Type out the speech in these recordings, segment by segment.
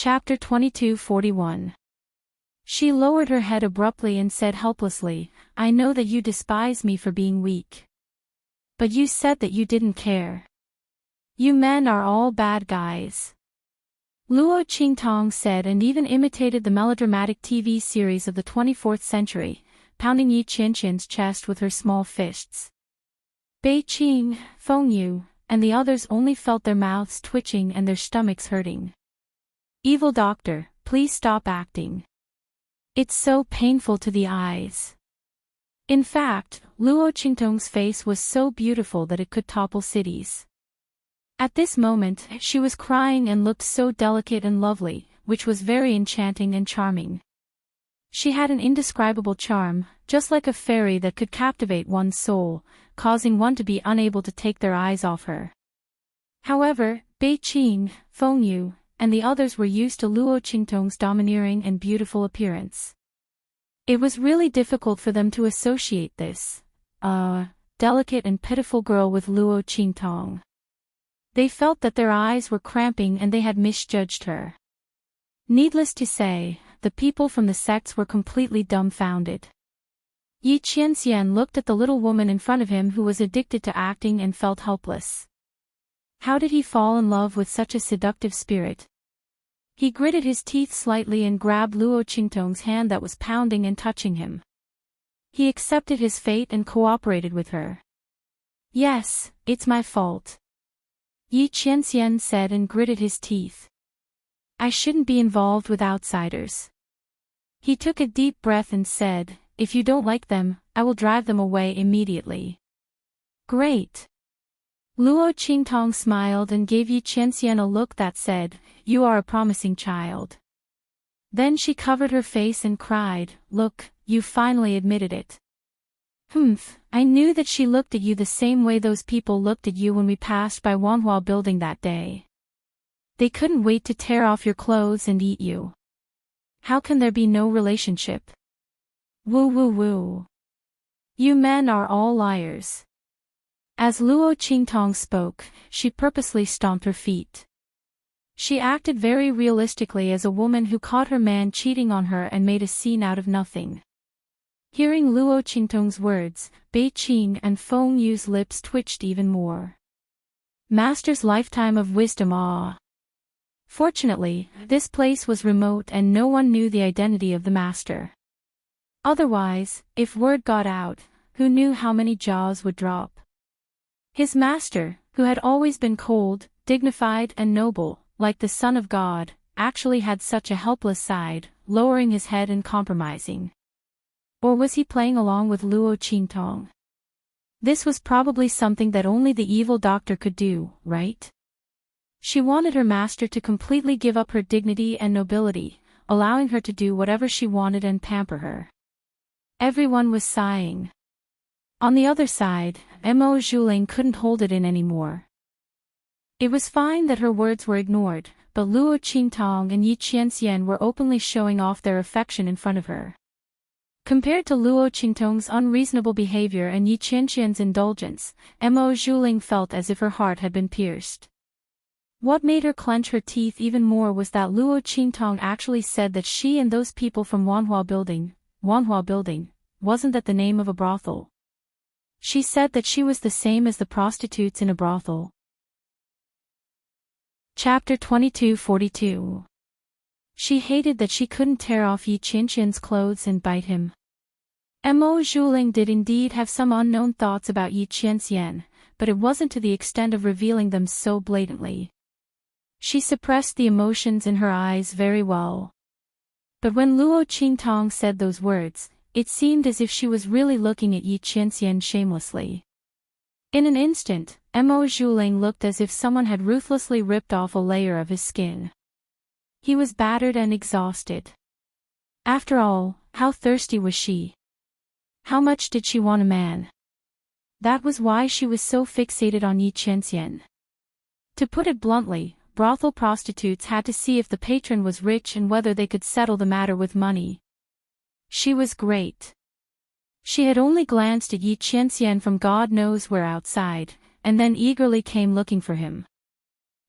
Chapter 2241. She lowered her head abruptly and said helplessly, "I know that you despise me for being weak. But you said that you didn't care. You men are all bad guys." Luo Qingtong said, and even imitated the melodramatic TV series of the 24th century, pounding Yi Qianqian's chest with her small fists. Bei Qing, Feng Yu, and the others only felt their mouths twitching and their stomachs hurting. "Evil doctor, please stop acting. It's so painful to the eyes." In fact, Luo Qingtong's face was so beautiful that it could topple cities. At this moment, she was crying and looked so delicate and lovely, which was very enchanting and charming. She had an indescribable charm, just like a fairy that could captivate one's soul, causing one to be unable to take their eyes off her. However, Bei Qing, Feng Yu, and the others were used to Luo Qingtong's domineering and beautiful appearance. It was really difficult for them to associate this, delicate and pitiful girl with Luo Qingtong. They felt that their eyes were cramping and they had misjudged her. Needless to say, the people from the sects were completely dumbfounded. Yi Qianxian looked at the little woman in front of him who was addicted to acting and felt helpless. How did he fall in love with such a seductive spirit? He gritted his teeth slightly and grabbed Luo Qingtong's hand that was pounding and touching him. He accepted his fate and cooperated with her. "Yes, it's my fault," Yi Qianxian said and gritted his teeth. "I shouldn't be involved with outsiders." He took a deep breath and said, "If you don't like them, I will drive them away immediately." "Great." Luo Qingtong smiled and gave Yi Qianxian a look that said, "You are a promising child." Then she covered her face and cried, "Look, you finally admitted it." "Humph, I knew that she looked at you the same way those people looked at you when we passed by Wanhua Building that day. They couldn't wait to tear off your clothes and eat you. How can there be no relationship? Woo woo woo. You men are all liars." As Luo Qingtong spoke, she purposely stomped her feet. She acted very realistically as a woman who caught her man cheating on her and made a scene out of nothing. Hearing Luo Qingtong's words, Bei Qing and Feng Yu's lips twitched even more. Master's lifetime of wisdom. Fortunately, this place was remote and no one knew the identity of the master. Otherwise, if word got out, who knew how many jaws would drop? His master, who had always been cold, dignified and noble, like the Son of God, actually had such a helpless side, lowering his head and compromising. Or was he playing along with Luo Qingtong? This was probably something that only the evil doctor could do, right? She wanted her master to completely give up her dignity and nobility, allowing her to do whatever she wanted and pamper her. Everyone was sighing. On the other side, Mo Zhuling couldn't hold it in anymore. It was fine that her words were ignored, but Luo Qingtong and Yi Qianxian were openly showing off their affection in front of her. Compared to Luo Qingtong's unreasonable behavior and Yi Qianxian's indulgence, Mo Zhuling felt as if her heart had been pierced. What made her clench her teeth even more was that Luo Qingtong actually said that she and those people from Wanhua Building, wasn't that the name of a brothel? She said that she was the same as the prostitutes in a brothel. Chapter 2242. She hated that she couldn't tear off Yi Qianqian's clothes and bite him. Mo Zhuling did indeed have some unknown thoughts about Yi Qianxian, but it wasn't to the extent of revealing them so blatantly. She suppressed the emotions in her eyes very well. But when Luo Qingtong said those words, it seemed as if she was really looking at Yi Qianxian shamelessly. In an instant, Mo Zhuling looked as if someone had ruthlessly ripped off a layer of his skin. He was battered and exhausted. After all, how thirsty was she? How much did she want a man? That was why she was so fixated on Yi Qianxian. To put it bluntly, brothel prostitutes had to see if the patron was rich and whether they could settle the matter with money. She was great. She had only glanced at Yi Qianxian from God knows where outside, and then eagerly came looking for him.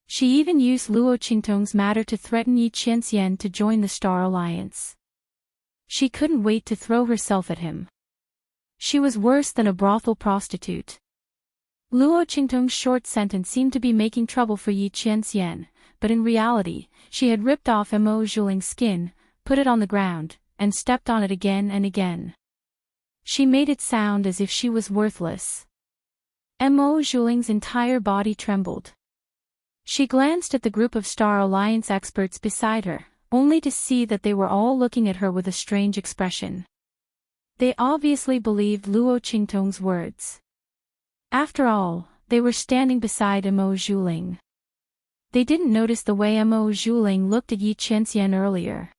She even used Luo Qingtong's matter to threaten Yi Qianxian to join the Star Alliance. She couldn't wait to throw herself at him. She was worse than a brothel prostitute. Luo Qingtong's short sentence seemed to be making trouble for Yi Qianxian, but in reality, she had ripped off Mo Zhuling's skin, put it on the ground, and stepped on it again and again. She made it sound as if she was worthless. Mo Zhuling's entire body trembled. She glanced at the group of Star Alliance experts beside her, only to see that they were all looking at her with a strange expression. They obviously believed Luo Qingtong's words. After all, they were standing beside Mo Zhuling. They didn't notice the way Mo Zhuling looked at Yi Qianxian earlier.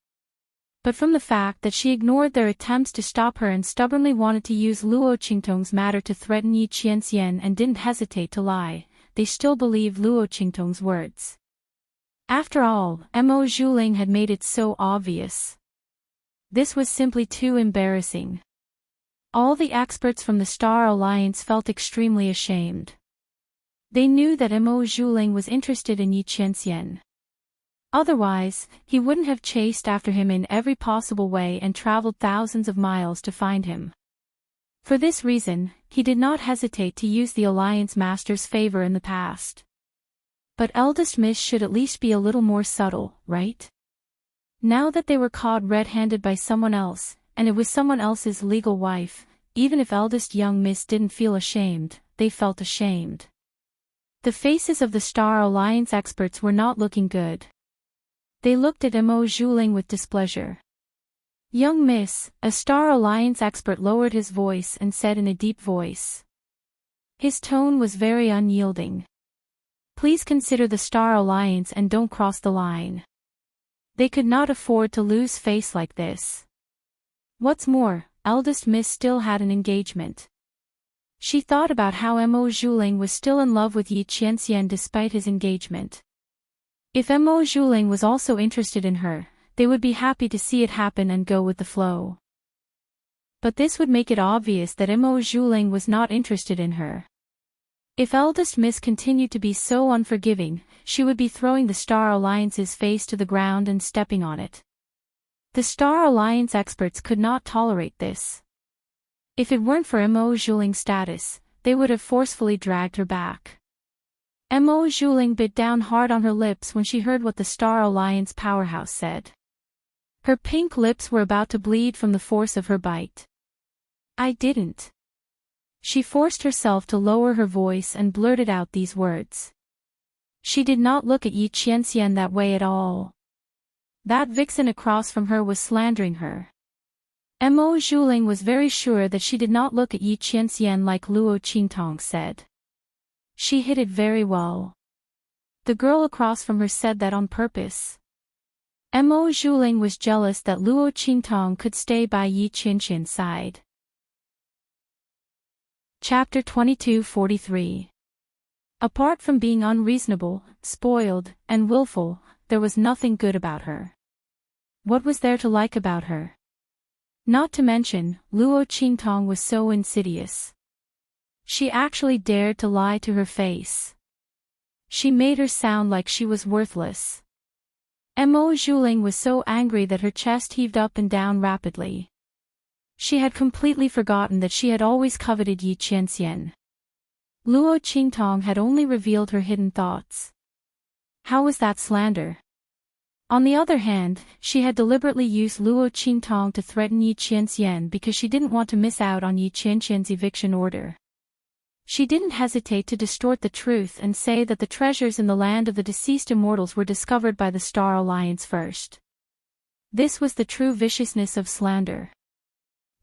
But from the fact that she ignored their attempts to stop her and stubbornly wanted to use Luo Qingtong's matter to threaten Yi Qianxian and didn't hesitate to lie, they still believed Luo Qingtong's words. After all, Mo Zhuling had made it so obvious. This was simply too embarrassing. All the experts from the Star Alliance felt extremely ashamed. They knew that Mo Zhuling was interested in Yi Qianxian. Otherwise, he wouldn't have chased after him in every possible way and traveled thousands of miles to find him. For this reason, he did not hesitate to use the Alliance Master's favor in the past. But eldest miss should at least be a little more subtle, right? Now that they were caught red-handed by someone else, and it was someone else's legal wife, even if eldest young miss didn't feel ashamed, they felt ashamed. The faces of the Star Alliance experts were not looking good. They looked at Mo Zhuling with displeasure. "Young miss," a Star Alliance expert lowered his voice and said in a deep voice. His tone was very unyielding. "Please consider the Star Alliance and don't cross the line." They could not afford to lose face like this. What's more, eldest miss still had an engagement. She thought about how Mo Zhuling was still in love with Yi Qianxian despite his engagement. If Mo Zhuling was also interested in her, they would be happy to see it happen and go with the flow. But this would make it obvious that Mo Zhuling was not interested in her. If eldest miss continued to be so unforgiving, she would be throwing the Star Alliance's face to the ground and stepping on it. The Star Alliance experts could not tolerate this. If it weren't for Mo Zhuling's status, they would have forcefully dragged her back. Mo Zhuling bit down hard on her lips when she heard what the Star Alliance powerhouse said. Her pink lips were about to bleed from the force of her bite. "I didn't." She forced herself to lower her voice and blurted out these words. She did not look at Yi Qianxian that way at all. That vixen across from her was slandering her. Mo Zhuling was very sure that she did not look at Yi Qianxian like Luo Qingtong said. She hid it very well. The girl across from her said that on purpose. Mo Zhuling was jealous that Luo Qingtong could stay by Yi Qianxian's side. Chapter 2243. Apart from being unreasonable, spoiled, and willful, there was nothing good about her. What was there to like about her? Not to mention, Luo Qingtong was so insidious. She actually dared to lie to her face. She made her sound like she was worthless. Mo Zhuling was so angry that her chest heaved up and down rapidly. She had completely forgotten that she had always coveted Yi Qianxian. Luo Qingtong had only revealed her hidden thoughts. How was that slander? On the other hand, she had deliberately used Luo Qingtong to threaten Yi Qianxian because she didn't want to miss out on Yi Qianxian's eviction order. She didn't hesitate to distort the truth and say that the treasures in the land of the deceased immortals were discovered by the Star Alliance first. This was the true viciousness of slander.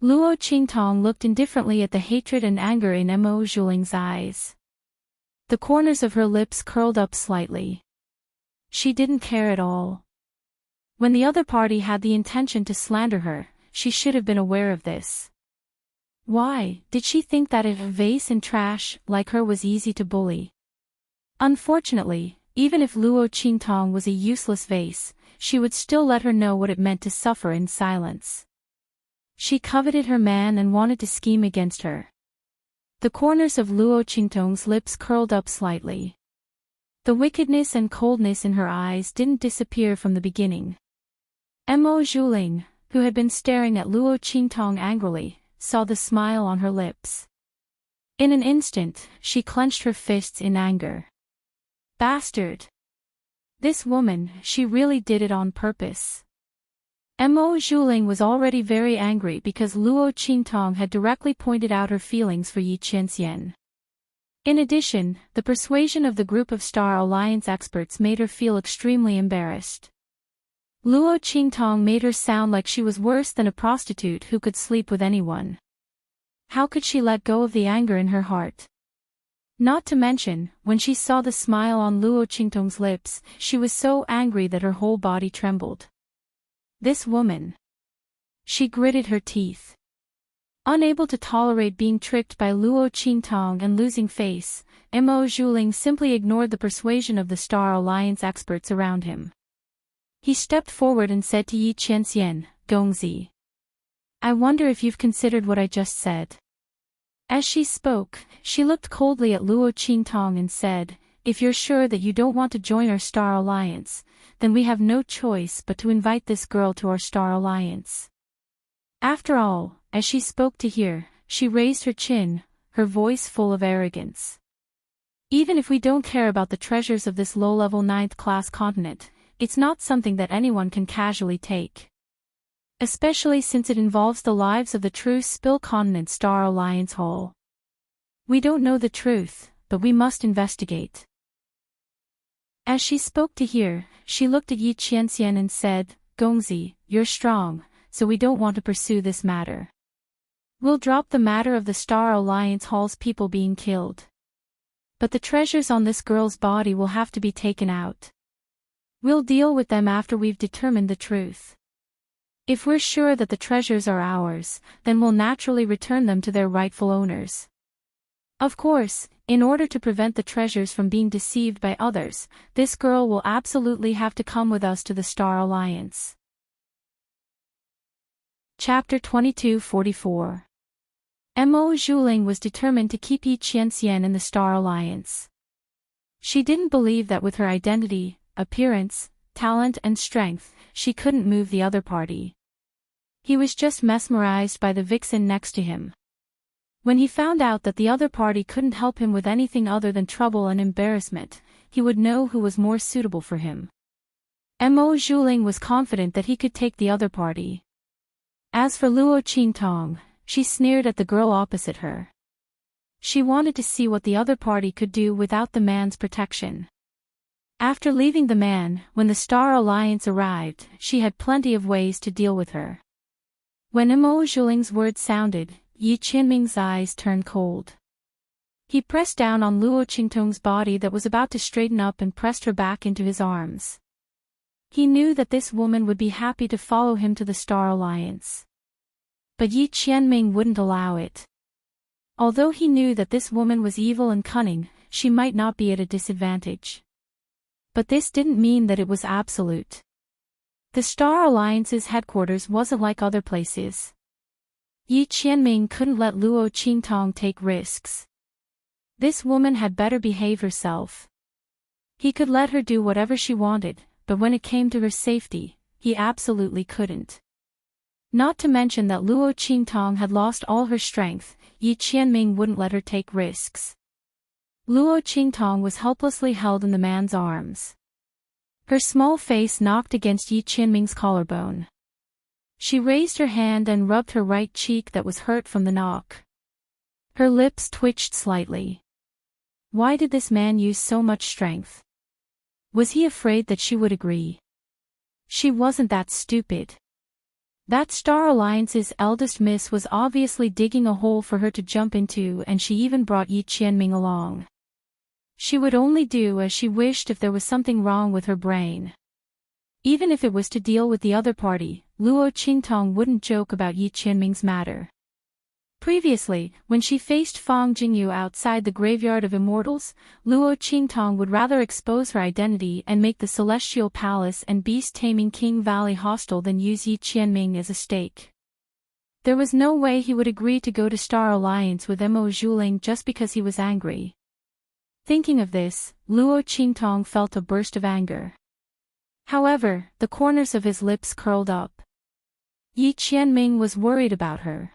Luo Qingtong looked indifferently at the hatred and anger in Mo Zhuling's eyes. The corners of her lips curled up slightly. She didn't care at all. When the other party had the intention to slander her, she should have been aware of this. Why, did she think that a vase in trash like her was easy to bully? Unfortunately, even if Luo Qingtong was a useless vase, she would still let her know what it meant to suffer in silence. She coveted her man and wanted to scheme against her. The corners of Luo Qingtong's lips curled up slightly. The wickedness and coldness in her eyes didn't disappear from the beginning. Mo Zhuling, who had been staring at Luo Qingtong angrily, saw the smile on her lips. In an instant, she clenched her fists in anger. Bastard! This woman, she really did it on purpose. Mo Zhuling was already very angry because Luo Qingtong had directly pointed out her feelings for Yi Qianxian. In addition, the persuasion of the group of Star Alliance experts made her feel extremely embarrassed. Luo Qingtong made her sound like she was worse than a prostitute who could sleep with anyone. How could she let go of the anger in her heart? Not to mention, when she saw the smile on Luo Qingtong's lips, she was so angry that her whole body trembled. This woman. She gritted her teeth. Unable to tolerate being tricked by Luo Qingtong and losing face, Mo Zhuling simply ignored the persuasion of the Star Alliance experts around him. He stepped forward and said to Yi Qianxian, "Gongzi. I wonder if you've considered what I just said." As she spoke, she looked coldly at Luo Qingtong and said, "If you're sure that you don't want to join our Star Alliance, then we have no choice but to invite this girl to our Star Alliance." After all, as she spoke to hear, she raised her chin, her voice full of arrogance. "Even if we don't care about the treasures of this low-level 9th-class continent, it's not something that anyone can casually take. Especially since it involves the lives of the true Spill Continent Star Alliance whole. We don't know the truth, but we must investigate." As she spoke to hear, she looked at Yi Qianxian and said, "Gongzi, you're strong, so we don't want to pursue this matter. We'll drop the matter of the Star Alliance Hall's people being killed. But the treasures on this girl's body will have to be taken out. We'll deal with them after we've determined the truth. If we're sure that the treasures are ours, then we'll naturally return them to their rightful owners. Of course, in order to prevent the treasures from being deceived by others, this girl will absolutely have to come with us to the Star Alliance." Chapter 2244. Mo Zhuling was determined to keep Yi Qianxian in the Star Alliance. She didn't believe that with her identity, appearance, talent and strength, she couldn't move the other party. He was just mesmerized by the vixen next to him. When he found out that the other party couldn't help him with anything other than trouble and embarrassment, he would know who was more suitable for him. Mo Zhuling was confident that he could take the other party. As for Luo Qingtong, she sneered at the girl opposite her. She wanted to see what the other party could do without the man's protection. After leaving the man, when the Star Alliance arrived, she had plenty of ways to deal with her. When Mo Zhuling's words sounded, Yi Qianming's eyes turned cold. He pressed down on Luo Qingtong's body that was about to straighten up and pressed her back into his arms. He knew that this woman would be happy to follow him to the Star Alliance. But Yi Qianming wouldn't allow it. Although he knew that this woman was evil and cunning, she might not be at a disadvantage. But this didn't mean that it was absolute. The Star Alliance's headquarters wasn't like other places. Yi Qianming couldn't let Luo Qingtong take risks. This woman had better behave herself. He could let her do whatever she wanted, but when it came to her safety, he absolutely couldn't. Not to mention that Luo Qingtong had lost all her strength, Yi Qianming wouldn't let her take risks. Luo Qingtong was helplessly held in the man's arms. Her small face knocked against Yi Qianming's collarbone. She raised her hand and rubbed her right cheek that was hurt from the knock. Her lips twitched slightly. Why did this man use so much strength? Was he afraid that she would agree? She wasn't that stupid. That Star Alliance's eldest miss was obviously digging a hole for her to jump into, and she even brought Yi Qianming along. She would only do as she wished if there was something wrong with her brain. Even if it was to deal with the other party, Luo Qingtong wouldn't joke about Yi Qianming's matter. Previously, when she faced Fang Jingyu outside the Graveyard of Immortals, Luo Qingtong would rather expose her identity and make the Celestial Palace and Beast-Taming King Valley hostile than use Yi Qianming as a stake. There was no way he would agree to go to Star Alliance with Mo Zhuling just because he was angry. Thinking of this, Luo Qingtong felt a burst of anger. However, the corners of his lips curled up. Yi Qianming was worried about her.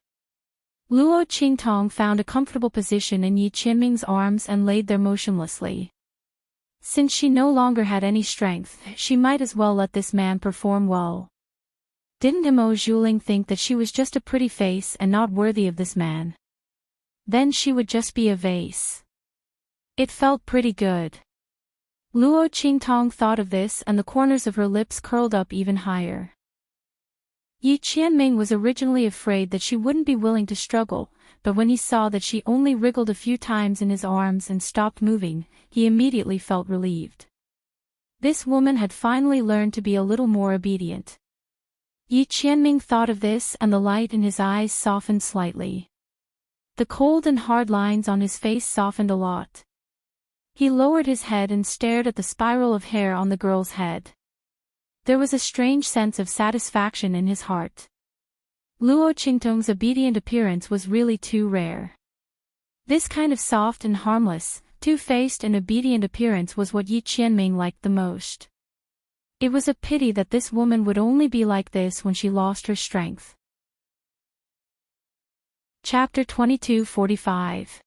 Luo Qingtong found a comfortable position in Yi Qianming's arms and laid there motionlessly. Since she no longer had any strength, she might as well let this man perform well. Didn't Mo Zhuling think that she was just a pretty face and not worthy of this man? Then she would just be a vase. It felt pretty good. Luo Qingtong thought of this and the corners of her lips curled up even higher. Yi Qianming was originally afraid that she wouldn't be willing to struggle, but when he saw that she only wriggled a few times in his arms and stopped moving, he immediately felt relieved. This woman had finally learned to be a little more obedient. Yi Qianming thought of this and the light in his eyes softened slightly. The cold and hard lines on his face softened a lot. He lowered his head and stared at the spiral of hair on the girl's head. There was a strange sense of satisfaction in his heart. Luo Qingtong's obedient appearance was really too rare. This kind of soft and harmless, two-faced and obedient appearance was what Yi Qianming liked the most. It was a pity that this woman would only be like this when she lost her strength. Chapter 22:45.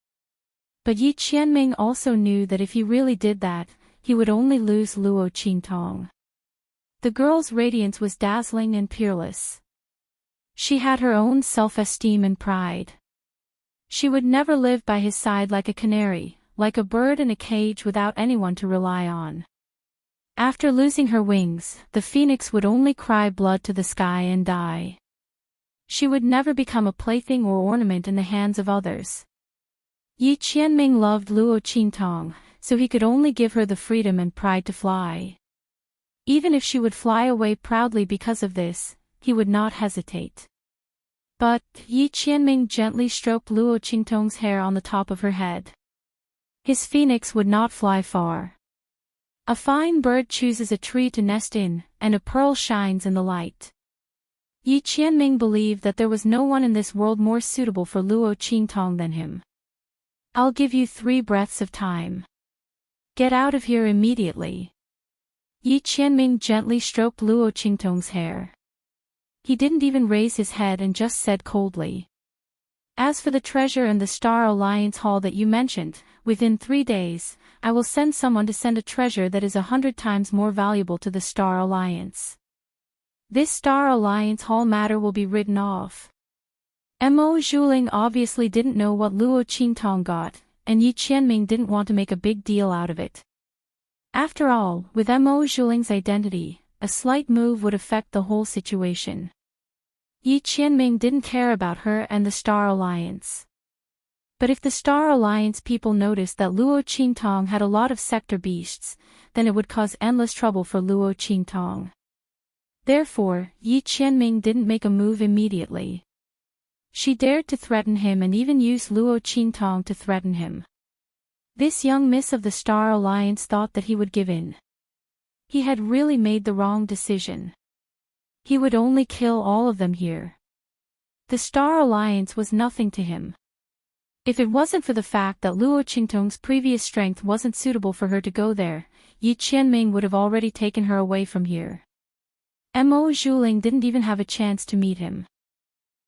But Yi Qianming also knew that if he really did that, he would only lose Luo Qingtong. The girl's radiance was dazzling and peerless. She had her own self-esteem and pride. She would never live by his side like a canary, like a bird in a cage without anyone to rely on. After losing her wings, the phoenix would only cry blood to the sky and die. She would never become a plaything or ornament in the hands of others. Yi Qianming loved Luo Qingtong, so he could only give her the freedom and pride to fly. Even if she would fly away proudly because of this, he would not hesitate. But Yi Qianming gently stroked Luo Qingtong's hair on the top of her head. His phoenix would not fly far. A fine bird chooses a tree to nest in, and a pearl shines in the light. Yi Qianming believed that there was no one in this world more suitable for Luo Qingtong than him. I'll give you 3 breaths of time. Get out of here immediately. Yi Qianming gently stroked Luo Qingtong's hair. He didn't even raise his head and just said coldly. As for the treasure and the Star Alliance Hall that you mentioned, within 3 days, I will send someone to send a treasure that is 100 times more valuable to the Star Alliance. This Star Alliance Hall matter will be written off. Mo Zhuling obviously didn't know what Luo Qingtong got, and Yi Qianming didn't want to make a big deal out of it. After all, with Mo Zhuling's identity, a slight move would affect the whole situation. Yi Qianming didn't care about her and the Star Alliance. But if the Star Alliance people noticed that Luo Qingtong had a lot of sector beasts, then it would cause endless trouble for Luo Qingtong. Therefore, Yi Qianming didn't make a move immediately. She dared to threaten him and even used Luo Qingtong to threaten him. This young miss of the Star Alliance thought that he would give in. He had really made the wrong decision. He would only kill all of them here. The Star Alliance was nothing to him. If it wasn't for the fact that Luo Qingtong's previous strength wasn't suitable for her to go there, Yi Qianming would have already taken her away from here. Mo Zhuling didn't even have a chance to meet him.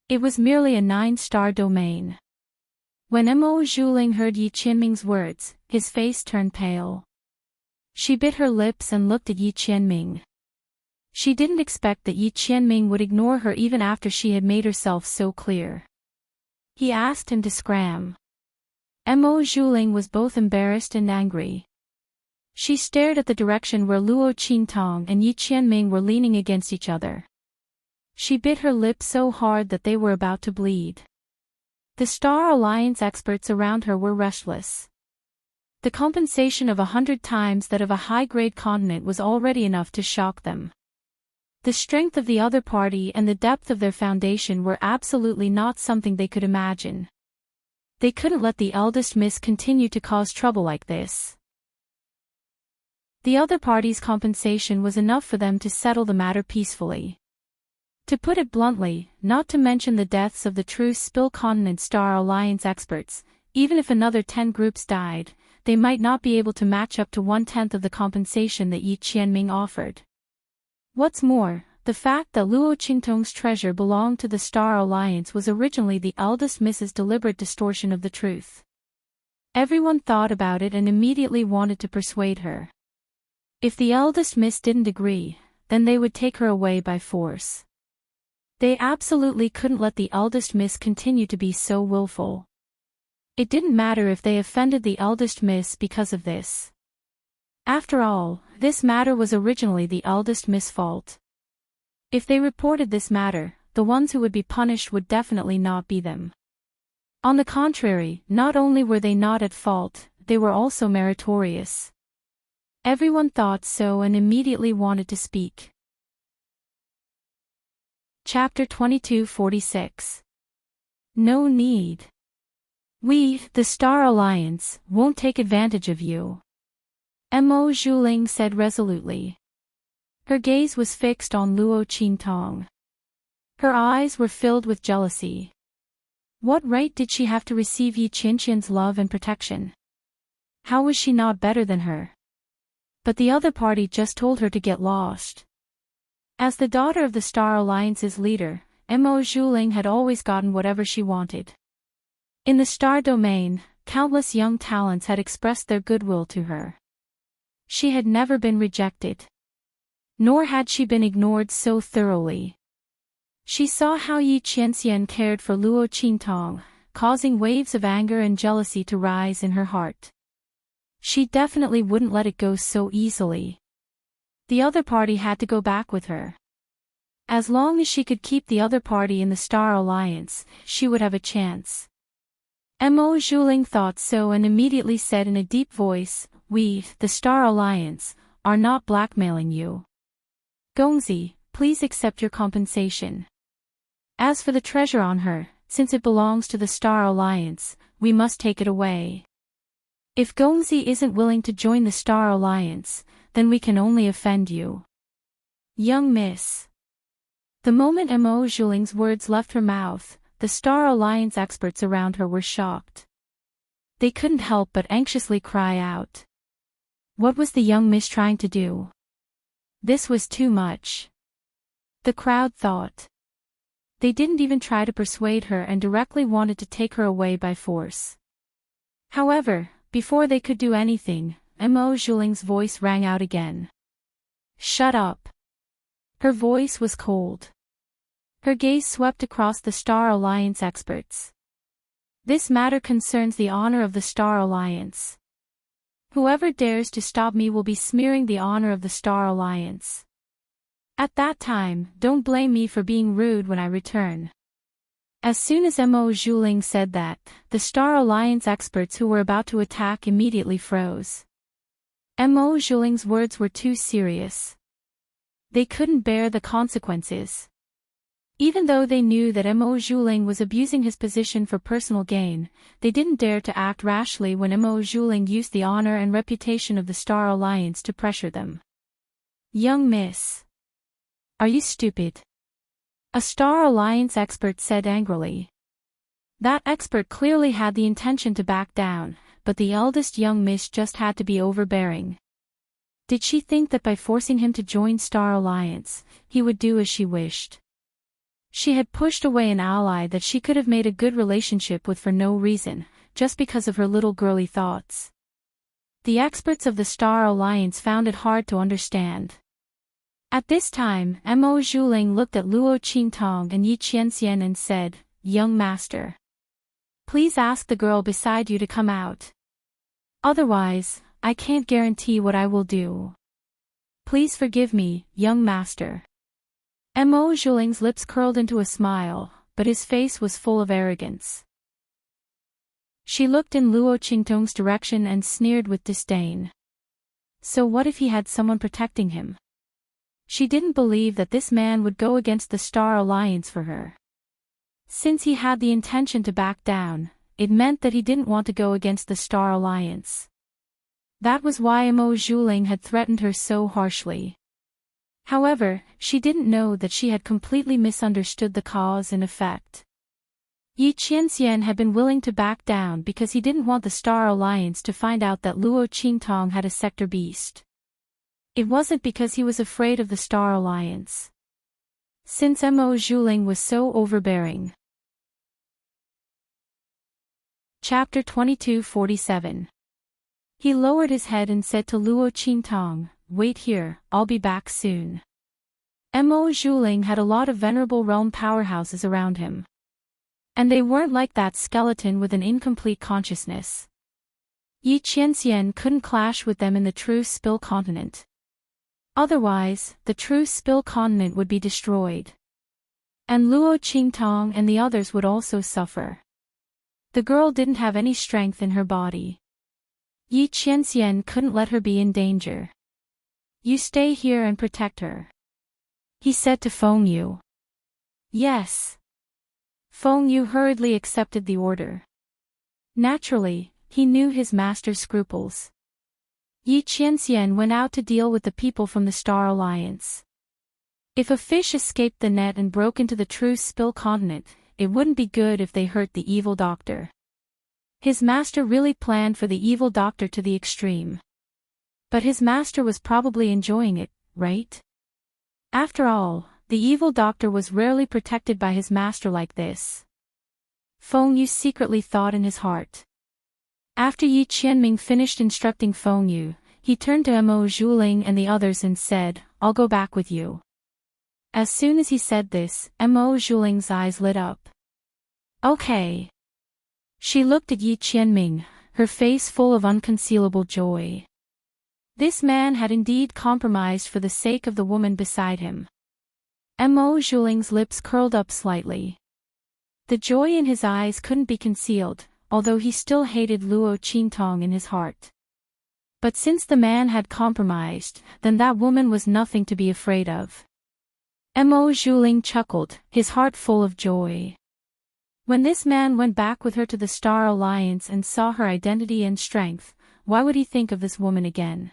It was merely a 9-star domain. When Mo Zhuling heard Yi Qianming's words, his face turned pale. She bit her lips and looked at Yi Qianming. She didn't expect that Yi Qianming would ignore her even after she had made herself so clear. He asked him to scram. Mo Zhuling was both embarrassed and angry. She stared at the direction where Luo Qingtong and Yi Qianming were leaning against each other. She bit her lips so hard that they were about to bleed. The Star Alliance experts around her were restless. The compensation of 100 times that of a high-grade continent was already enough to shock them. The strength of the other party and the depth of their foundation were absolutely not something they could imagine. They couldn't let the eldest miss continue to cause trouble like this. The other party's compensation was enough for them to settle the matter peacefully. To put it bluntly, not to mention the deaths of the true Spill Continent Star Alliance experts, even if another 10 groups died, they might not be able to match up to 1/10 of the compensation that Yi Qianming offered. What's more, the fact that Luo Qingtong's treasure belonged to the Star Alliance was originally the eldest Miss's deliberate distortion of the truth. Everyone thought about it and immediately wanted to persuade her. If the eldest Miss didn't agree, then they would take her away by force. They absolutely couldn't let the eldest Miss continue to be so willful. It didn't matter if they offended the eldest Miss because of this. After all, this matter was originally the eldest Miss' fault. If they reported this matter, the ones who would be punished would definitely not be them. On the contrary, not only were they not at fault, they were also meritorious. Everyone thought so and immediately wanted to speak. Chapter 2246. No need. We, the Star Alliance, won't take advantage of you. Mo Zhuling said resolutely. Her gaze was fixed on Luo Qingtong. Her eyes were filled with jealousy. What right did she have to receive Yi Qianqian's love and protection? How was she not better than her? But the other party just told her to get lost. As the daughter of the Star Alliance's leader, Mo Zhuling had always gotten whatever she wanted. In the star domain, countless young talents had expressed their goodwill to her. She had never been rejected. Nor had she been ignored so thoroughly. She saw how Yi Qianxian cared for Luo Qingtong, causing waves of anger and jealousy to rise in her heart. She definitely wouldn't let it go so easily. The other party had to go back with her. As long as she could keep the other party in the Star Alliance, she would have a chance. Mo Zhuling thought so and immediately said in a deep voice, "We, the Star Alliance, are not blackmailing you. Gongzi, please accept your compensation. As for the treasure on her, since it belongs to the Star Alliance, we must take it away. If Gongzi isn't willing to join the Star Alliance, then we can only offend you." Young Miss. The moment Mo Zhuling's words left her mouth, the Star Alliance experts around her were shocked. They couldn't help but anxiously cry out. What was the young miss trying to do? This was too much. The crowd thought. They didn't even try to persuade her and directly wanted to take her away by force. However, before they could do anything, Mo Zhuling's voice rang out again. Shut up. Her voice was cold. Her gaze swept across the Star Alliance experts. This matter concerns the honor of the Star Alliance. Whoever dares to stop me will be smearing the honor of the Star Alliance. At that time, don't blame me for being rude when I return. As soon as Mo Zhuling said that, the Star Alliance experts who were about to attack immediately froze. Mo Zhuling's words were too serious. They couldn't bear the consequences. Even though they knew that Mo Zhuling was abusing his position for personal gain, they didn't dare to act rashly when Mo Zhuling used the honor and reputation of the Star Alliance to pressure them. Young Miss. Are you stupid? A Star Alliance expert said angrily. That expert clearly had the intention to back down, but the eldest young miss just had to be overbearing. Did she think that by forcing him to join Star Alliance, he would do as she wished? She had pushed away an ally that she could have made a good relationship with for no reason, just because of her little girly thoughts. The experts of the Star Alliance found it hard to understand. At this time, Mo Zhuling looked at Luo Qingtong and Yi Qianxian and said, Young master. Please ask the girl beside you to come out. Otherwise, I can't guarantee what I will do. Please forgive me, young master. Mo Zhuling's lips curled into a smile, but his face was full of arrogance. She looked in Luo Qingtong's direction and sneered with disdain. So what if he had someone protecting him? She didn't believe that this man would go against the Star Alliance for her. Since he had the intention to back down, it meant that he didn't want to go against the Star Alliance. That was why Mo Zhuling had threatened her so harshly. However, she didn't know that she had completely misunderstood the cause and effect. Yi Qianxian had been willing to back down because he didn't want the Star Alliance to find out that Luo Qingtong had a sector beast. It wasn't because he was afraid of the Star Alliance. Since Mo Zhuling was so overbearing. Chapter 2247. He lowered his head and said to Luo Qingtong, "Wait here, I'll be back soon." Mo Zhuling had a lot of venerable realm powerhouses around him. And they weren't like that skeleton with an incomplete consciousness. Yi Qianxian couldn't clash with them in the True Spill Continent. Otherwise, the True Spill Continent would be destroyed. And Luo Qingtong and the others would also suffer. The girl didn't have any strength in her body. Yi Qianxian couldn't let her be in danger. "You stay here and protect her," he said to Feng Yu. "Yes." Feng Yu hurriedly accepted the order. Naturally, he knew his master's scruples. Yi Qianxian went out to deal with the people from the Star Alliance. If a fish escaped the net and broke into the True Spill Continent, it wouldn't be good if they hurt the evil doctor. His master really planned for the evil doctor to the extreme. But his master was probably enjoying it, right? After all, the evil doctor was rarely protected by his master like this. Feng Yu secretly thought in his heart. After Yi Qianming finished instructing Feng Yu, he turned to Mo Zhuling and the others and said, "I'll go back with you." As soon as he said this, Mo Zhuling's eyes lit up. "Okay." She looked at Yi Qianming, her face full of unconcealable joy. This man had indeed compromised for the sake of the woman beside him. Mo Zhuling's lips curled up slightly. The joy in his eyes couldn't be concealed, although he still hated Luo Qingtong in his heart. But since the man had compromised, then that woman was nothing to be afraid of. Mo Zhuling chuckled, his heart full of joy. When this man went back with her to the Star Alliance and saw her identity and strength, why would he think of this woman again?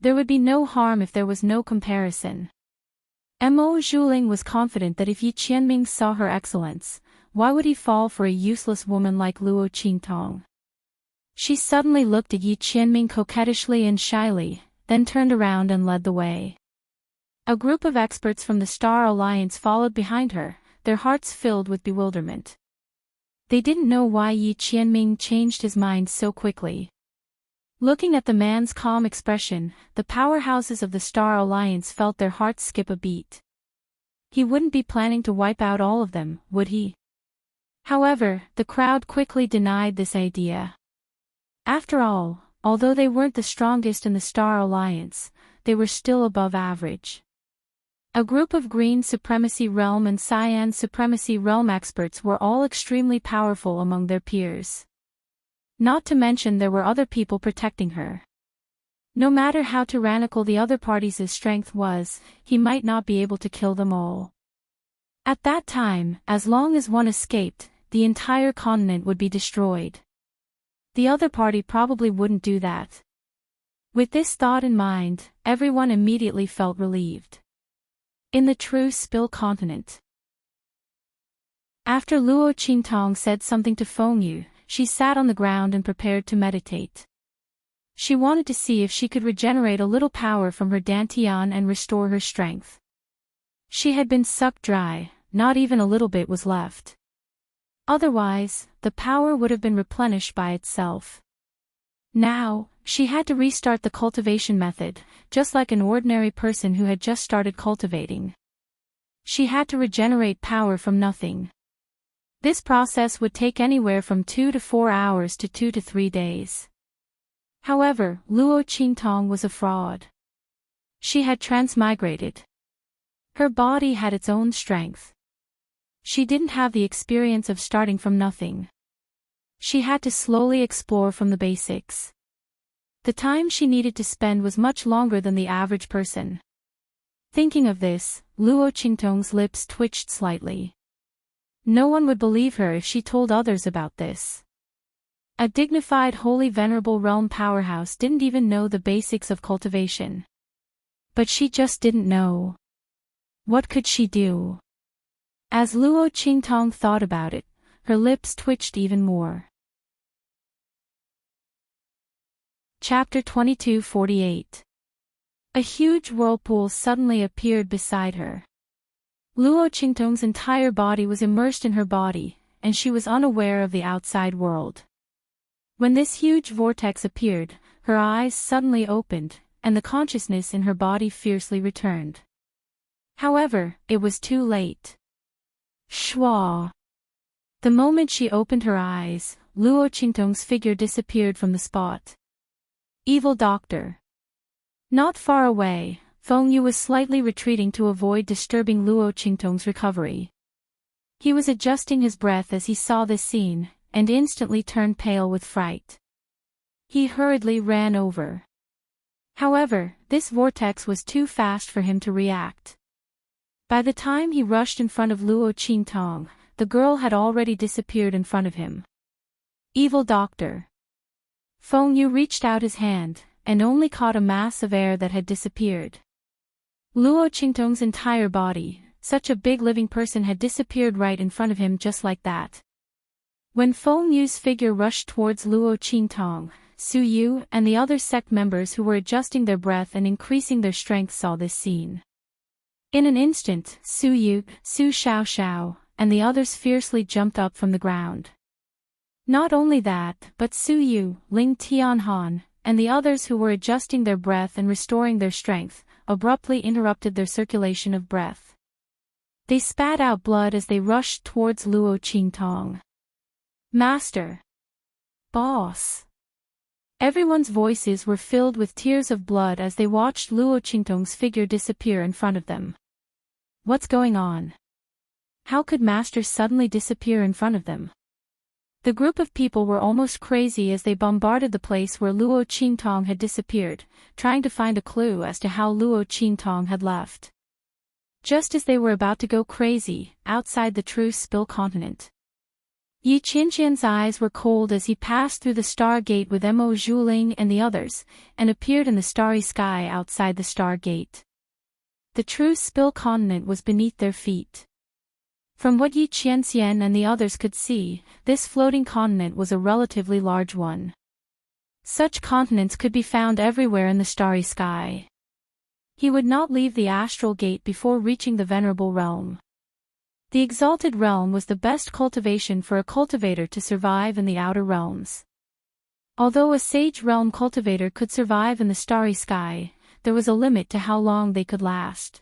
There would be no harm if there was no comparison. Mo Zhuling was confident that if Yi Qianming saw her excellence, why would he fall for a useless woman like Luo Qingtong? She suddenly looked at Yi Qianming coquettishly and shyly, then turned around and led the way. A group of experts from the Star Alliance followed behind her, their hearts filled with bewilderment. They didn't know why Yi Qianming changed his mind so quickly. Looking at the man's calm expression, the powerhouses of the Star Alliance felt their hearts skip a beat. He wouldn't be planning to wipe out all of them, would he? However, the crowd quickly denied this idea. After all, although they weren't the strongest in the Star Alliance, they were still above average. A group of Green Supremacy Realm and Cyan Supremacy Realm experts were all extremely powerful among their peers. Not to mention there were other people protecting her. No matter how tyrannical the other party's strength was, he might not be able to kill them all. At that time, as long as one escaped, the entire continent would be destroyed. The other party probably wouldn't do that. With this thought in mind, everyone immediately felt relieved. In the True Spill Continent. After Luo Qingtong said something to Feng Yu, she sat on the ground and prepared to meditate. She wanted to see if she could regenerate a little power from her dantian and restore her strength. She had been sucked dry, not even a little bit was left. Otherwise, the power would have been replenished by itself. Now, she had to restart the cultivation method, just like an ordinary person who had just started cultivating. She had to regenerate power from nothing. This process would take anywhere from 2 to 4 hours to 2 to 3 days. However, Luo Qingtong was a fraud. She had transmigrated. Her body had its own strength. She didn't have the experience of starting from nothing. She had to slowly explore from the basics. The time she needed to spend was much longer than the average person. Thinking of this, Luo Qingtong's lips twitched slightly. No one would believe her if she told others about this. A dignified holy venerable realm powerhouse didn't even know the basics of cultivation. But she just didn't know. What could she do? As Luo Qingtong thought about it, her lips twitched even more. Chapter 22:48. A huge whirlpool suddenly appeared beside her. Luo Qingtong's entire body was immersed in her body, and she was unaware of the outside world. When this huge vortex appeared, her eyes suddenly opened, and the consciousness in her body fiercely returned. However, it was too late. Shwa! The moment she opened her eyes, Luo Qingtong's figure disappeared from the spot. Evil Doctor. Not far away, Feng Yu was slightly retreating to avoid disturbing Luo Qingtong's recovery. He was adjusting his breath as he saw this scene, and instantly turned pale with fright. He hurriedly ran over. However, this vortex was too fast for him to react. By the time he rushed in front of Luo Qingtong, the girl had already disappeared in front of him. Evil Doctor. Feng Yu reached out his hand, and only caught a mass of air that had disappeared. Luo Qingtong's entire body, such a big living person, had disappeared right in front of him just like that. When Feng Yu's figure rushed towards Luo Qingtong, Su Yu and the other sect members who were adjusting their breath and increasing their strength saw this scene. In an instant, Su Yu, Su Xiaoxiao, and the others fiercely jumped up from the ground. Not only that, but Su Yu, Ling Tianhan, and the others who were adjusting their breath and restoring their strength, abruptly interrupted their circulation of breath. They spat out blood as they rushed towards Luo Qingtong. Master! Boss! Everyone's voices were filled with tears of blood as they watched Luo Qingtong's figure disappear in front of them. What's going on? How could Master suddenly disappear in front of them? The group of people were almost crazy as they bombarded the place where Luo Qingtong had disappeared, trying to find a clue as to how Luo Qingtong had left. Just as they were about to go crazy, outside the True Spill continent, Yi Qianqian's eyes were cold as he passed through the Star Gate with Mo Zhuling and the others, and appeared in the starry sky outside the Star Gate. The True Spill continent was beneath their feet. From what Yi Qianxian and the others could see, this floating continent was a relatively large one. Such continents could be found everywhere in the starry sky. He would not leave the Astral Gate before reaching the Venerable Realm. The Exalted Realm was the best cultivation for a cultivator to survive in the outer realms. Although a Sage Realm cultivator could survive in the starry sky, there was a limit to how long they could last.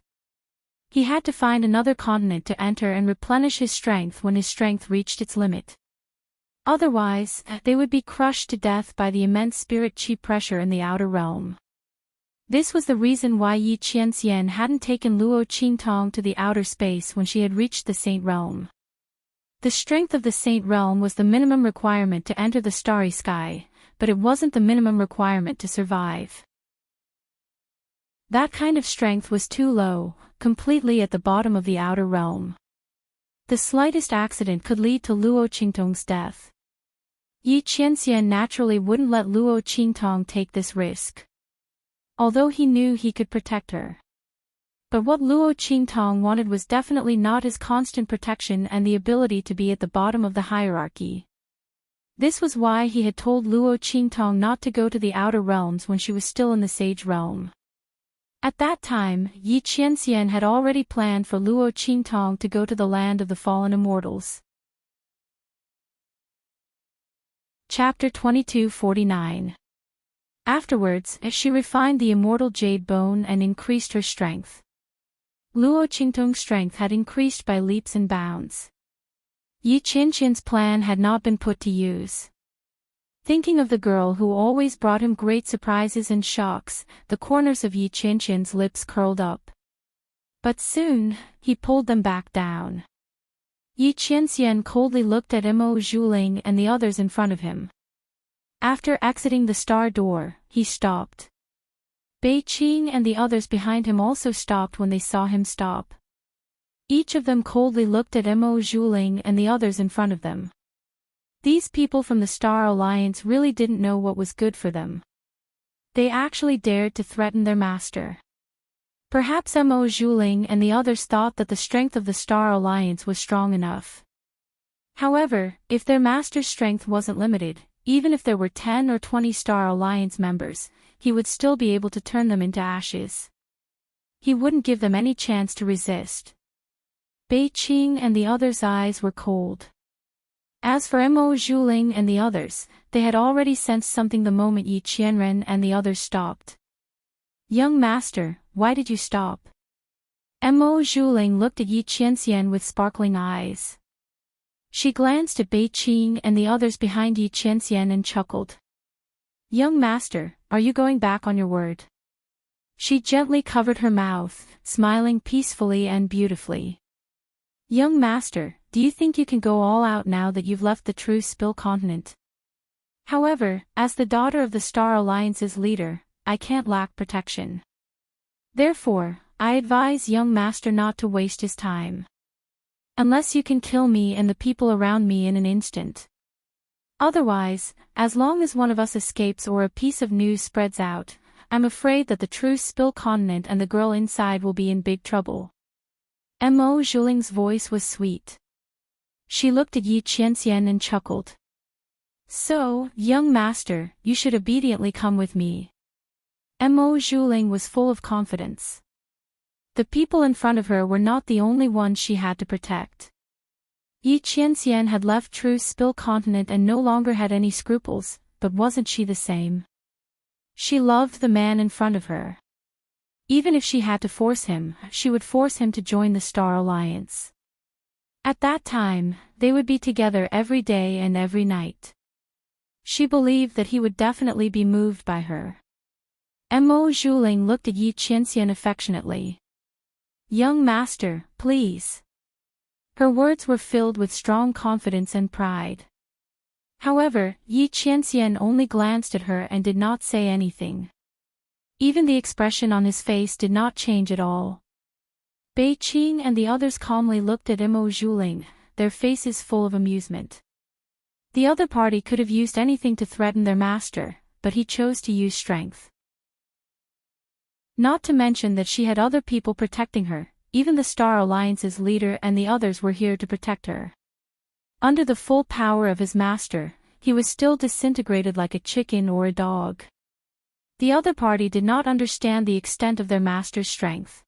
He had to find another continent to enter and replenish his strength when his strength reached its limit. Otherwise, they would be crushed to death by the immense spirit chi pressure in the outer realm. This was the reason why Yi Qianxian hadn't taken Luo Qingtong to the outer space when she had reached the Saint Realm. The strength of the Saint Realm was the minimum requirement to enter the starry sky, but it wasn't the minimum requirement to survive. That kind of strength was too low, completely at the bottom of the outer realm. The slightest accident could lead to Luo Qingtong's death. Yi Qianxian naturally wouldn't let Luo Qingtong take this risk, although he knew he could protect her. But what Luo Qingtong wanted was definitely not his constant protection and the ability to be at the bottom of the hierarchy. This was why he had told Luo Qingtong not to go to the outer realms when she was still in the Sage Realm. At that time, Yi Qianxian had already planned for Luo Qingtong to go to the land of the fallen immortals. Chapter 22:49. Afterwards, she refined the immortal jade bone and increased her strength. Luo Qingtong's strength had increased by leaps and bounds. Yi Qianqian's plan had not been put to use. Thinking of the girl who always brought him great surprises and shocks, the corners of Yi Qianqian's lips curled up. But soon, he pulled them back down. Yi Qianxian coldly looked at Mo Zhuling and the others in front of him. After exiting the star door, he stopped. Bei Qing and the others behind him also stopped when they saw him stop. Each of them coldly looked at Mo Zhuling and the others in front of them. These people from the Star Alliance really didn't know what was good for them. They actually dared to threaten their master. Perhaps Mo Zhuling and the others thought that the strength of the Star Alliance was strong enough. However, if their master's strength wasn't limited, even if there were 10 or 20 Star Alliance members, he would still be able to turn them into ashes. He wouldn't give them any chance to resist. Bei Qing and the others' eyes were cold. As for Mo Zhuling and the others, they had already sensed something the moment Yi Qianren and the others stopped. Young master, why did you stop? Mo Zhuling looked at Yi Qianxian with sparkling eyes. She glanced at Bei Qing and the others behind Yi Qianxian and chuckled. Young master, are you going back on your word? She gently covered her mouth, smiling peacefully and beautifully. Young master, do you think you can go all out now that you've left the true Spill continent? However, as the daughter of the Star Alliance's leader, I can't lack protection. Therefore, I advise young master not to waste his time. Unless you can kill me and the people around me in an instant. Otherwise, as long as one of us escapes or a piece of news spreads out, I'm afraid that the true Spill continent and the girl inside will be in big trouble. Mo Zhuling's voice was sweet. She looked at Yi Qianxian and chuckled. So, young master, you should obediently come with me. Mo Zhuling was full of confidence. The people in front of her were not the only ones she had to protect. Yi Qianxian had left True Spill continent and no longer had any scruples, but wasn't she the same? She loved the man in front of her. Even if she had to force him, she would force him to join the Star Alliance. At that time, they would be together every day and every night. She believed that he would definitely be moved by her. Mo Zhuling looked at Yi Qianxian affectionately. Young master, please. Her words were filled with strong confidence and pride. However, Yi Qianxian only glanced at her and did not say anything. Even the expression on his face did not change at all. Bei Qing and the others calmly looked at Mo Zhuling, their faces full of amusement. The other party could have used anything to threaten their master, but he chose to use strength. Not to mention that she had other people protecting her, even the Star Alliance's leader and the others were here to protect her. Under the full power of his master, he was still disintegrated like a chicken or a dog. The other party did not understand the extent of their master's strength.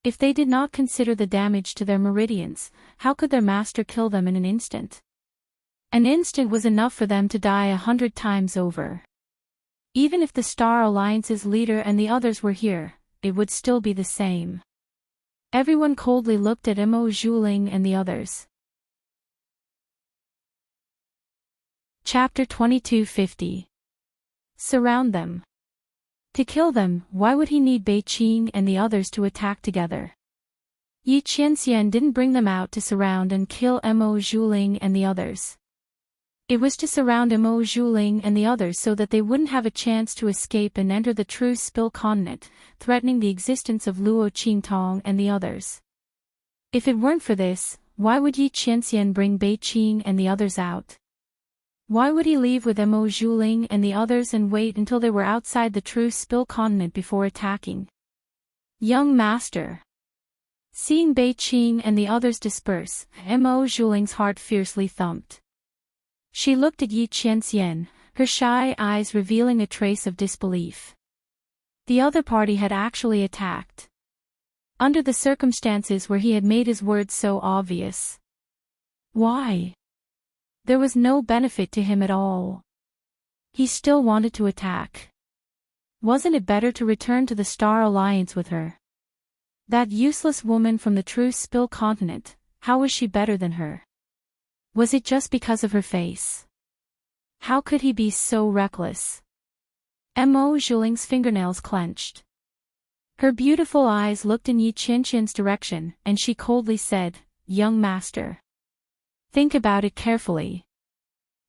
If they did not consider the damage to their meridians, how could their master kill them in an instant? An instant was enough for them to die 100 times over. Even if the Star Alliance's leader and the others were here, it would still be the same. Everyone coldly looked at Mo Zhuling and the others. Chapter 2250. Surround them. To kill them, why would he need Bei Qing and the others to attack together? Yi Qianxian didn't bring them out to surround and kill Mo Zhuling and the others. It was to surround Mo Zhuling and the others so that they wouldn't have a chance to escape and enter the true Spill continent, threatening the existence of Luo Qingtong and the others. If it weren't for this, why would Yi Qianxian bring Bei Qing and the others out? Why would he leave with Mo Zhuling and the others and wait until they were outside the true Spill continent before attacking? Young master. Seeing Bei Qing and the others disperse, Mo Zhuling's heart fiercely thumped. She looked at Yi Qianxian, her shy eyes revealing a trace of disbelief. The other party had actually attacked. Under the circumstances where he had made his words so obvious. Why? There was no benefit to him at all. He still wanted to attack. Wasn't it better to return to the Star Alliance with her? That useless woman from the true Spill continent, how was she better than her? Was it just because of her face? How could he be so reckless? Mo Zhuling's fingernails clenched. Her beautiful eyes looked in Yi Qianxian's direction, and she coldly said, Young master. Think about it carefully.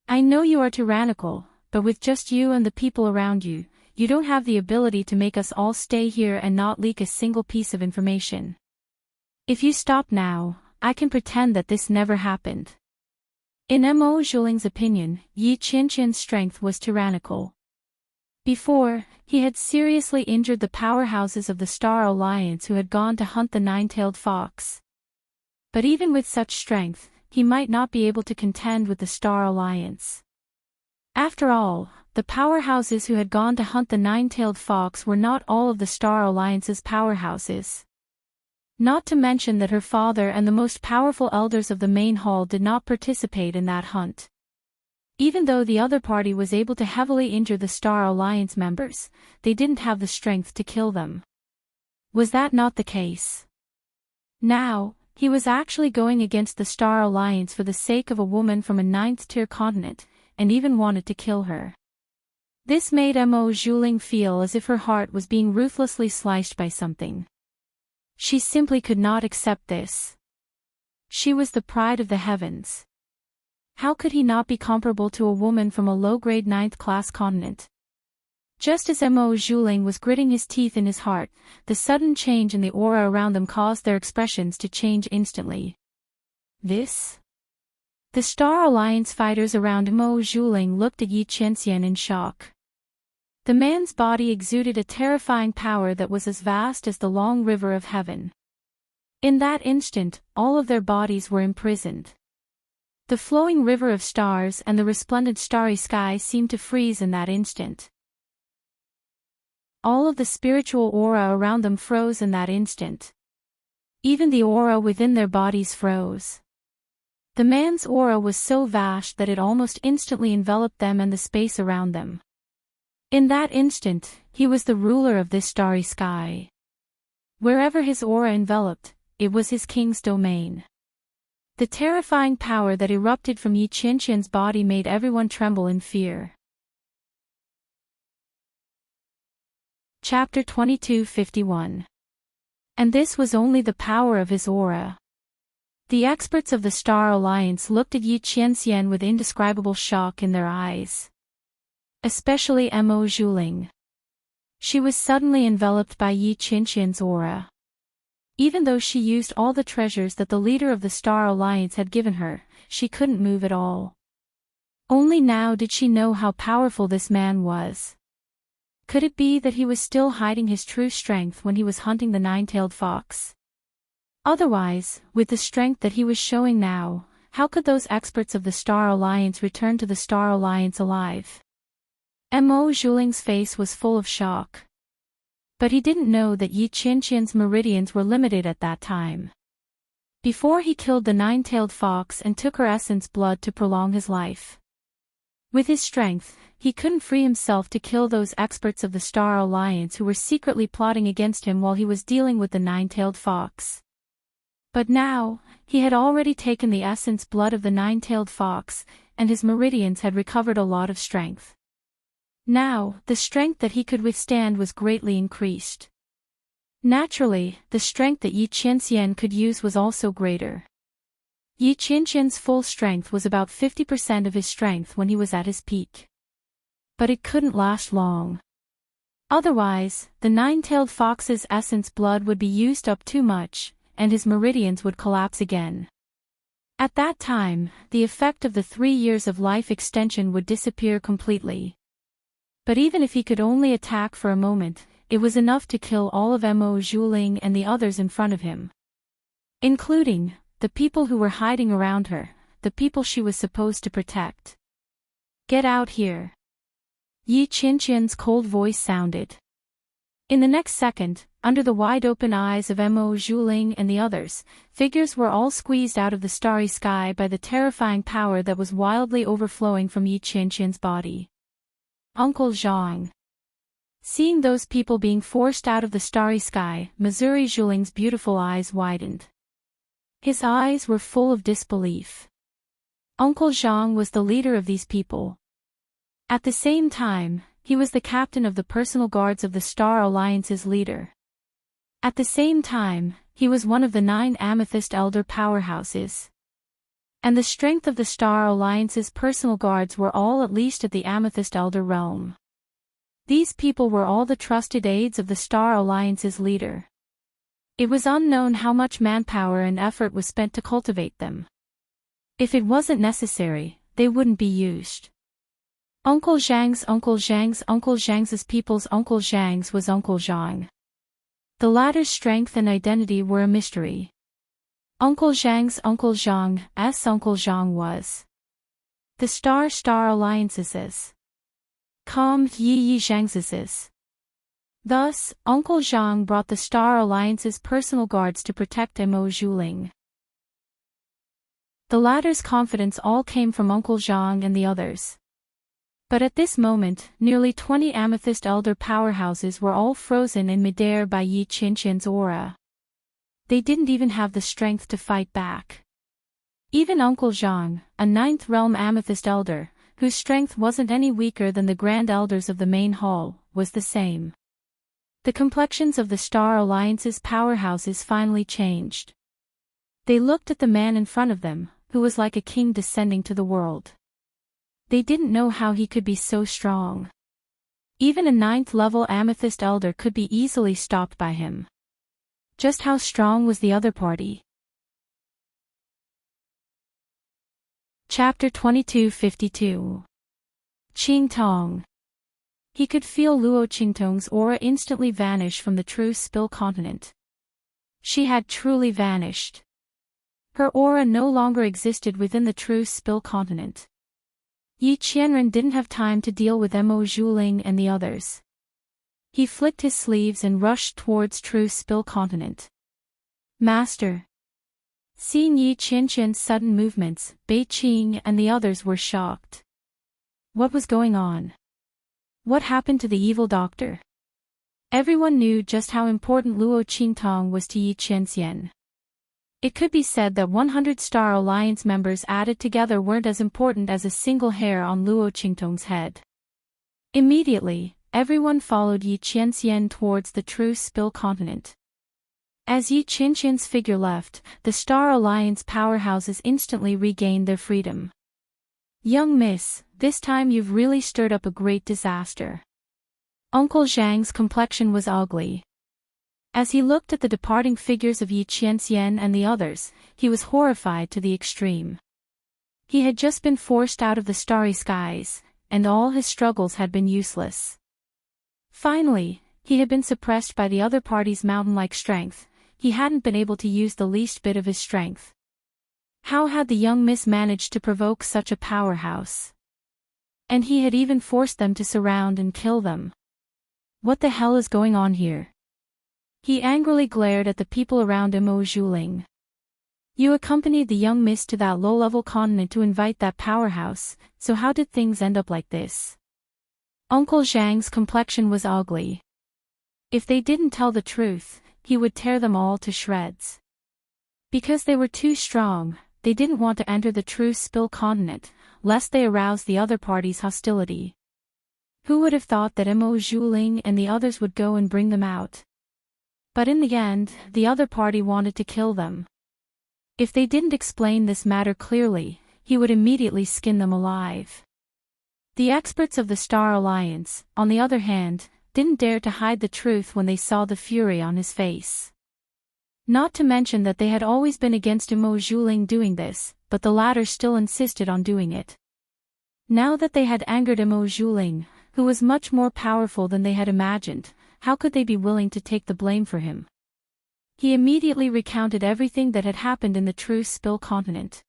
I know you are tyrannical, but with just you and the people around you, you don't have the ability to make us all stay here and not leak a single piece of information. If you stop now, I can pretend that this never happened. In Mo Zhuling's opinion, Yi Qianxian's strength was tyrannical. Before, he had seriously injured the powerhouses of the Star Alliance who had gone to hunt the nine-tailed fox. But even with such strength, he might not be able to contend with the Star Alliance. After all, the powerhouses who had gone to hunt the nine-tailed fox were not all of the Star Alliance's powerhouses. Not to mention that her father and the most powerful elders of the main hall did not participate in that hunt. Even though the other party was able to heavily injure the Star Alliance members, they didn't have the strength to kill them. Was that not the case? Now, he was actually going against the Star Alliance for the sake of a woman from a ninth-tier continent, and even wanted to kill her. This made Mo Zhuling feel as if her heart was being ruthlessly sliced by something. She simply could not accept this. She was the pride of the heavens. How could he not be comparable to a woman from a low-grade ninth-class continent? Just as Mo Zhuling was gritting his teeth in his heart, the sudden change in the aura around them caused their expressions to change instantly. This? The Star Alliance fighters around Mo Zhuling looked at Yi Qianxian in shock. The man's body exuded a terrifying power that was as vast as the long river of heaven. In that instant, all of their bodies were imprisoned. The flowing river of stars and the resplendent starry sky seemed to freeze in that instant. All of the spiritual aura around them froze in that instant. Even the aura within their bodies froze. The man's aura was so vast that it almost instantly enveloped them and the space around them. In that instant, he was the ruler of this starry sky. Wherever his aura enveloped, it was his king's domain. The terrifying power that erupted from Yi Qianxian's body made everyone tremble in fear. Chapter 2251. And this was only the power of his aura. The experts of the Star Alliance looked at Yi Qianxian with indescribable shock in their eyes. Especially Mo Zhuling. She was suddenly enveloped by Yi Qianxian's aura. Even though she used all the treasures that the leader of the Star Alliance had given her, she couldn't move at all. Only now did she know how powerful this man was. Could it be that he was still hiding his true strength when he was hunting the nine-tailed fox? Otherwise, with the strength that he was showing now, how could those experts of the Star Alliance return to the Star Alliance alive? Mo Zhuling's face was full of shock. But he didn't know that Yi Qianxian's meridians were limited at that time. Before he killed the nine-tailed fox and took her essence blood to prolong his life. With his strength, he couldn't free himself to kill those experts of the Star Alliance who were secretly plotting against him while he was dealing with the nine-tailed fox. But now, he had already taken the essence blood of the nine-tailed fox, and his meridians had recovered a lot of strength. Now, the strength that he could withstand was greatly increased. Naturally, the strength that Yi Qianxian could use was also greater. Yi Qianxian's full strength was about 50% of his strength when he was at his peak. But it couldn't last long. Otherwise, the nine-tailed fox's essence blood would be used up too much, and his meridians would collapse again. At that time, the effect of the 3 years of life extension would disappear completely. But even if he could only attack for a moment, it was enough to kill all of Mo Zhuling and the others in front of him. Including the people who were hiding around her, the people she was supposed to protect. Get out here. Yi Qianxian's cold voice sounded. In the next second, under the wide-open eyes of Mo Zhuling and the others, figures were all squeezed out of the starry sky by the terrifying power that was wildly overflowing from Yi Qianxian's body. Uncle Zhang. Seeing those people being forced out of the starry sky, Missouri Zhuling's beautiful eyes widened. His eyes were full of disbelief. Uncle Zhang was the leader of these people. At the same time, he was the captain of the personal guards of the Star Alliance's leader. At the same time, he was one of the 9 Amethyst Elder powerhouses. And the strength of the Star Alliance's personal guards were all at least at the Amethyst Elder realm. These people were all the trusted aides of the Star Alliance's leader. It was unknown how much manpower and effort was spent to cultivate them. If it wasn't necessary, they wouldn't be used. Uncle Zhang's people's Uncle Zhang's was Uncle Zhang. The latter's strength and identity were a mystery. Uncle Zhang's Uncle Zhang's Uncle Zhang was the Star Alliance's Com Yi Zhang's. Thus, Uncle Zhang brought the Star Alliance's personal guards to protect Mo Zhuling. The latter's confidence all came from Uncle Zhang and the others. But at this moment, nearly 20 Amethyst Elder powerhouses were all frozen in midair by Yi Qianqian's aura. They didn't even have the strength to fight back. Even Uncle Zhang, a 9th Realm Amethyst Elder, whose strength wasn't any weaker than the Grand Elders of the main hall, was the same. The complexions of the Star Alliance's powerhouses finally changed. They looked at the man in front of them, who was like a king descending to the world. They didn't know how he could be so strong. Even a 9th level Amethyst Elder could be easily stopped by him. Just how strong was the other party? Chapter 2252. Qingtong. He could feel Luo Qingtong's aura instantly vanish from the true Spill continent. She had truly vanished. Her aura no longer existed within the true Spill continent. Yi Qianren didn't have time to deal with Mo Zhuling and the others. He flicked his sleeves and rushed towards true Spill continent. Master. Seeing Yi Qianqian's sudden movements, Bei Qing and the others were shocked. What was going on? What happened to the evil doctor? Everyone knew just how important Luo Qingtong was to Yi Qianxian. It could be said that 100 Star Alliance members added together weren't as important as a single hair on Luo Qingtong's head. Immediately, everyone followed Yi Qianxian towards the true Spill continent. As Yi Qianxian's figure left, the Star Alliance powerhouses instantly regained their freedom. Young miss, this time you've really stirred up a great disaster. Uncle Zhang's complexion was ugly. As he looked at the departing figures of Yi Qianxian and the others, he was horrified to the extreme. He had just been forced out of the starry skies, and all his struggles had been useless. Finally, he had been suppressed by the other party's mountain-like strength. He hadn't been able to use the least bit of his strength. How had the young miss managed to provoke such a powerhouse? And he had even forced them to surround and kill them. What the hell is going on here? He angrily glared at the people around Mo Zhuling. You accompanied the young miss to that low-level continent to invite that powerhouse, so how did things end up like this? Uncle Zhang's complexion was ugly. If they didn't tell the truth, he would tear them all to shreds. Because they were too strong, they didn't want to enter the true Spill continent, lest they arouse the other party's hostility. Who would have thought that Mo Zhuling and the others would go and bring them out? But in the end, the other party wanted to kill them. If they didn't explain this matter clearly, he would immediately skin them alive. The experts of the Star Alliance, on the other hand, didn't dare to hide the truth when they saw the fury on his face. Not to mention that they had always been against Mo Zhuling doing this, but the latter still insisted on doing it. Now that they had angered Mo Zhuling, who was much more powerful than they had imagined, how could they be willing to take the blame for him? He immediately recounted everything that had happened in the true Spill continent.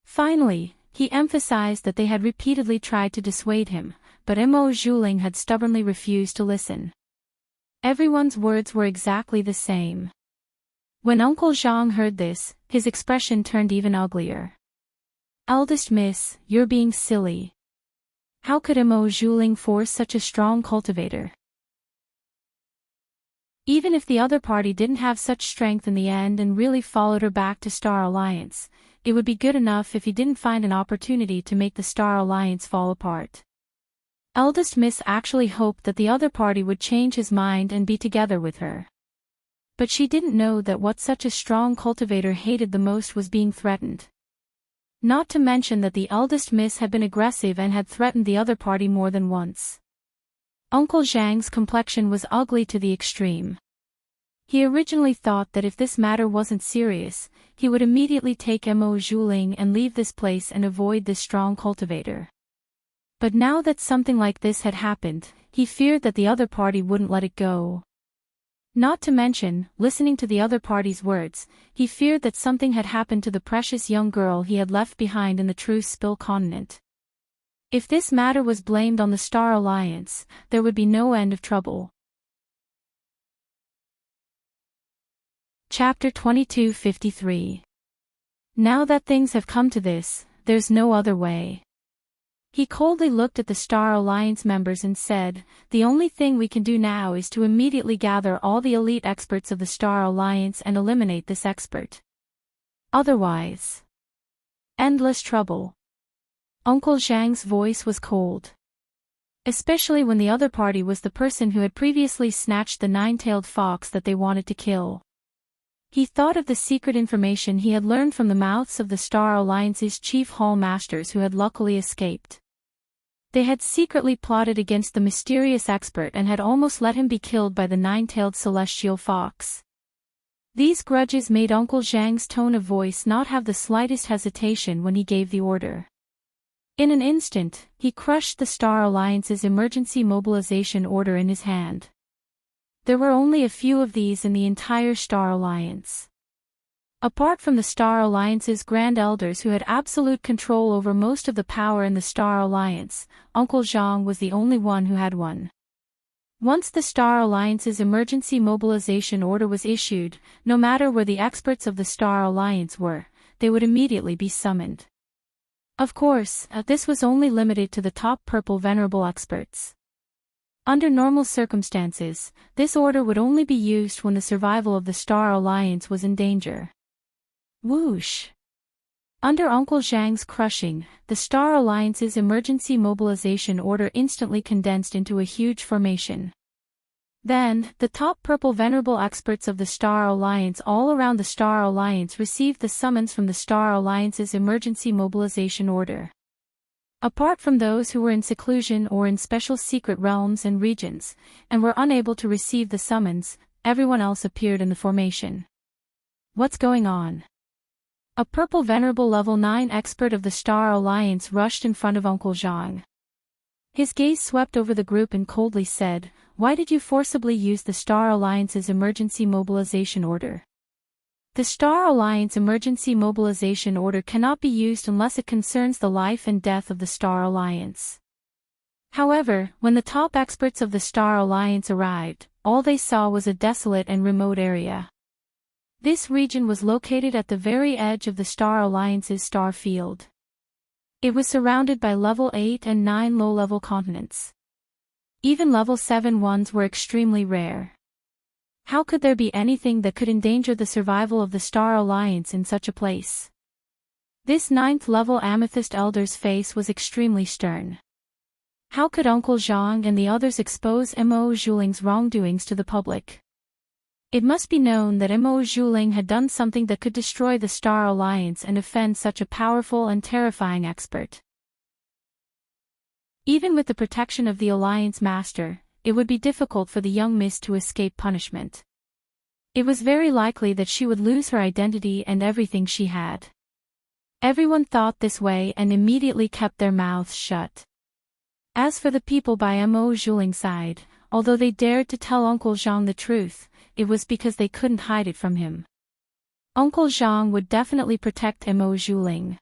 Finally, he emphasized that they had repeatedly tried to dissuade him, but Mo Zhuling had stubbornly refused to listen. Everyone's words were exactly the same. When Uncle Zhang heard this, his expression turned even uglier. Eldest miss, you're being silly. How could Mo Zhuling force such a strong cultivator? Even if the other party didn't have such strength in the end and really followed her back to Star Alliance, it would be good enough if he didn't find an opportunity to make the Star Alliance fall apart. Eldest Miss actually hoped that the other party would change his mind and be together with her. But she didn't know that what such a strong cultivator hated the most was being threatened. Not to mention that the eldest miss had been aggressive and had threatened the other party more than once. Uncle Zhang's complexion was ugly to the extreme. He originally thought that if this matter wasn't serious, he would immediately take Mo Zhuling and leave this place and avoid this strong cultivator. But now that something like this had happened, he feared that the other party wouldn't let it go. Not to mention, listening to the other party's words, he feared that something had happened to the precious young girl he had left behind in the true Spill continent. If this matter was blamed on the Star Alliance, there would be no end of trouble. Chapter 2253. Now that things have come to this, there's no other way. He coldly looked at the Star Alliance members and said, "The only thing we can do now is to immediately gather all the elite experts of the Star Alliance and eliminate this expert. Otherwise, endless trouble." Uncle Zhang's voice was cold. Especially when the other party was the person who had previously snatched the nine-tailed fox that they wanted to kill. He thought of the secret information he had learned from the mouths of the Star Alliance's chief hall masters who had luckily escaped. They had secretly plotted against the mysterious expert and had almost let him be killed by the nine-tailed celestial fox. These grudges made Uncle Zhang's tone of voice not have the slightest hesitation when he gave the order. In an instant, he crushed the Star Alliance's emergency mobilization order in his hand. There were only a few of these in the entire Star Alliance. Apart from the Star Alliance's Grand Elders who had absolute control over most of the power in the Star Alliance, Uncle Zhang was the only one who had one. Once the Star Alliance's emergency mobilization order was issued, no matter where the experts of the Star Alliance were, they would immediately be summoned. Of course, this was only limited to the top purple venerable experts. Under normal circumstances, this order would only be used when the survival of the Star Alliance was in danger. Whoosh! Under Uncle Zhang's crushing, the Star Alliance's emergency mobilization order instantly condensed into a huge formation. Then, the top purple venerable experts of the Star Alliance all around the Star Alliance received the summons from the Star Alliance's emergency mobilization order. Apart from those who were in seclusion or in special secret realms and regions, and were unable to receive the summons, everyone else appeared in the formation. What's going on? A purple venerable level 9 expert of the Star Alliance rushed in front of Uncle Zhang. His gaze swept over the group and coldly said, "Why did you forcibly use the Star Alliance's emergency mobilization order?" The Star Alliance emergency mobilization order cannot be used unless it concerns the life and death of the Star Alliance. However, when the top experts of the Star Alliance arrived, all they saw was a desolate and remote area. This region was located at the very edge of the Star Alliance's star field. It was surrounded by level 8 and 9 low-level continents. Even level 7 ones were extremely rare. How could there be anything that could endanger the survival of the Star Alliance in such a place? This 9th level Amethyst Elder's face was extremely stern. How could Uncle Zhang and the others expose Mo Zhuling's wrongdoings to the public? It must be known that Mo Zhuling had done something that could destroy the Star Alliance and offend such a powerful and terrifying expert. Even with the protection of the Alliance Master, it would be difficult for the young miss to escape punishment. It was very likely that she would lose her identity and everything she had. Everyone thought this way and immediately kept their mouths shut. As for the people by Mo Zhuling's side, although they dared to tell Uncle Zhang the truth, it was because they couldn't hide it from him. Uncle Zhang would definitely protect Mo Zhuling.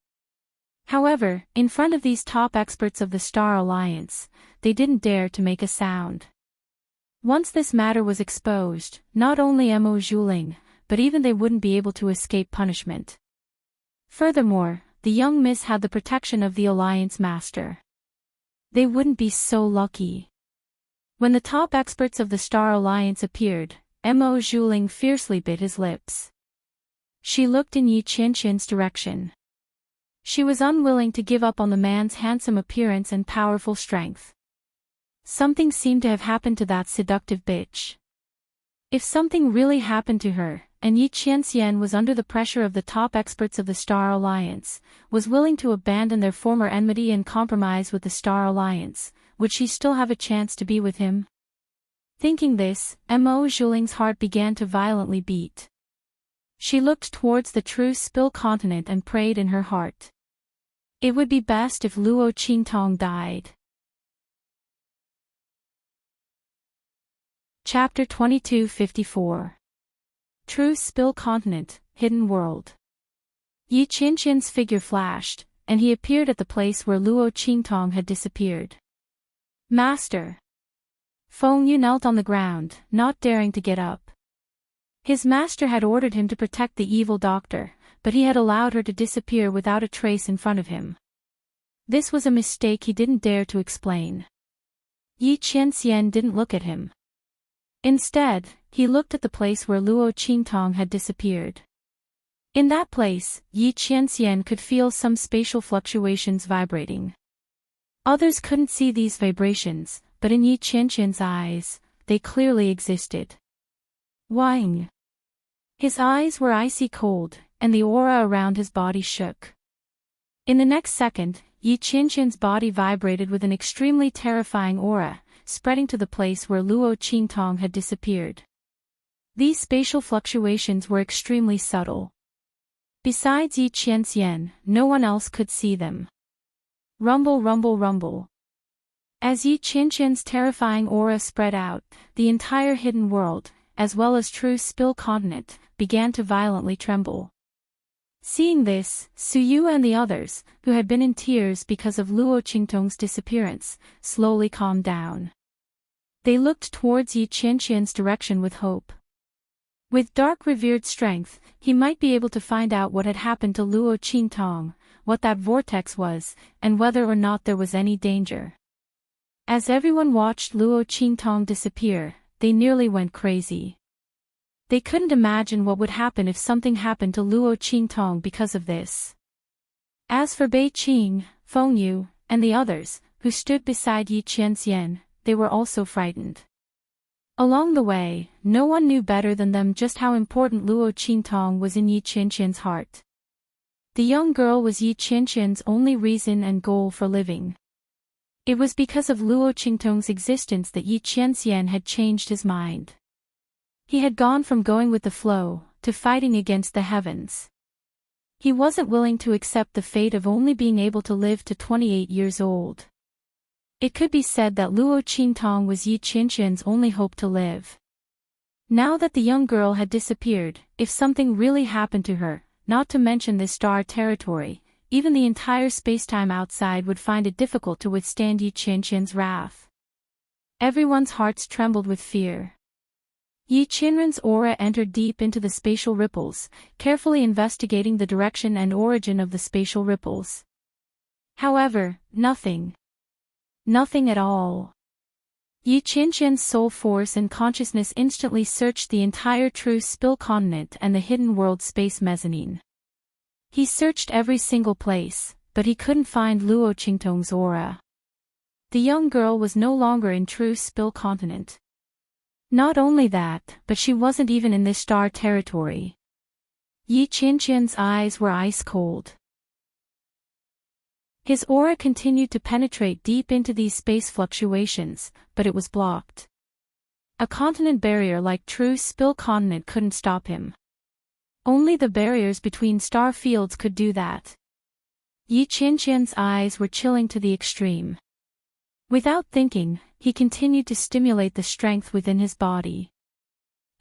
However, in front of these top experts of the Star Alliance, they didn't dare to make a sound. Once this matter was exposed, not only Mo Zhuling, but even they wouldn't be able to escape punishment. Furthermore, the young miss had the protection of the Alliance Master. They wouldn't be so lucky. When the top experts of the Star Alliance appeared, Mo Zhuling fiercely bit his lips. She looked in Yi Qianqian's direction. She was unwilling to give up on the man's handsome appearance and powerful strength. Something seemed to have happened to that seductive bitch. If something really happened to her, and Yi Qianxian was under the pressure of the top experts of the Star Alliance, was willing to abandon their former enmity and compromise with the Star Alliance, would she still have a chance to be with him? Thinking this, Mo Zhuling's heart began to violently beat. She looked towards the true Spill continent and prayed in her heart. It would be best if Luo Qingtong died. Chapter 2254. True Spill Continent, Hidden World. Yi Qianqian's figure flashed, and he appeared at the place where Luo Qingtong had disappeared. Master! Feng Yu knelt on the ground, not daring to get up. His master had ordered him to protect the evil doctor, but he had allowed her to disappear without a trace in front of him. This was a mistake he didn't dare to explain. Yi Qianxian didn't look at him. Instead, he looked at the place where Luo Qingtong had disappeared. In that place, Yi Qianxian could feel some spatial fluctuations vibrating. Others couldn't see these vibrations, but in Yi Qianxian's eyes, they clearly existed. Wang! His eyes were icy cold, and the aura around his body shook. In the next second, Yi Qianxian's body vibrated with an extremely terrifying aura, spreading to the place where Luo Qingtong had disappeared. These spatial fluctuations were extremely subtle. Besides Yi Qianxian, no one else could see them. Rumble, rumble, rumble. As Yi Qianxian's terrifying aura spread out, the entire hidden world, as well as True Spill Continent, began to violently tremble. Seeing this, Su Yu and the others, who had been in tears because of Luo Qingtong's disappearance, slowly calmed down. They looked towards Yi Qianxian's direction with hope. With dark revered strength, he might be able to find out what had happened to Luo Qingtong, what that vortex was, and whether or not there was any danger. As everyone watched Luo Qingtong disappear, they nearly went crazy. They couldn't imagine what would happen if something happened to Luo Qingtong because of this. As for Bei Qing, Feng Yu, and the others, who stood beside Yi Qianxian, they were also frightened. Along the way, no one knew better than them just how important Luo Qingtong was in Yi Qianxian's heart. The young girl was Yi Qianxian's only reason and goal for living. It was because of Luo Qingtong's existence that Yi Qianxian had changed his mind. He had gone from going with the flow, to fighting against the heavens. He wasn't willing to accept the fate of only being able to live to 28 years old. It could be said that Luo Qingtong was Yi Qianxian's only hope to live. Now that the young girl had disappeared, if something really happened to her, not to mention this star territory, even the entire spacetime outside would find it difficult to withstand Yi Qianxian's wrath. Everyone's hearts trembled with fear. Yi Qianren's aura entered deep into the spatial ripples, carefully investigating the direction and origin of the spatial ripples. However, nothing at all. Yi Qianxian's soul force and consciousness instantly searched the entire True Spill Continent and the hidden world space mezzanine. He searched every single place, but he couldn't find Luo Qingtong's aura. The young girl was no longer in True Spill Continent. Not only that, but she wasn't even in this star territory. Yi Qianxian's eyes were ice cold. His aura continued to penetrate deep into these space fluctuations, but it was blocked. A continent barrier like True Spill Continent couldn't stop him. Only the barriers between star fields could do that. Yi Qianxian's eyes were chilling to the extreme. Without thinking, he continued to stimulate the strength within his body.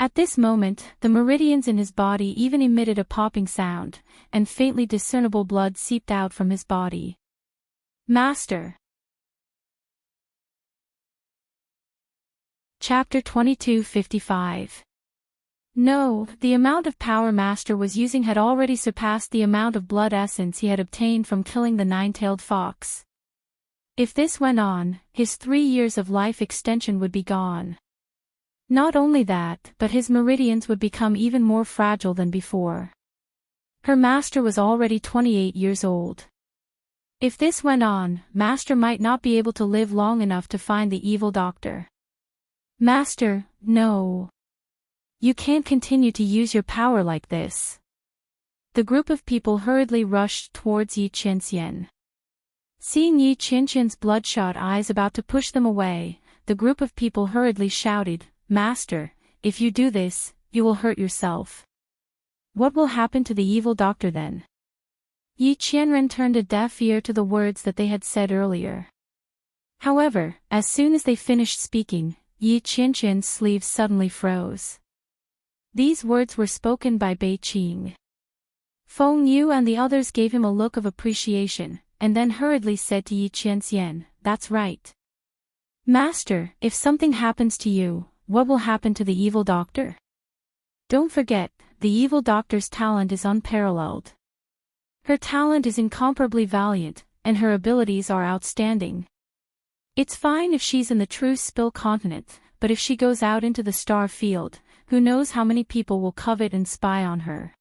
At this moment, the meridians in his body even emitted a popping sound, and faintly discernible blood seeped out from his body. Master! Chapter 2255. No, the amount of power Master was using had already surpassed the amount of blood essence he had obtained from killing the nine-tailed fox. If this went on, his 3 years of life extension would be gone. Not only that, but his meridians would become even more fragile than before. Her master was already 28 years old. If this went on, Master might not be able to live long enough to find the evil doctor. Master, no. You can't continue to use your power like this. The group of people hurriedly rushed towards Yi Qianxian. Seeing Yi Qianxian's bloodshot eyes about to push them away, the group of people hurriedly shouted, Master, if you do this, you will hurt yourself. What will happen to the evil doctor then? Yi Qianren turned a deaf ear to the words that they had said earlier. However, as soon as they finished speaking, Yi Qianqian's sleeves suddenly froze. These words were spoken by Bei Qing. Feng Yu and the others gave him a look of appreciation, and then hurriedly said to Yi Qianxian, "That's right. Master, if something happens to you, what will happen to the evil doctor? Don't forget, the evil doctor's talent is unparalleled. Her talent is incomparably valiant, and her abilities are outstanding. It's fine if she's in the true Spill continent, but if she goes out into the star field, who knows how many people will covet and spy on her.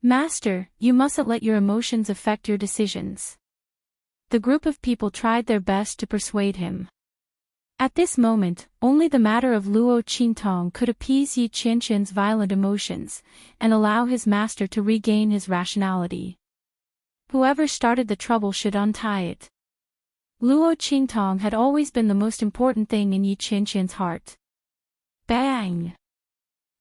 Master, you mustn't let your emotions affect your decisions." The group of people tried their best to persuade him. At this moment, only the matter of Luo Qingtong could appease Yi Qianqian's violent emotions, and allow his master to regain his rationality. Whoever started the trouble should untie it. Luo Qingtong had always been the most important thing in Yi Qianqian's heart. Bang!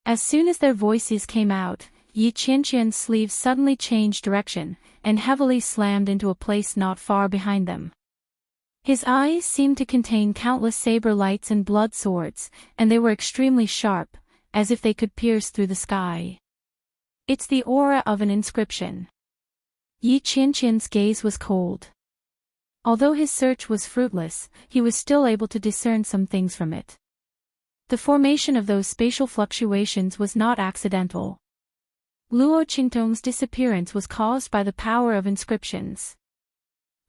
As soon as their voices came out, Yi Qianqian's sleeves suddenly changed direction, and heavily slammed into a place not far behind them. His eyes seemed to contain countless saber lights and blood swords, and they were extremely sharp, as if they could pierce through the sky. It's the aura of an inscription. Yi Qianqian's gaze was cold. Although his search was fruitless, he was still able to discern some things from it. The formation of those spatial fluctuations was not accidental. Luo Qingtong's disappearance was caused by the power of inscriptions.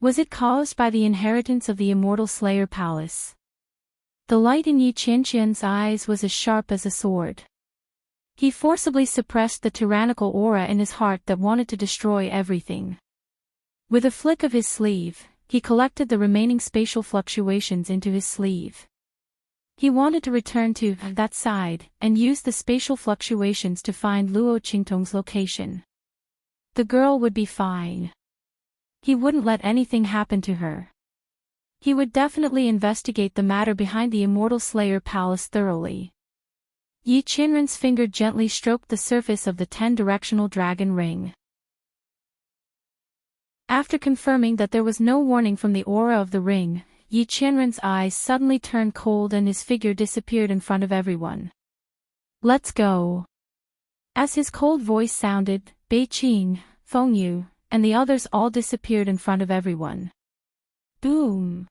Was it caused by the inheritance of the immortal Slayer Palace? The light in Yi Qianqian's eyes was as sharp as a sword. He forcibly suppressed the tyrannical aura in his heart that wanted to destroy everything. With a flick of his sleeve, he collected the remaining spatial fluctuations into his sleeve. He wanted to return to that side, and use the spatial fluctuations to find Luo Qingtong's location. The girl would be fine. He wouldn't let anything happen to her. He would definitely investigate the matter behind the Immortal Slayer Palace thoroughly. Yi Qianren's finger gently stroked the surface of the 10-directional dragon ring. After confirming that there was no warning from the aura of the ring, Yi Qianren's eyes suddenly turned cold and his figure disappeared in front of everyone. "Let's go." As his cold voice sounded, Bei Qing, Feng Yu, and the others all disappeared in front of everyone. Boom!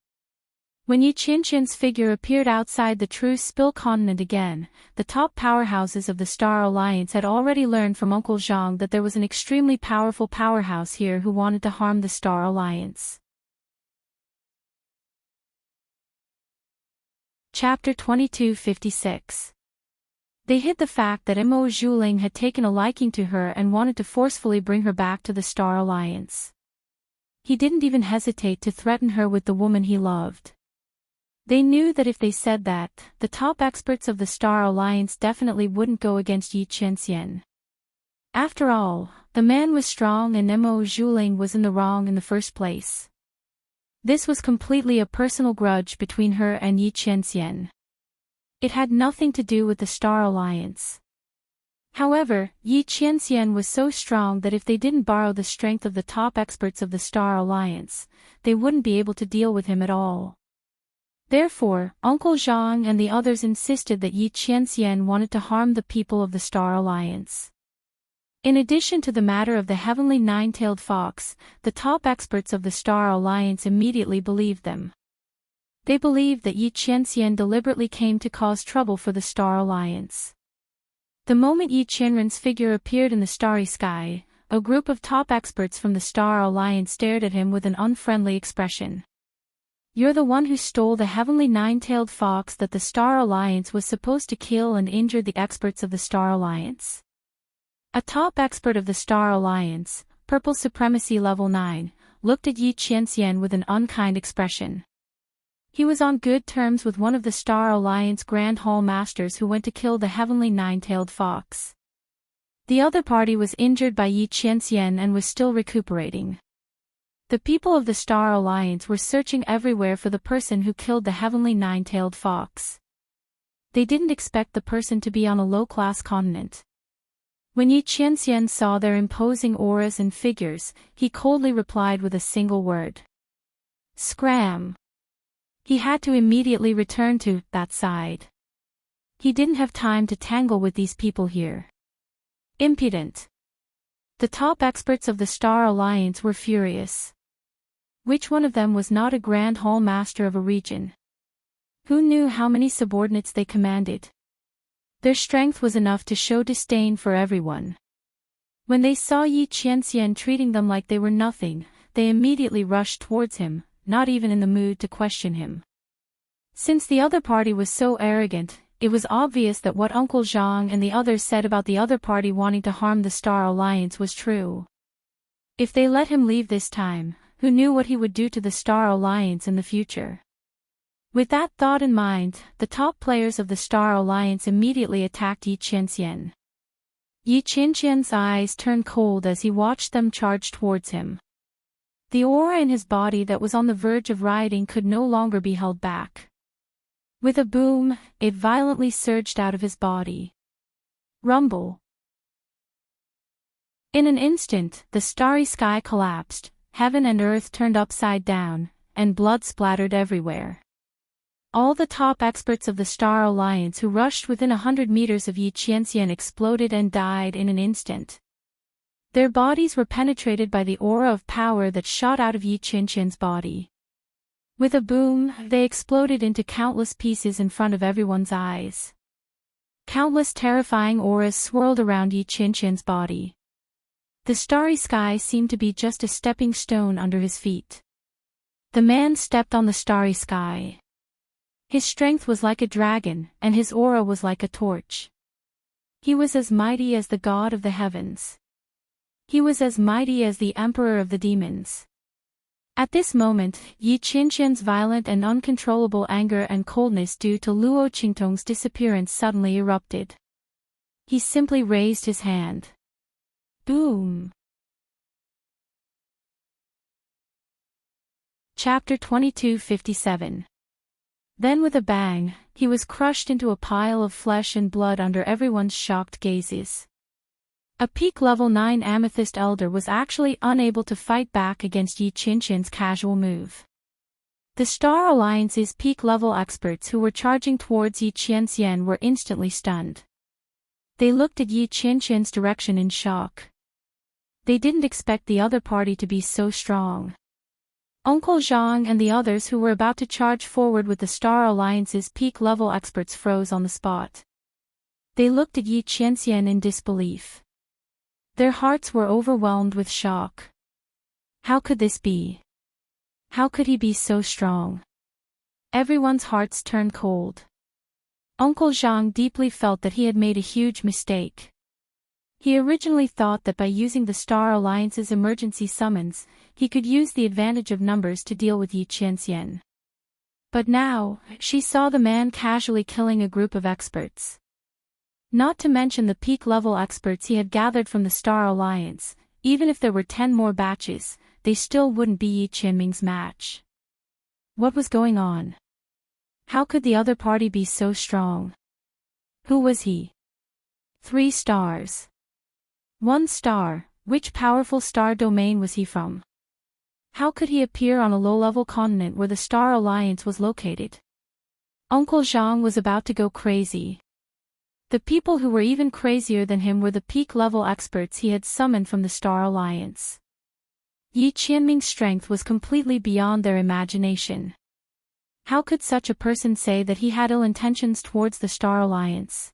When Yi Qianqian's figure appeared outside the true Spill continent again, the top powerhouses of the Star Alliance had already learned from Uncle Zhang that there was an extremely powerful powerhouse here who wanted to harm the Star Alliance. Chapter 2256. They hid the fact that Mo Zhuling had taken a liking to her and wanted to forcefully bring her back to the Star Alliance. He didn't even hesitate to threaten her with the woman he loved. They knew that if they said that, the top experts of the Star Alliance definitely wouldn't go against Yi Qianxian. After all, the man was strong and Mo Zhuling was in the wrong in the first place. This was completely a personal grudge between her and Yi Qianxian. It had nothing to do with the Star Alliance. However, Yi Qianxian was so strong that if they didn't borrow the strength of the top experts of the Star Alliance, they wouldn't be able to deal with him at all. Therefore, Uncle Zhang and the others insisted that Yi Qianxian wanted to harm the people of the Star Alliance. In addition to the matter of the heavenly nine-tailed fox, the top experts of the Star Alliance immediately believed them. They believed that Yi Qianxian deliberately came to cause trouble for the Star Alliance. The moment Yi Qianren's figure appeared in the starry sky, a group of top experts from the Star Alliance stared at him with an unfriendly expression. "You're the one who stole the heavenly nine-tailed fox that the Star Alliance was supposed to kill and injure the experts of the Star Alliance?" A top expert of the Star Alliance, Purple Supremacy Level 9, looked at Yi Qianxian with an unkind expression. He was on good terms with one of the Star Alliance Grand Hall Masters who went to kill the heavenly nine-tailed fox. The other party was injured by Yi Qianxian and was still recuperating. The people of the Star Alliance were searching everywhere for the person who killed the heavenly nine-tailed fox. They didn't expect the person to be on a low-class continent. When Yi Qianxian saw their imposing auras and figures, he coldly replied with a single word. "Scram." He had to immediately return to that side. He didn't have time to tangle with these people here. Impudent. The top experts of the Star Alliance were furious. Which one of them was not a Grand Hall Master of a region? Who knew how many subordinates they commanded? Their strength was enough to show disdain for everyone. When they saw Yi Qianxian treating them like they were nothing, they immediately rushed towards him, not even in the mood to question him. Since the other party was so arrogant, it was obvious that what Uncle Zhang and the others said about the other party wanting to harm the Star Alliance was true. If they let him leave this time, who knew what he would do to the Star Alliance in the future? With that thought in mind, the top players of the Star Alliance immediately attacked Yi Qianxian. Yi Qianxian's eyes turned cold as he watched them charge towards him. The aura in his body that was on the verge of rioting could no longer be held back. With a boom, it violently surged out of his body. Rumble. In an instant, the starry sky collapsed, heaven and earth turned upside down, and blood splattered everywhere. All the top experts of the Star Alliance who rushed within 100 meters of Yi Qianxian exploded and died in an instant. Their bodies were penetrated by the aura of power that shot out of Yi Qianxian's body. With a boom, they exploded into countless pieces in front of everyone's eyes. Countless terrifying auras swirled around Yi Qianxian's body. The starry sky seemed to be just a stepping stone under his feet. The man stepped on the starry sky. His strength was like a dragon, and his aura was like a torch. He was as mighty as the god of the heavens. He was as mighty as the emperor of the demons. At this moment, Yi Qianxian's violent and uncontrollable anger and coldness due to Luo Qingtong's disappearance suddenly erupted. He simply raised his hand. Boom! Chapter 2257. Then with a bang, he was crushed into a pile of flesh and blood under everyone's shocked gazes. A peak level 9 Amethyst Elder was actually unable to fight back against Yi Qianxian's casual move. The Star Alliance's peak level experts who were charging towards Yi Qianxian were instantly stunned. They looked at Yi Qianxian's direction in shock. They didn't expect the other party to be so strong. Uncle Zhang and the others who were about to charge forward with the Star Alliance's peak-level experts froze on the spot. They looked at Yi Qianxian in disbelief. Their hearts were overwhelmed with shock. How could this be? How could he be so strong? Everyone's hearts turned cold. Uncle Zhang deeply felt that he had made a huge mistake. He originally thought that by using the Star Alliance's emergency summons, he could use the advantage of numbers to deal with Yi Qianxian. But now, she saw the man casually killing a group of experts. Not to mention the peak-level experts he had gathered from the Star Alliance. Even if there were 10 more batches, they still wouldn't be Yi Qianming's match. What was going on? How could the other party be so strong? Who was he? 3 stars. 1 star, which powerful star domain was he from? How could he appear on a low-level continent where the Star Alliance was located? Uncle Zhang was about to go crazy. The people who were even crazier than him were the peak-level experts he had summoned from the Star Alliance. Yi Qianming's strength was completely beyond their imagination. How could such a person say that he had ill intentions towards the Star Alliance?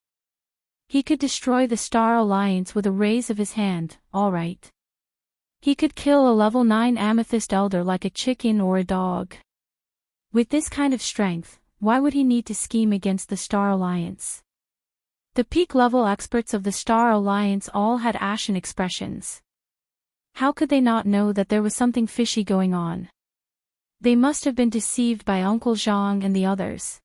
He could destroy the Star Alliance with a raise of his hand, all right. He could kill a level 9 Amethyst Elder like a chicken or a dog. With this kind of strength, why would he need to scheme against the Star Alliance? The peak-level experts of the Star Alliance all had ashen expressions. How could they not know that there was something fishy going on? They must have been deceived by Uncle Zhang and the others.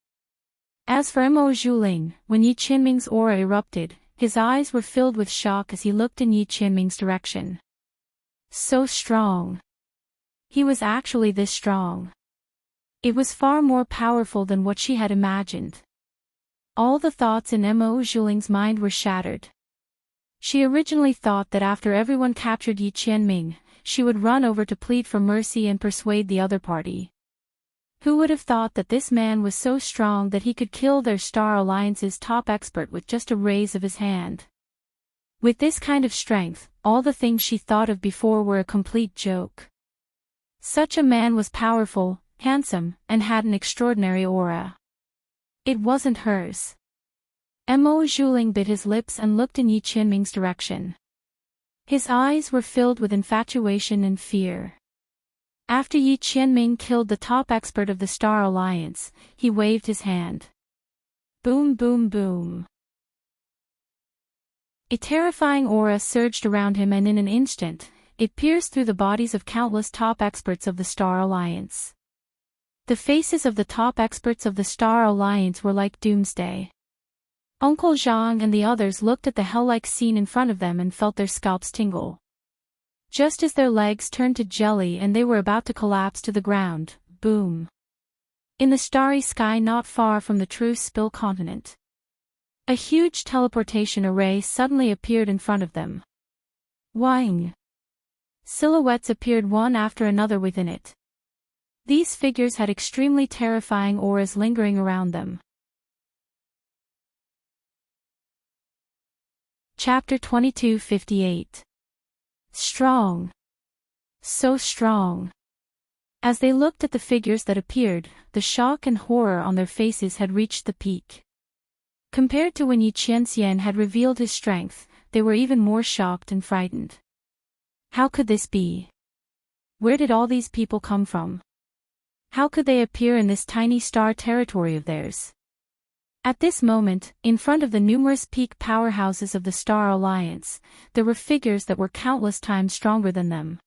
As for Mo Zhuling, when Yi Qianming's aura erupted, his eyes were filled with shock as he looked in Yi Qianming's direction. So strong. He was actually this strong. It was far more powerful than what she had imagined. All the thoughts in Mo Zhuling's mind were shattered. She originally thought that after everyone captured Yi Qianming, she would run over to plead for mercy and persuade the other party. Who would have thought that this man was so strong that he could kill their Star Alliance's top expert with just a raise of his hand? With this kind of strength, all the things she thought of before were a complete joke. Such a man was powerful, handsome, and had an extraordinary aura. It wasn't hers. Mo Zhuling bit his lips and looked in Yi Qianming's direction. His eyes were filled with infatuation and fear. After Yi Qianming killed the top expert of the Star Alliance, he waved his hand. Boom, boom, boom. A terrifying aura surged around him, and in an instant, it pierced through the bodies of countless top experts of the Star Alliance. The faces of the top experts of the Star Alliance were like doomsday. Uncle Zhang and the others looked at the hell-like scene in front of them and felt their scalps tingle. Just as their legs turned to jelly and they were about to collapse to the ground, boom. In the starry sky not far from the True Spill continent, a huge teleportation array suddenly appeared in front of them. Wang! Silhouettes appeared one after another within it. These figures had extremely terrifying auras lingering around them. Chapter 2258. Strong. So strong. As they looked at the figures that appeared, the shock and horror on their faces had reached the peak. Compared to when Yi Qianxian had revealed his strength, they were even more shocked and frightened. How could this be? Where did all these people come from? How could they appear in this tiny star territory of theirs? At this moment, in front of the numerous peak powerhouses of the Star Alliance, there were figures that were countless times stronger than them.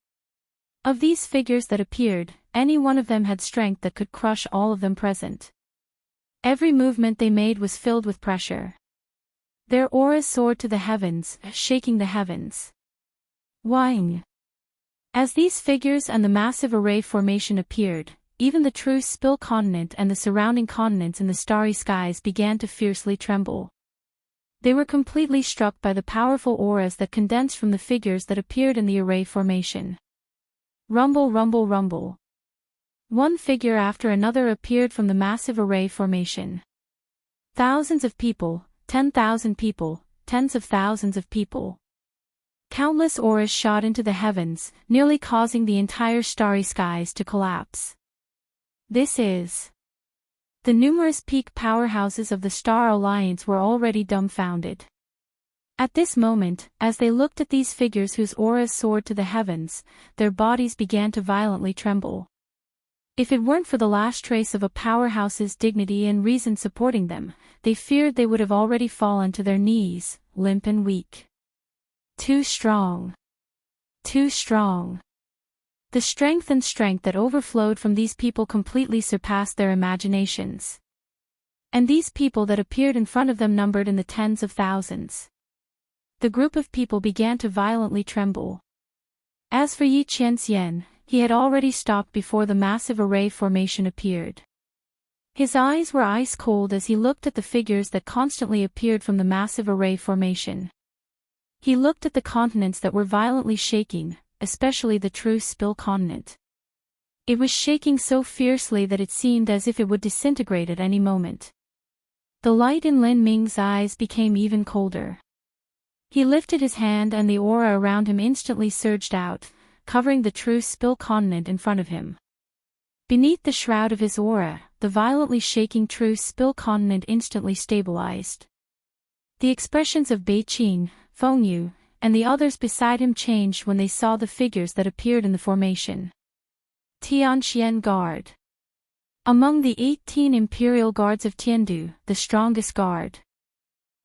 Of these figures that appeared, any one of them had strength that could crush all of them present. Every movement they made was filled with pressure. Their auras soared to the heavens, shaking the heavens. Wang! As these figures and the massive array formation appeared, even the True Spill continent and the surrounding continents in the starry skies began to fiercely tremble. They were completely struck by the powerful auras that condensed from the figures that appeared in the array formation. Rumble, rumble, rumble. One figure after another appeared from the massive array formation. Thousands of people, 10,000 people, tens of thousands of people. Countless auras shot into the heavens, nearly causing the entire starry skies to collapse. This is. The numerous peak powerhouses of the Star Alliance were already dumbfounded. At this moment, as they looked at these figures whose auras soared to the heavens, their bodies began to violently tremble. If it weren't for the last trace of a powerhouse's dignity and reason supporting them, they feared they would have already fallen to their knees, limp and weak. Too strong. Too strong. The strength that overflowed from these people completely surpassed their imaginations. And these people that appeared in front of them numbered in the tens of thousands. The group of people began to violently tremble. As for Yi Qianxian, he had already stopped before the massive array formation appeared. His eyes were ice cold as he looked at the figures that constantly appeared from the massive array formation. He looked at the continents that were violently shaking, especially the True Spill continent. It was shaking so fiercely that it seemed as if it would disintegrate at any moment. The light in Lin Ming's eyes became even colder. He lifted his hand and the aura around him instantly surged out, covering the True Spill continent in front of him. Beneath the shroud of his aura, the violently shaking True Spill continent instantly stabilized. The expressions of Beiqing, Fengyu, and the others beside him changed when they saw the figures that appeared in the formation. Tianxian Guard. Among the 18 imperial guards of Tiandu, the strongest guard.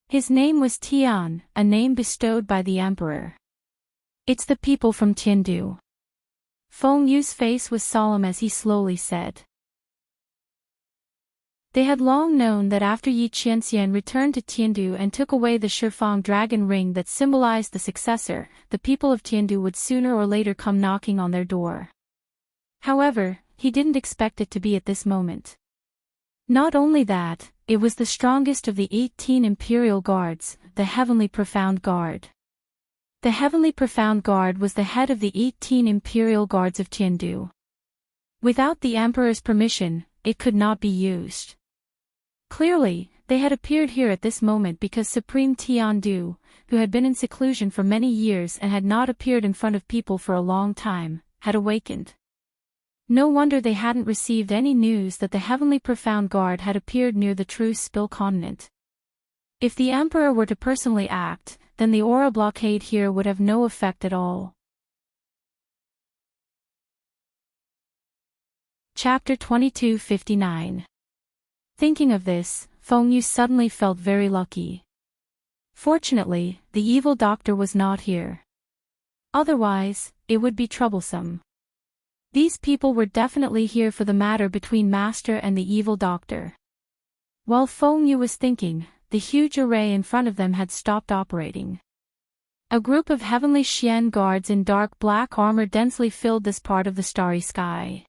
His name was Tian, a name bestowed by the emperor. It's the people from Tiandu. Fengyu's face was solemn as he slowly said. They had long known that after Yi Qianxian returned to Tiandu and took away the Shifang dragon ring that symbolized the successor, the people of Tiandu would sooner or later come knocking on their door. However, he didn't expect it to be at this moment. Not only that, it was the strongest of the 18 imperial guards, the Heavenly Profound Guard. The Heavenly Profound Guard was the head of the 18 imperial guards of Tiandu. Without the emperor's permission, it could not be used. Clearly, they had appeared here at this moment because Supreme Tiandu, who had been in seclusion for many years and had not appeared in front of people for a long time, had awakened. No wonder they hadn't received any news that the Heavenly Profound Guard had appeared near the true Spill continent. If the Emperor were to personally act, then the aura blockade here would have no effect at all. Chapter 2259. Thinking of this, Feng Yu suddenly felt very lucky. Fortunately, the evil doctor was not here. Otherwise, it would be troublesome. These people were definitely here for the matter between Master and the evil doctor. While Feng Yu was thinking, the huge array in front of them had stopped operating. A group of heavenly Xian guards in dark black armor densely filled this part of the starry sky.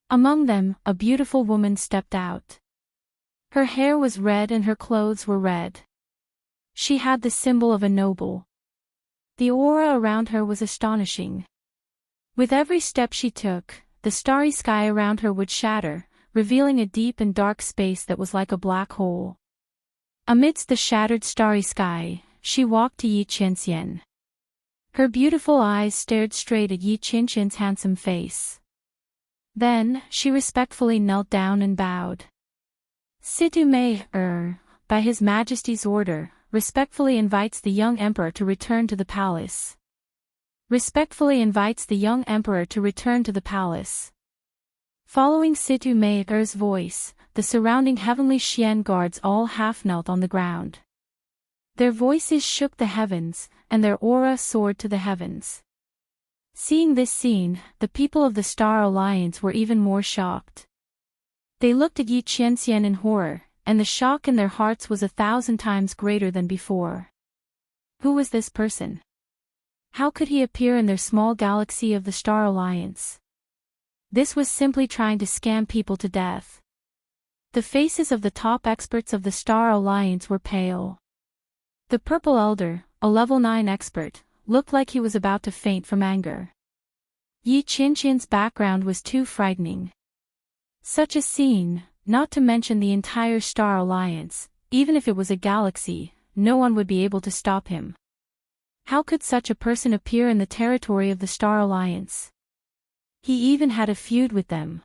Among them, a beautiful woman stepped out. Her hair was red and her clothes were red. She had the symbol of a noble. The aura around her was astonishing. With every step she took, the starry sky around her would shatter, revealing a deep and dark space that was like a black hole. Amidst the shattered starry sky, she walked to Yi Qianxian. Her beautiful eyes stared straight at Yi Qianxian's handsome face. Then, she respectfully knelt down and bowed. Situ Mei, by His Majesty's order, respectfully invites the young emperor to return to the palace. Respectfully invites the young emperor to return to the palace. Following Situ Mei's voice, the surrounding heavenly Xian guards all half-knelt on the ground. Their voices shook the heavens, and their aura soared to the heavens. Seeing this scene, the people of the Star Alliance were even more shocked. They looked at Yi Qianxian in horror, and the shock in their hearts was 1,000 times greater than before. Who was this person? How could he appear in their small galaxy of the Star Alliance? This was simply trying to scam people to death. The faces of the top experts of the Star Alliance were pale. The Purple Elder, a level 9 expert, looked like he was about to faint from anger. Yi Qianxian's background was too frightening. Such a scene, not to mention the entire Star Alliance, even if it was a galaxy, no one would be able to stop him. How could such a person appear in the territory of the Star Alliance? He even had a feud with them.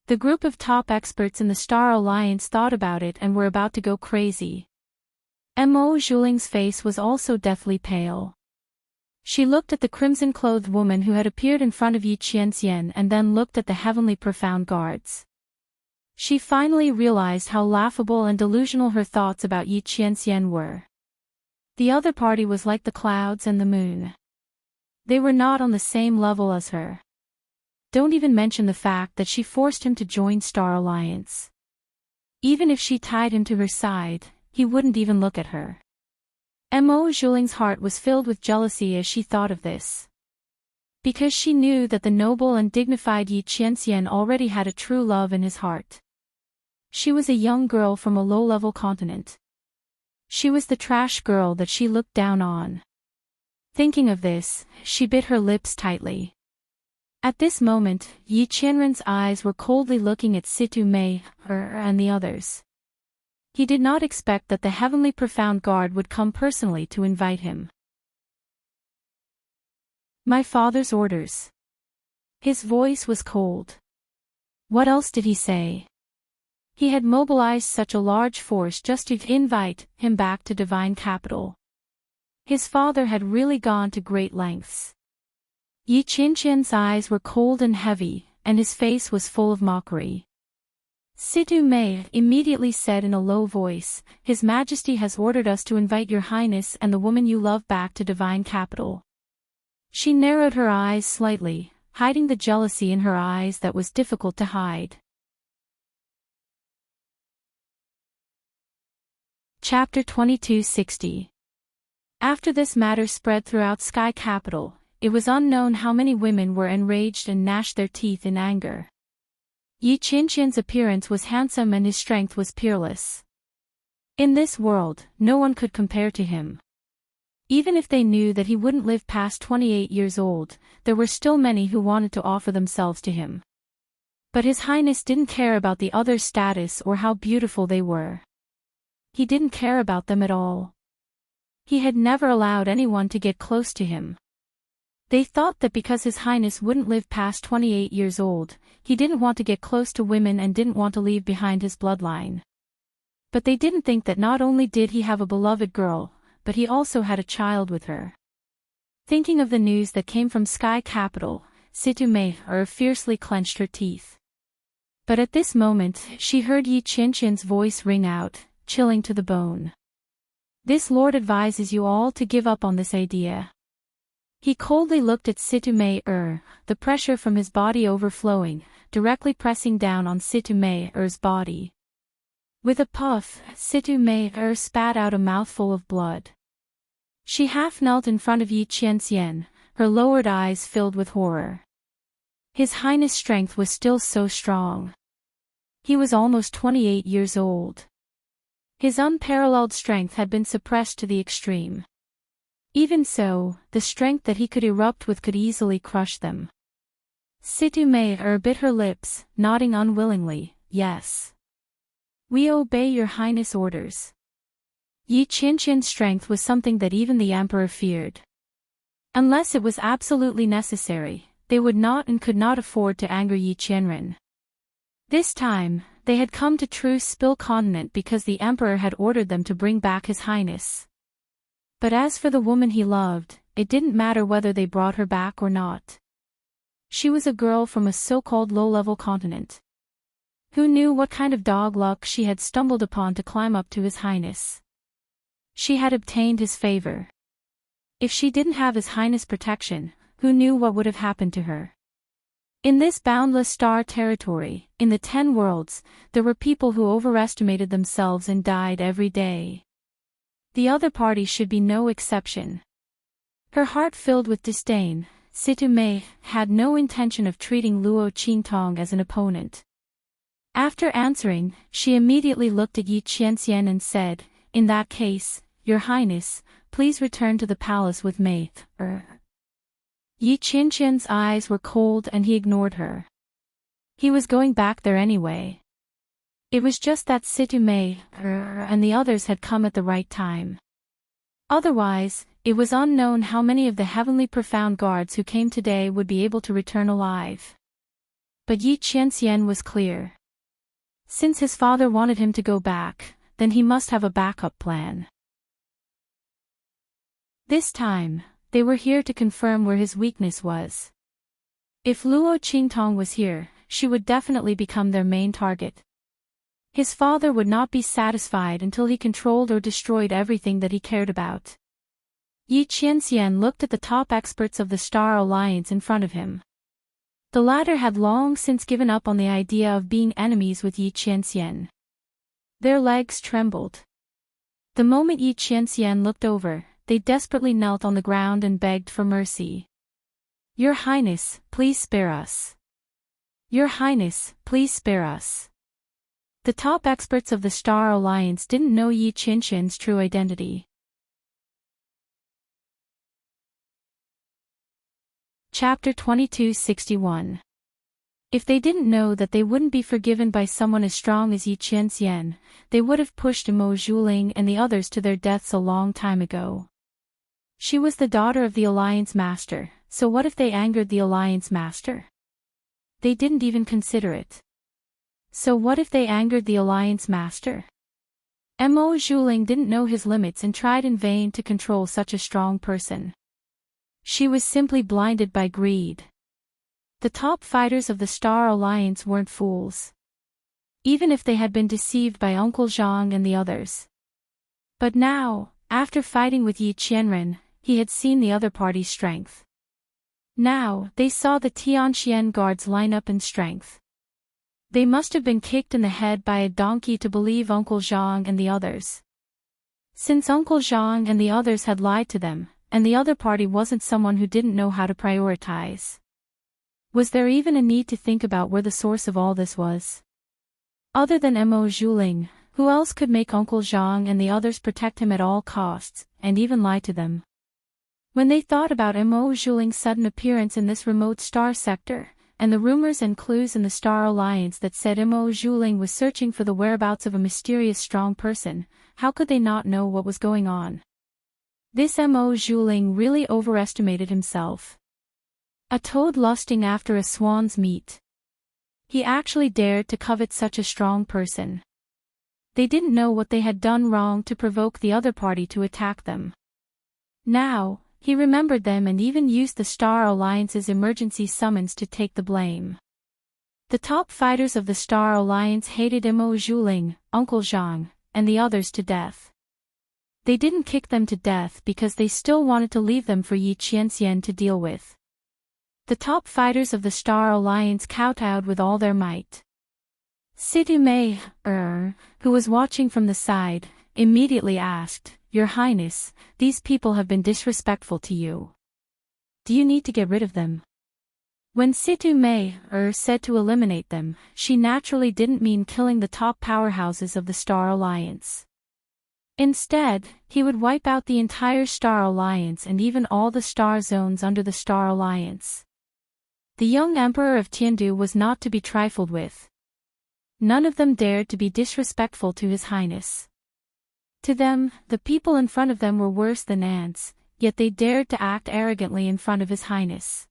The group of top experts in the Star Alliance thought about it and were about to go crazy. Mo Zhuling's face was also deathly pale. She looked at the crimson-clothed woman who had appeared in front of Yi Qianxian and then looked at the heavenly profound guards. She finally realized how laughable and delusional her thoughts about Yi Qianxian were. The other party was like the clouds and the moon. They were not on the same level as her. Don't even mention the fact that she forced him to join Star Alliance. Even if she tied him to her side, he wouldn't even look at her. Mo Zhuling's heart was filled with jealousy as she thought of this. Because she knew that the noble and dignified Yi Qianxian already had a true love in his heart. She was a young girl from a low-level continent. She was the trash girl that she looked down on. Thinking of this, she bit her lips tightly. At this moment, Yi Qianren's eyes were coldly looking at Situ Mei, and the others. He did not expect that the heavenly profound guard would come personally to invite him. My father's orders. His voice was cold. What else did he say? He had mobilized such a large force just to invite him back to Divine Capital. His father had really gone to great lengths. Yi Qianxian's eyes were cold and heavy, and his face was full of mockery. Situ Mei immediately said in a low voice, His Majesty has ordered us to invite your highness and the woman you love back to Divine Capital. She narrowed her eyes slightly, hiding the jealousy in her eyes that was difficult to hide. Chapter 2260. After this matter spread throughout Sky Capital, it was unknown how many women were enraged and gnashed their teeth in anger. Yi Qianxian's appearance was handsome and his strength was peerless. In this world, no one could compare to him. Even if they knew that he wouldn't live past 28 years old, there were still many who wanted to offer themselves to him. But His Highness didn't care about the others' status or how beautiful they were. He didn't care about them at all. He had never allowed anyone to get close to him. They thought that because His Highness wouldn't live past 28 years old, he didn't want to get close to women and didn't want to leave behind his bloodline. But they didn't think that not only did he have a beloved girl, but he also had a child with her. Thinking of the news that came from Sky Capital, Situme fiercely clenched her teeth. But at this moment, she heard Yi Qianqian's voice ring out, chilling to the bone. This lord advises you all to give up on this idea. He coldly looked at Situme, the pressure from his body overflowing, directly pressing down on Situme's body. With a puff, Situme spat out a mouthful of blood. She half knelt in front of Yi Qianqian, her lowered eyes filled with horror. His Highness' strength was still so strong. He was almost 28 years old. His unparalleled strength had been suppressed to the extreme. Even so, the strength that he could erupt with could easily crush them. Situme bit her lips, nodding unwillingly, yes. We obey your Highness' orders. Yi Qianqian's strength was something that even the Emperor feared. Unless it was absolutely necessary, they would not and could not afford to anger Yi Qianren. This time, they had come to True Spill Continent because the Emperor had ordered them to bring back His Highness. But as for the woman he loved, it didn't matter whether they brought her back or not. She was a girl from a so-called low-level continent. Who knew what kind of dog luck she had stumbled upon to climb up to His Highness? She had obtained his favor. If she didn't have His Highness' protection, who knew what would have happened to her? In this boundless star territory, in the 10 worlds, there were people who overestimated themselves and died every day. The other party should be no exception. Her heart filled with disdain, Situme had no intention of treating Luo Qingtong as an opponent. After answering, she immediately looked at Yi Qianqian and said, "In that case, Your Highness, please return to the palace with me." Yi Qianqian's eyes were cold and he ignored her. He was going back there anyway. It was just that Situme and the others had come at the right time. Otherwise, it was unknown how many of the heavenly profound guards who came today would be able to return alive. But Yi Qianqian was clear. Since his father wanted him to go back, then he must have a backup plan. This time, they were here to confirm where his weakness was. If Luo Qingtong was here, she would definitely become their main target. His father would not be satisfied until he controlled or destroyed everything that he cared about. Yi Qianqian looked at the top experts of the Star Alliance in front of him. The latter had long since given up on the idea of being enemies with Yi Qianqian. Their legs trembled. The moment Yi Qianqian looked over, they desperately knelt on the ground and begged for mercy. Your Highness, please spare us. Your Highness, please spare us. The top experts of the Star Alliance didn't know Yi Qianqian's true identity. Chapter 2261. If they didn't know that they wouldn't be forgiven by someone as strong as Yi Qianqian, they would have pushed Mo Zhuling and the others to their deaths a long time ago. She was the daughter of the Alliance Master, so what if they angered the Alliance Master? They didn't even consider it. So what if they angered the Alliance Master? Mo Zhuling didn't know his limits and tried in vain to control such a strong person. She was simply blinded by greed. The top fighters of the Star Alliance weren't fools. Even if they had been deceived by Uncle Zhang and the others. But now, after fighting with Yi Qianren, he had seen the other party's strength. Now, they saw the Tianxian guards line up in strength. They must have been kicked in the head by a donkey to believe Uncle Zhang and the others. Since Uncle Zhang and the others had lied to them, and the other party wasn't someone who didn't know how to prioritize. Was there even a need to think about where the source of all this was? Other than Mo Zhuling, who else could make Uncle Zhang and the others protect him at all costs, and even lie to them? When they thought about Mo Zhuling's sudden appearance in this remote star sector, and the rumors and clues in the Star Alliance that said Mo Zhuling was searching for the whereabouts of a mysterious strong person, how could they not know what was going on? This Mo Zhuling really overestimated himself. A toad lusting after a swan's meat. He actually dared to covet such a strong person. They didn't know what they had done wrong to provoke the other party to attack them. Now, he remembered them and even used the Star Alliance's emergency summons to take the blame. The top fighters of the Star Alliance hated Mo Zhuling, Uncle Zhang, and the others to death. They didn't kick them to death because they still wanted to leave them for Yi Qianxian to deal with. The top fighters of the Star Alliance kowtowed with all their might. Situ Mei, who was watching from the side, immediately asked, "Your Highness, these people have been disrespectful to you. Do you need to get rid of them?" When Situ Mei said to eliminate them, she naturally didn't mean killing the top powerhouses of the Star Alliance. Instead, he would wipe out the entire Star Alliance and even all the star zones under the Star Alliance. The young Emperor of Tiandu was not to be trifled with. None of them dared to be disrespectful to His Highness. To them, the people in front of them were worse than ants, yet they dared to act arrogantly in front of His Highness.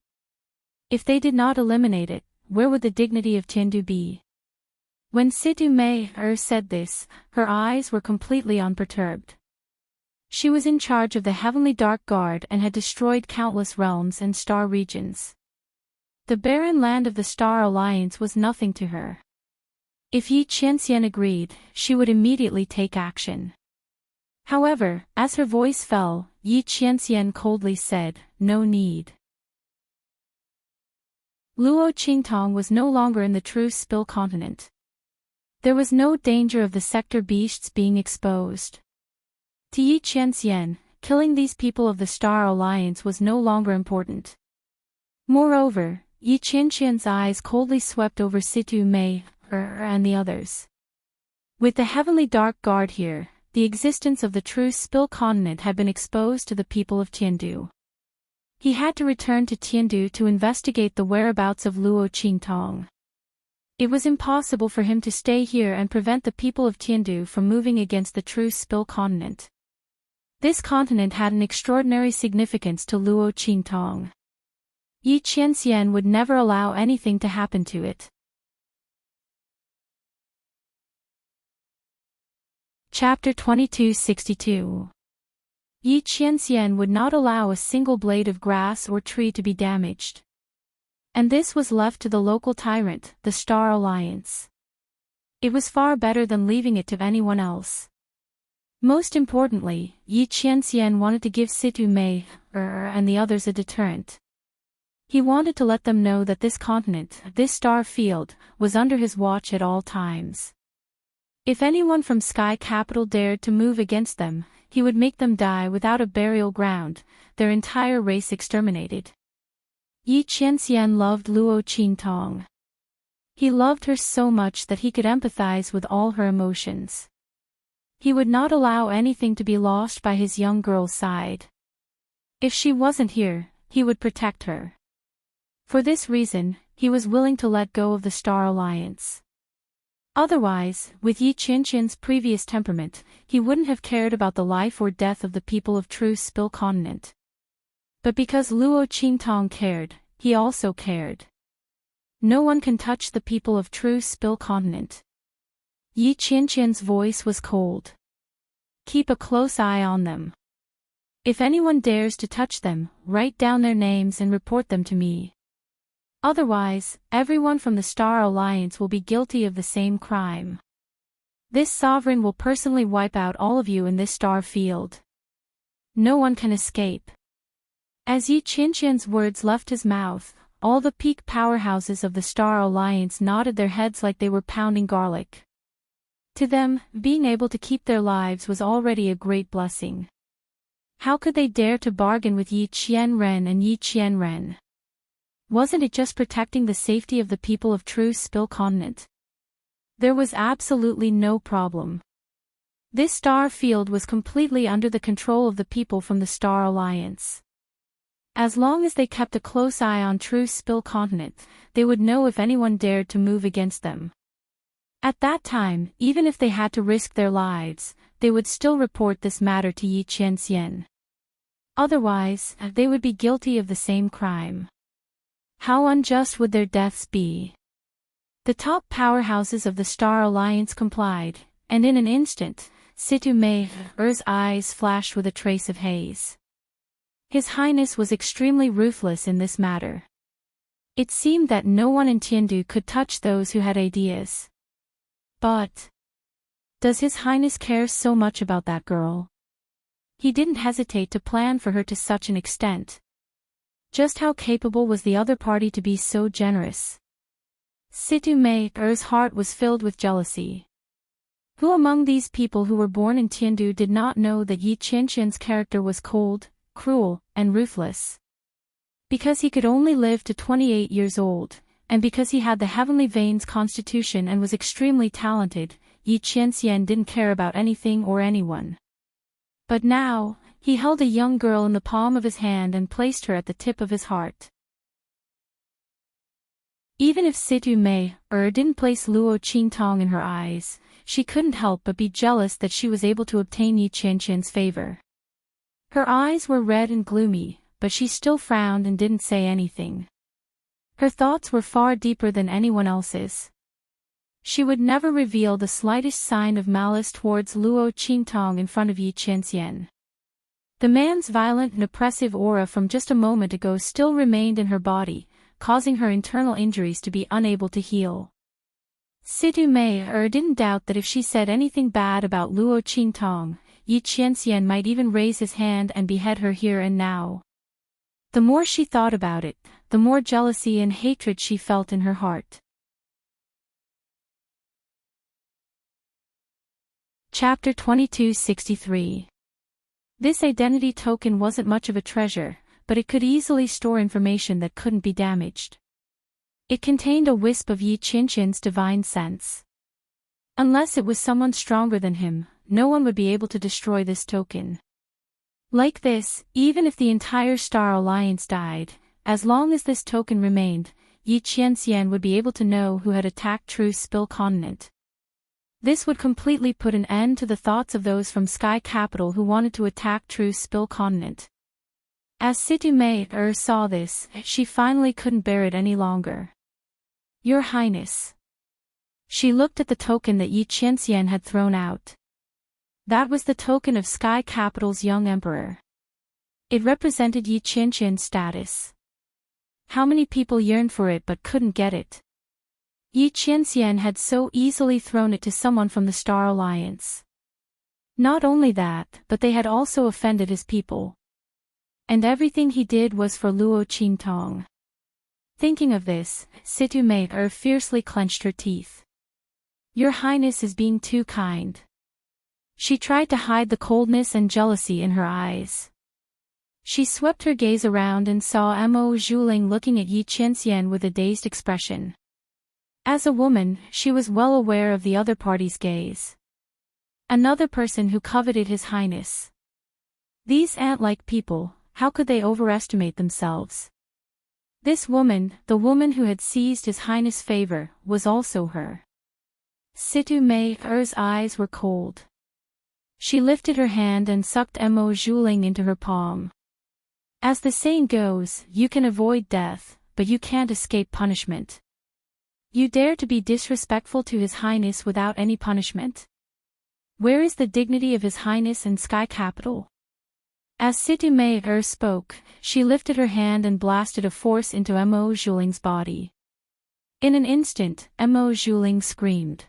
If they did not eliminate it, where would the dignity of Tiandu be? When Situ Mei said this, her eyes were completely unperturbed. She was in charge of the Heavenly Dark Guard and had destroyed countless realms and star regions. The barren land of the Star Alliance was nothing to her. If Yi Qianxian agreed, she would immediately take action. However, as her voice fell, Yi Qianxian coldly said, "No need." Luo Qingtong was no longer in the True Spill continent. There was no danger of the sector beasts being exposed. To Yi Qianxian, killing these people of the Star Alliance was no longer important. Moreover, Yi Qianxian's eyes coldly swept over Situ Mei and the others. With the Heavenly Dark Guard here, the existence of the True Spill continent had been exposed to the people of Tiandu. He had to return to Tiandu to investigate the whereabouts of Luo Qingtong. It was impossible for him to stay here and prevent the people of Tiandu from moving against the True Spill continent. This continent had an extraordinary significance to Luo Qingtong. Yi Qianxian would never allow anything to happen to it. Chapter 2262. Yi Qianxian would not allow a single blade of grass or tree to be damaged. And this was left to the local tyrant, the Star Alliance. It was far better than leaving it to anyone else. Most importantly, Yi Qianxian wanted to give Situ Mei and the others a deterrent. He wanted to let them know that this continent, this star field, was under his watch at all times. If anyone from Sky Capital dared to move against them, he would make them die without a burial ground, their entire race exterminated. Yi Qianxian loved Luo Qingtong. He loved her so much that he could empathize with all her emotions. He would not allow anything to be lost by his young girl's side. If she wasn't here, he would protect her. For this reason, he was willing to let go of the Star Alliance. Otherwise, with Yi Qianxian's previous temperament, he wouldn't have cared about the life or death of the people of True Spill continent. But because Luo Qingtong cared, he also cared. No one can touch the people of True Spill continent. Yi Qianxian's voice was cold. Keep a close eye on them. If anyone dares to touch them, write down their names and report them to me. Otherwise, everyone from the Star Alliance will be guilty of the same crime. This sovereign will personally wipe out all of you in this star field. No one can escape. As Yi Qianxian's words left his mouth, all the peak powerhouses of the Star Alliance nodded their heads like they were pounding garlic. To them, being able to keep their lives was already a great blessing. How could they dare to bargain with Yi Qianren and Yi Qianren? Wasn't it just protecting the safety of the people of True Spill continent? There was absolutely no problem. This star field was completely under the control of the people from the Star Alliance. As long as they kept a close eye on True Spill Continent, they would know if anyone dared to move against them. At that time, even if they had to risk their lives, they would still report this matter to Yi Qianxian. Otherwise, they would be guilty of the same crime. How unjust would their deaths be? The top powerhouses of the Star Alliance complied, and in an instant, Situ Mei's eyes flashed with a trace of haze. His Highness was extremely ruthless in this matter. It seemed that no one in Tiandu could touch those who had ideas. But does His Highness care so much about that girl? He didn't hesitate to plan for her to such an extent. Just how capable was the other party to be so generous? Situ Mei's heart was filled with jealousy. Who among these people who were born in Tiandu did not know that Yi Qianxian's character was cold, cruel, and ruthless? Because he could only live to 28 years old, and because he had the Heavenly Veins constitution and was extremely talented, Yi Qianxian didn't care about anything or anyone. But now, he held a young girl in the palm of his hand and placed her at the tip of his heart. Even if Situ Mei didn't place Luo Qingtong in her eyes, she couldn't help but be jealous that she was able to obtain Yi Qianxian's favor. Her eyes were red and gloomy, but she still frowned and didn't say anything. Her thoughts were far deeper than anyone else's. She would never reveal the slightest sign of malice towards Luo Qingtong in front of Yi Qianxian. The man's violent and oppressive aura from just a moment ago still remained in her body, causing her internal injuries to be unable to heal. Situ Mei didn't doubt that if she said anything bad about Luo Qingtong, Yi Qianxian might even raise his hand and behead her here and now. The more she thought about it, the more jealousy and hatred she felt in her heart. Chapter 2263. This identity token wasn't much of a treasure, but it could easily store information that couldn't be damaged. It contained a wisp of Yi Qianxian's divine sense. Unless it was someone stronger than him, no one would be able to destroy this token. Like this, even if the entire Star Alliance died, as long as this token remained, Yi Qianxian would be able to know who had attacked True Spill Continent. This would completely put an end to the thoughts of those from Sky Capital who wanted to attack True Spill Continent. As Situ Mei saw this, she finally couldn't bear it any longer. Your Highness. She looked at the token that Yi Qianxian had thrown out. That was the token of Sky Capital's young emperor. It represented Yi Qianxian's status. How many people yearned for it but couldn't get it? Yi Qianxian had so easily thrown it to someone from the Star Alliance. Not only that, but they had also offended his people. And everything he did was for Luo Qingtong. Thinking of this, Situ Mei fiercely clenched her teeth. Your Highness is being too kind. She tried to hide the coldness and jealousy in her eyes. She swept her gaze around and saw Mo Zhuling looking at Yi Qianxian with a dazed expression. As a woman, she was well aware of the other party's gaze. Another person who coveted His Highness. These ant-like people, how could they overestimate themselves? This woman, the woman who had seized His Highness' favor, was also her. Situ Mei's eyes were cold. She lifted her hand and sucked Mo Zhuling into her palm. As the saying goes, you can avoid death, but you can't escape punishment. You dare to be disrespectful to His Highness without any punishment? Where is the dignity of His Highness and Sky Capital? As Situ Mei spoke, she lifted her hand and blasted a force into Mo Zhuling's body. In an instant, Mo Zhuling screamed.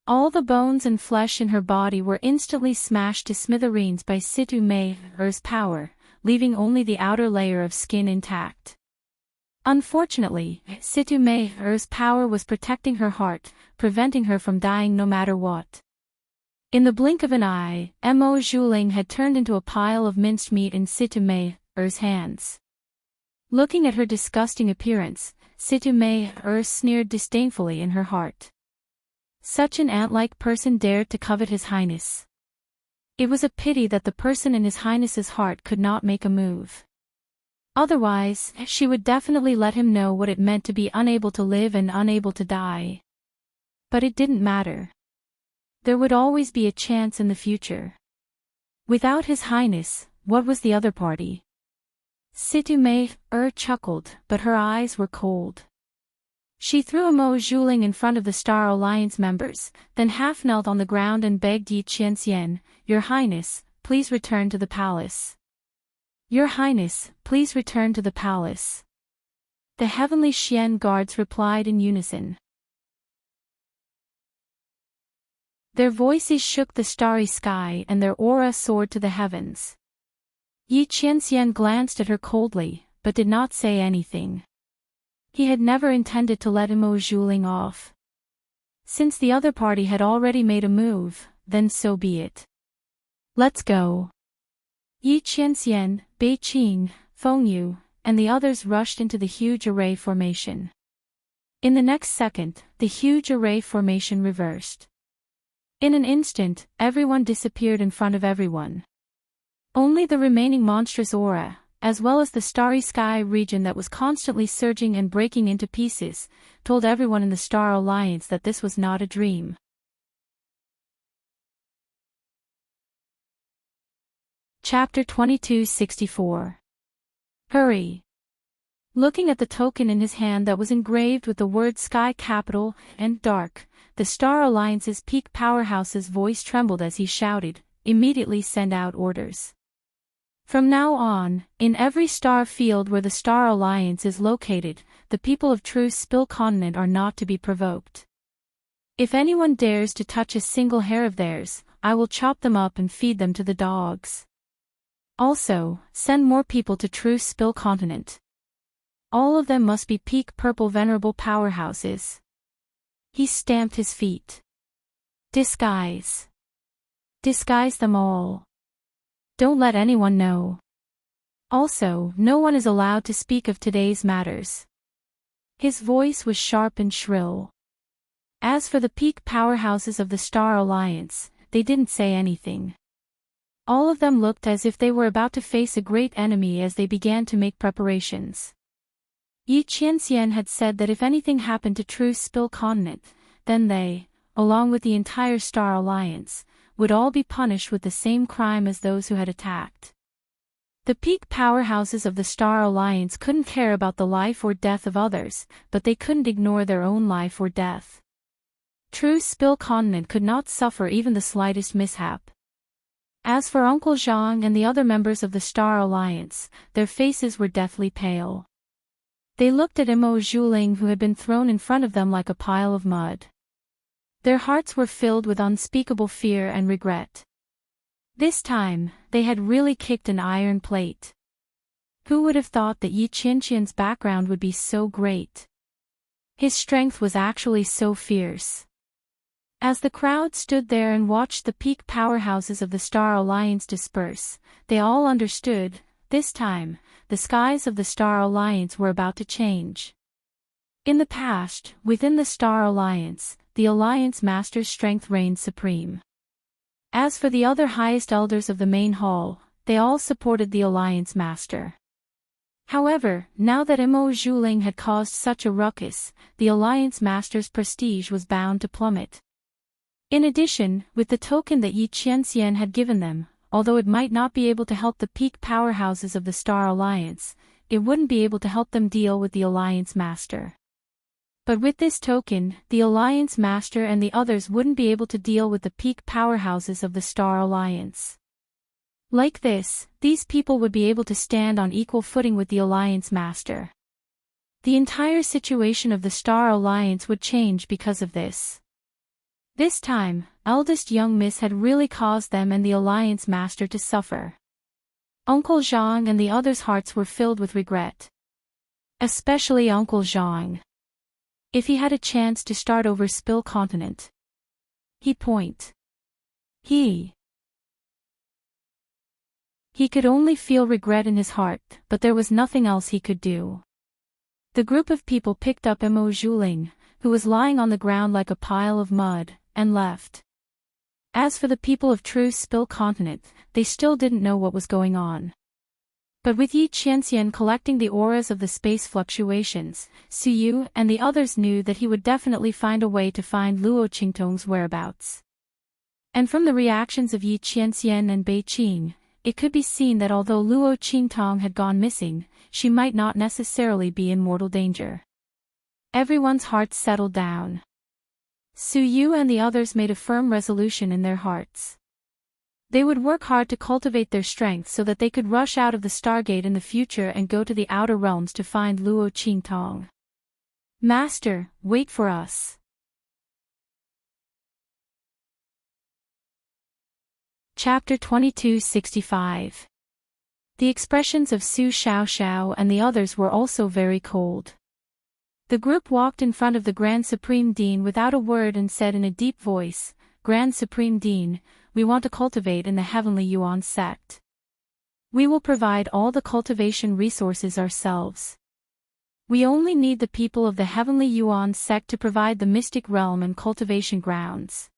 All the bones and flesh in her body were instantly smashed to smithereens by Situ Mei's power, leaving only the outer layer of skin intact. Unfortunately, Situ Mei's power was protecting her heart, preventing her from dying no matter what. In the blink of an eye, Mo Zhuling had turned into a pile of minced meat in Situ Mei's hands. Looking at her disgusting appearance, Situ Mei sneered disdainfully in her heart. Such an ant-like person dared to covet His Highness. It was a pity that the person in His Highness's heart could not make a move. Otherwise, she would definitely let him know what it meant to be unable to live and unable to die. But it didn't matter. There would always be a chance in the future. Without His Highness, what was the other party? Situme chuckled, but her eyes were cold. She threw a Mo Zhuling in front of the Star Alliance members, then half knelt on the ground and begged Yi Qianxian, "Your Highness, please return to the palace. Your Highness, please return to the palace." The heavenly Xian guards replied in unison. Their voices shook the starry sky and their aura soared to the heavens. Yi Qianxian glanced at her coldly, but did not say anything. He had never intended to let Mo Zhuling off. Since the other party had already made a move, then so be it. "Let's go." Yi Qianxian, Bei Qing, Feng Yu, and the others rushed into the huge array formation. In the next second, the huge array formation reversed. In an instant, everyone disappeared in front of everyone. Only the remaining monstrous aura, as well as the starry sky region that was constantly surging and breaking into pieces, told everyone in the Star Alliance that this was not a dream. Chapter 2264. Hurry! Looking at the token in his hand that was engraved with the words Sky Capital and Dark, the Star Alliance's peak powerhouse's voice trembled as he shouted, "Immediately send out orders. From now on, in every star field where the Star Alliance is located, the people of True Spill Continent are not to be provoked. If anyone dares to touch a single hair of theirs, I will chop them up and feed them to the dogs. Also, send more people to True Spill Continent. All of them must be peak purple venerable powerhouses." He stamped his feet. "Disguise. Disguise them all. Don't let anyone know. Also, no one is allowed to speak of today's matters." His voice was sharp and shrill. As for the peak powerhouses of the Star Alliance, they didn't say anything. All of them looked as if they were about to face a great enemy as they began to make preparations. Yi Qianxian had said that if anything happened to True Spill Continent, then they, along with the entire Star Alliance, would all be punished with the same crime as those who had attacked. The peak powerhouses of the Star Alliance couldn't care about the life or death of others, but they couldn't ignore their own life or death. True Spill Continent could not suffer even the slightest mishap. As for Uncle Zhang and the other members of the Star Alliance, their faces were deathly pale. They looked at Mo Zhuling who had been thrown in front of them like a pile of mud. Their hearts were filled with unspeakable fear and regret. This time, they had really kicked an iron plate. Who would have thought that Yi Qianxian's background would be so great? His strength was actually so fierce. As the crowd stood there and watched the peak powerhouses of the Star Alliance disperse, they all understood, this time, the skies of the Star Alliance were about to change. In the past, within the Star Alliance, the Alliance Master's strength reigned supreme. As for the other highest elders of the main hall, they all supported the Alliance Master. However, now that Mo Zhuling had caused such a ruckus, the Alliance Master's prestige was bound to plummet. In addition, with the token that Yi Qianxian had given them, although it might not be able to help the peak powerhouses of the Star Alliance, it wouldn't be able to help them deal with the Alliance Master. But with this token, the Alliance Master and the others wouldn't be able to deal with the peak powerhouses of the Star Alliance. Like this, these people would be able to stand on equal footing with the Alliance Master. The entire situation of the Star Alliance would change because of this. This time, eldest young Miss had really caused them and the Alliance Master to suffer. Uncle Zhang and the others' hearts were filled with regret. Especially Uncle Zhang. If he had a chance to start over Spill Continent. He could only feel regret in his heart, but there was nothing else he could do. The group of people picked up Mo Zhuling, who was lying on the ground like a pile of mud, and left. As for the people of True Spill Continent, they still didn't know what was going on. But with Yi Qianxian collecting the auras of the space fluctuations, Su Yu and the others knew that he would definitely find a way to find Luo Qingtong's whereabouts. And from the reactions of Yi Qianxian and Bei Qing, it could be seen that although Luo Qingtong had gone missing, she might not necessarily be in mortal danger. Everyone's hearts settled down. Su Yu and the others made a firm resolution in their hearts. They would work hard to cultivate their strength so that they could rush out of the Stargate in the future and go to the outer realms to find Luo Qingtong. Master, wait for us. Chapter 2265. The expressions of Su Xiaoxiao and the others were also very cold. The group walked in front of the Grand Supreme Dean without a word and said in a deep voice, "Grand Supreme Dean, we want to cultivate in the Heavenly Yuan sect. We will provide all the cultivation resources ourselves. We only need the people of the Heavenly Yuan sect to provide the mystic realm and cultivation grounds."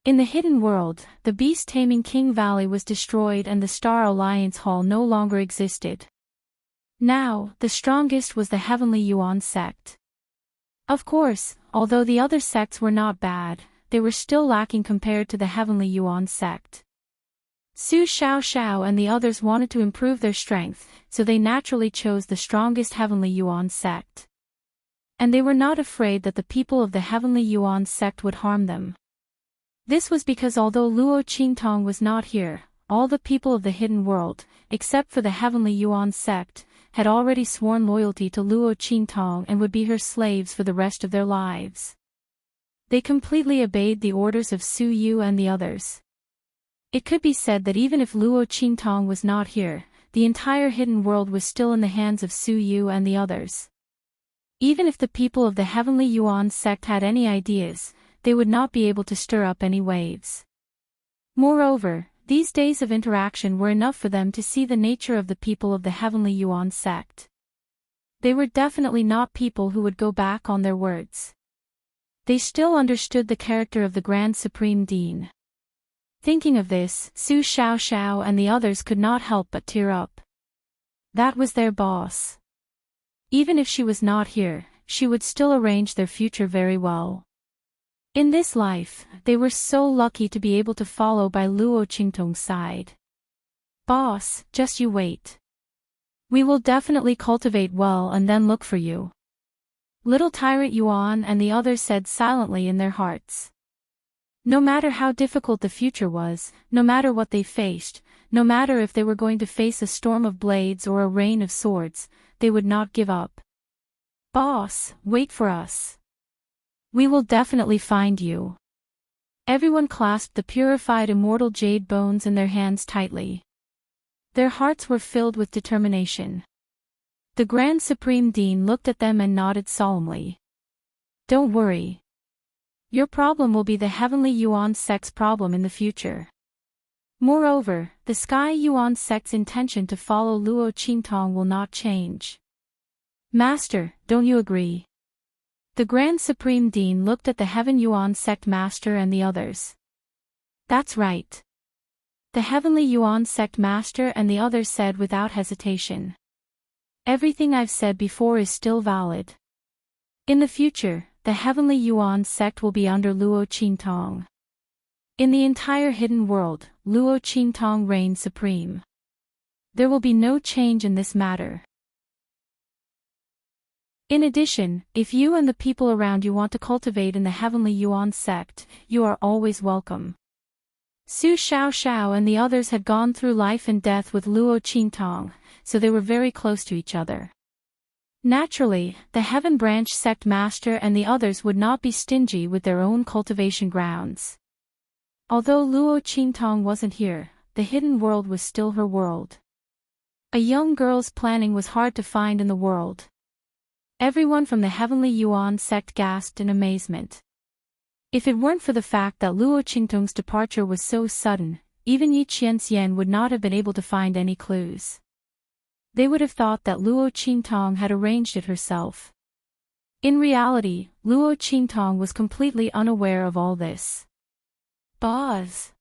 In the hidden world, the beast-taming King Valley was destroyed and the Star Alliance Hall no longer existed. Now, the strongest was the Heavenly Yuan sect. Of course, although the other sects were not bad, they were still lacking compared to the Heavenly Yuan sect. Su Xiaoxiao and the others wanted to improve their strength, so they naturally chose the strongest Heavenly Yuan sect. And they were not afraid that the people of the Heavenly Yuan sect would harm them. This was because although Luo Qingtong was not here, all the people of the hidden world, except for the Heavenly Yuan sect, had already sworn loyalty to Luo Qingtong and would be her slaves for the rest of their lives. They completely obeyed the orders of Su Yu and the others. It could be said that even if Luo Qingtong was not here, the entire hidden world was still in the hands of Su Yu and the others. Even if the people of the Heavenly Yuan sect had any ideas, they would not be able to stir up any waves. Moreover, these days of interaction were enough for them to see the nature of the people of the Heavenly Yuan sect. They were definitely not people who would go back on their words. They still understood the character of the Grand Supreme Dean. Thinking of this, Su Xiaoxiao and the others could not help but tear up. That was their boss. Even if she was not here, she would still arrange their future very well. In this life, they were so lucky to be able to follow by Luo Qingtong's side. Boss, just you wait. We will definitely cultivate well and then look for you. Little Tyrant Yuan and the others said silently in their hearts. No matter how difficult the future was, no matter what they faced, no matter if they were going to face a storm of blades or a rain of swords, they would not give up. Boss, wait for us. We will definitely find you. Everyone clasped the purified immortal jade bones in their hands tightly. Their hearts were filled with determination. The Grand Supreme Dean looked at them and nodded solemnly. Don't worry. Your problem will be the Heavenly Yuan sect's problem in the future. Moreover, the Sky Yuan sect's intention to follow Luo Qingtong will not change. Master, don't you agree? The Grand Supreme Dean looked at the Heaven Yuan sect master and the others. That's right. The Heavenly Yuan sect master and the others said without hesitation. Everything I've said before is still valid. In the future, the Heavenly Yuan sect will be under Luo Qingtong. In the entire hidden world, Luo Qingtong reigns supreme. There will be no change in this matter. In addition, if you and the people around you want to cultivate in the Heavenly Yuan sect, you are always welcome. Su Xiaoxiao and the others had gone through life and death with Luo Qingtong, so they were very close to each other. Naturally, the Heaven Branch sect master and the others would not be stingy with their own cultivation grounds. Although Luo Qingtong wasn't here, the hidden world was still her world. A young girl's planning was hard to find in the world. Everyone from the Heavenly Yuan sect gasped in amazement. If it weren't for the fact that Luo Qingtong's departure was so sudden, even Yi Qianxian would not have been able to find any clues. They would have thought that Luo Qingtong had arranged it herself. In reality, Luo Qingtong was completely unaware of all this. Boss.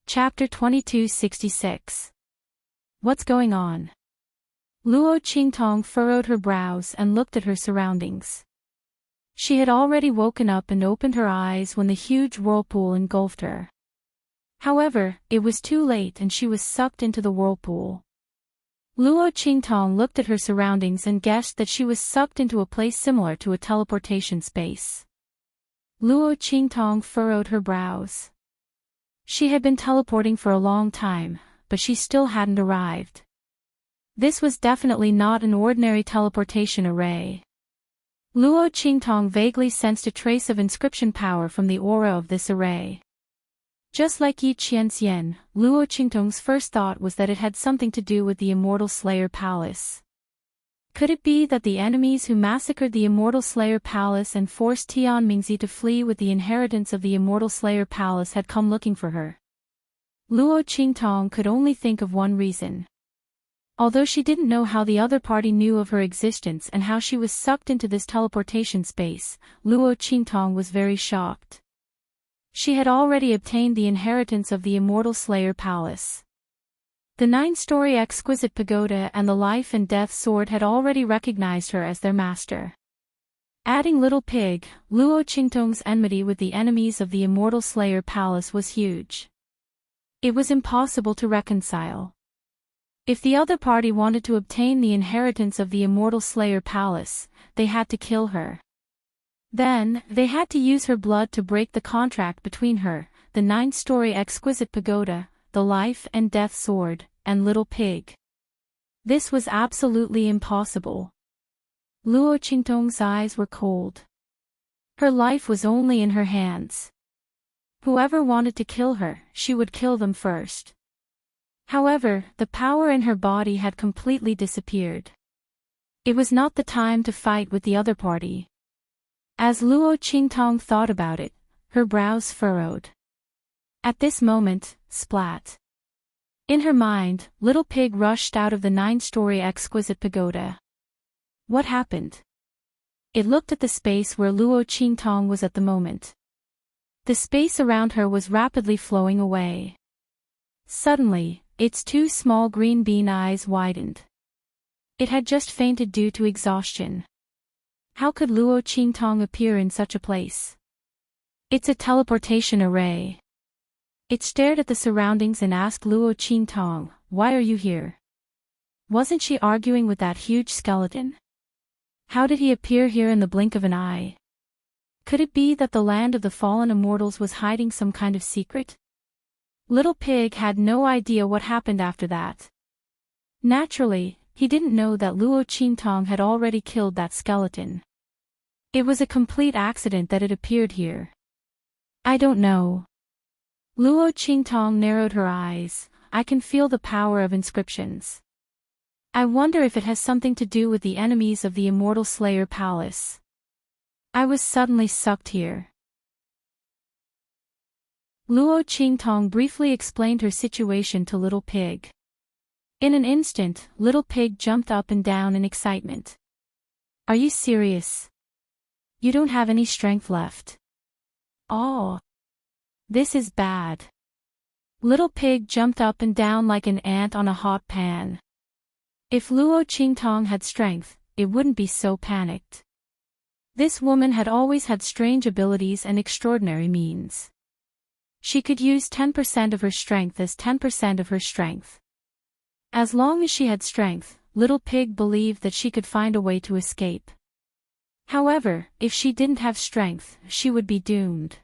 Chapter 2266. What's going on? Luo Qingtong furrowed her brows and looked at her surroundings. She had already woken up and opened her eyes when the huge whirlpool engulfed her. However, it was too late and she was sucked into the whirlpool. Luo Qingtong looked at her surroundings and guessed that she was sucked into a place similar to a teleportation space. Luo Qingtong furrowed her brows. She had been teleporting for a long time, but she still hadn't arrived. This was definitely not an ordinary teleportation array. Luo Qingtong vaguely sensed a trace of inscription power from the aura of this array. Just like Yi Qianxian, Luo Qingtong's first thought was that it had something to do with the Immortal Slayer Palace. Could it be that the enemies who massacred the Immortal Slayer Palace and forced Tian Mingzi to flee with the inheritance of the Immortal Slayer Palace had come looking for her? Luo Qingtong could only think of one reason. Although she didn't know how the other party knew of her existence and how she was sucked into this teleportation space, Luo Qingtong was very shocked. She had already obtained the inheritance of the Immortal Slayer Palace. The 9-story exquisite pagoda and the life and death sword had already recognized her as their master. Adding Little Pig, Luo Qingtong's enmity with the enemies of the Immortal Slayer Palace was huge. It was impossible to reconcile. If the other party wanted to obtain the inheritance of the Immortal Slayer Palace, they had to kill her. Then, they had to use her blood to break the contract between her, the 9-story exquisite pagoda, the life and death sword, and Little Pig. This was absolutely impossible. Luo Qingtong's eyes were cold. Her life was only in her hands. Whoever wanted to kill her, she would kill them first. However, the power in her body had completely disappeared. It was not the time to fight with the other party. As Luo Qingtong thought about it, her brows furrowed. At this moment, splat. In her mind, Little Pig rushed out of the 9-story exquisite pagoda. What happened? It looked at the space where Luo Qingtong was at the moment. The space around her was rapidly flowing away. Suddenly, its two small green bean eyes widened. It had just fainted due to exhaustion. How could Luo Qingtong appear in such a place? It's a teleportation array. It stared at the surroundings and asked Luo Qingtong, "Why are you here?" Wasn't she arguing with that huge skeleton? How did he appear here in the blink of an eye? Could it be that the land of the fallen immortals was hiding some kind of secret? Little Pig had no idea what happened after that. Naturally, he didn't know that Luo Qingtong had already killed that skeleton. It was a complete accident that it appeared here. I don't know. Luo Qingtong narrowed her eyes. I can feel the power of inscriptions. I wonder if it has something to do with the enemies of the Immortal Slayer Palace. I was suddenly sucked here. Luo Qingtong briefly explained her situation to Little Pig. In an instant, Little Pig jumped up and down in excitement. Are you serious? You don't have any strength left. Oh. This is bad. Little Pig jumped up and down like an ant on a hot pan. If Luo Qingtong had strength, it wouldn't be so panicked. This woman had always had strange abilities and extraordinary means. She could use 10% of her strength as 10% of her strength. As long as she had strength, Little Pig believed that she could find a way to escape. However, if she didn't have strength, she would be doomed.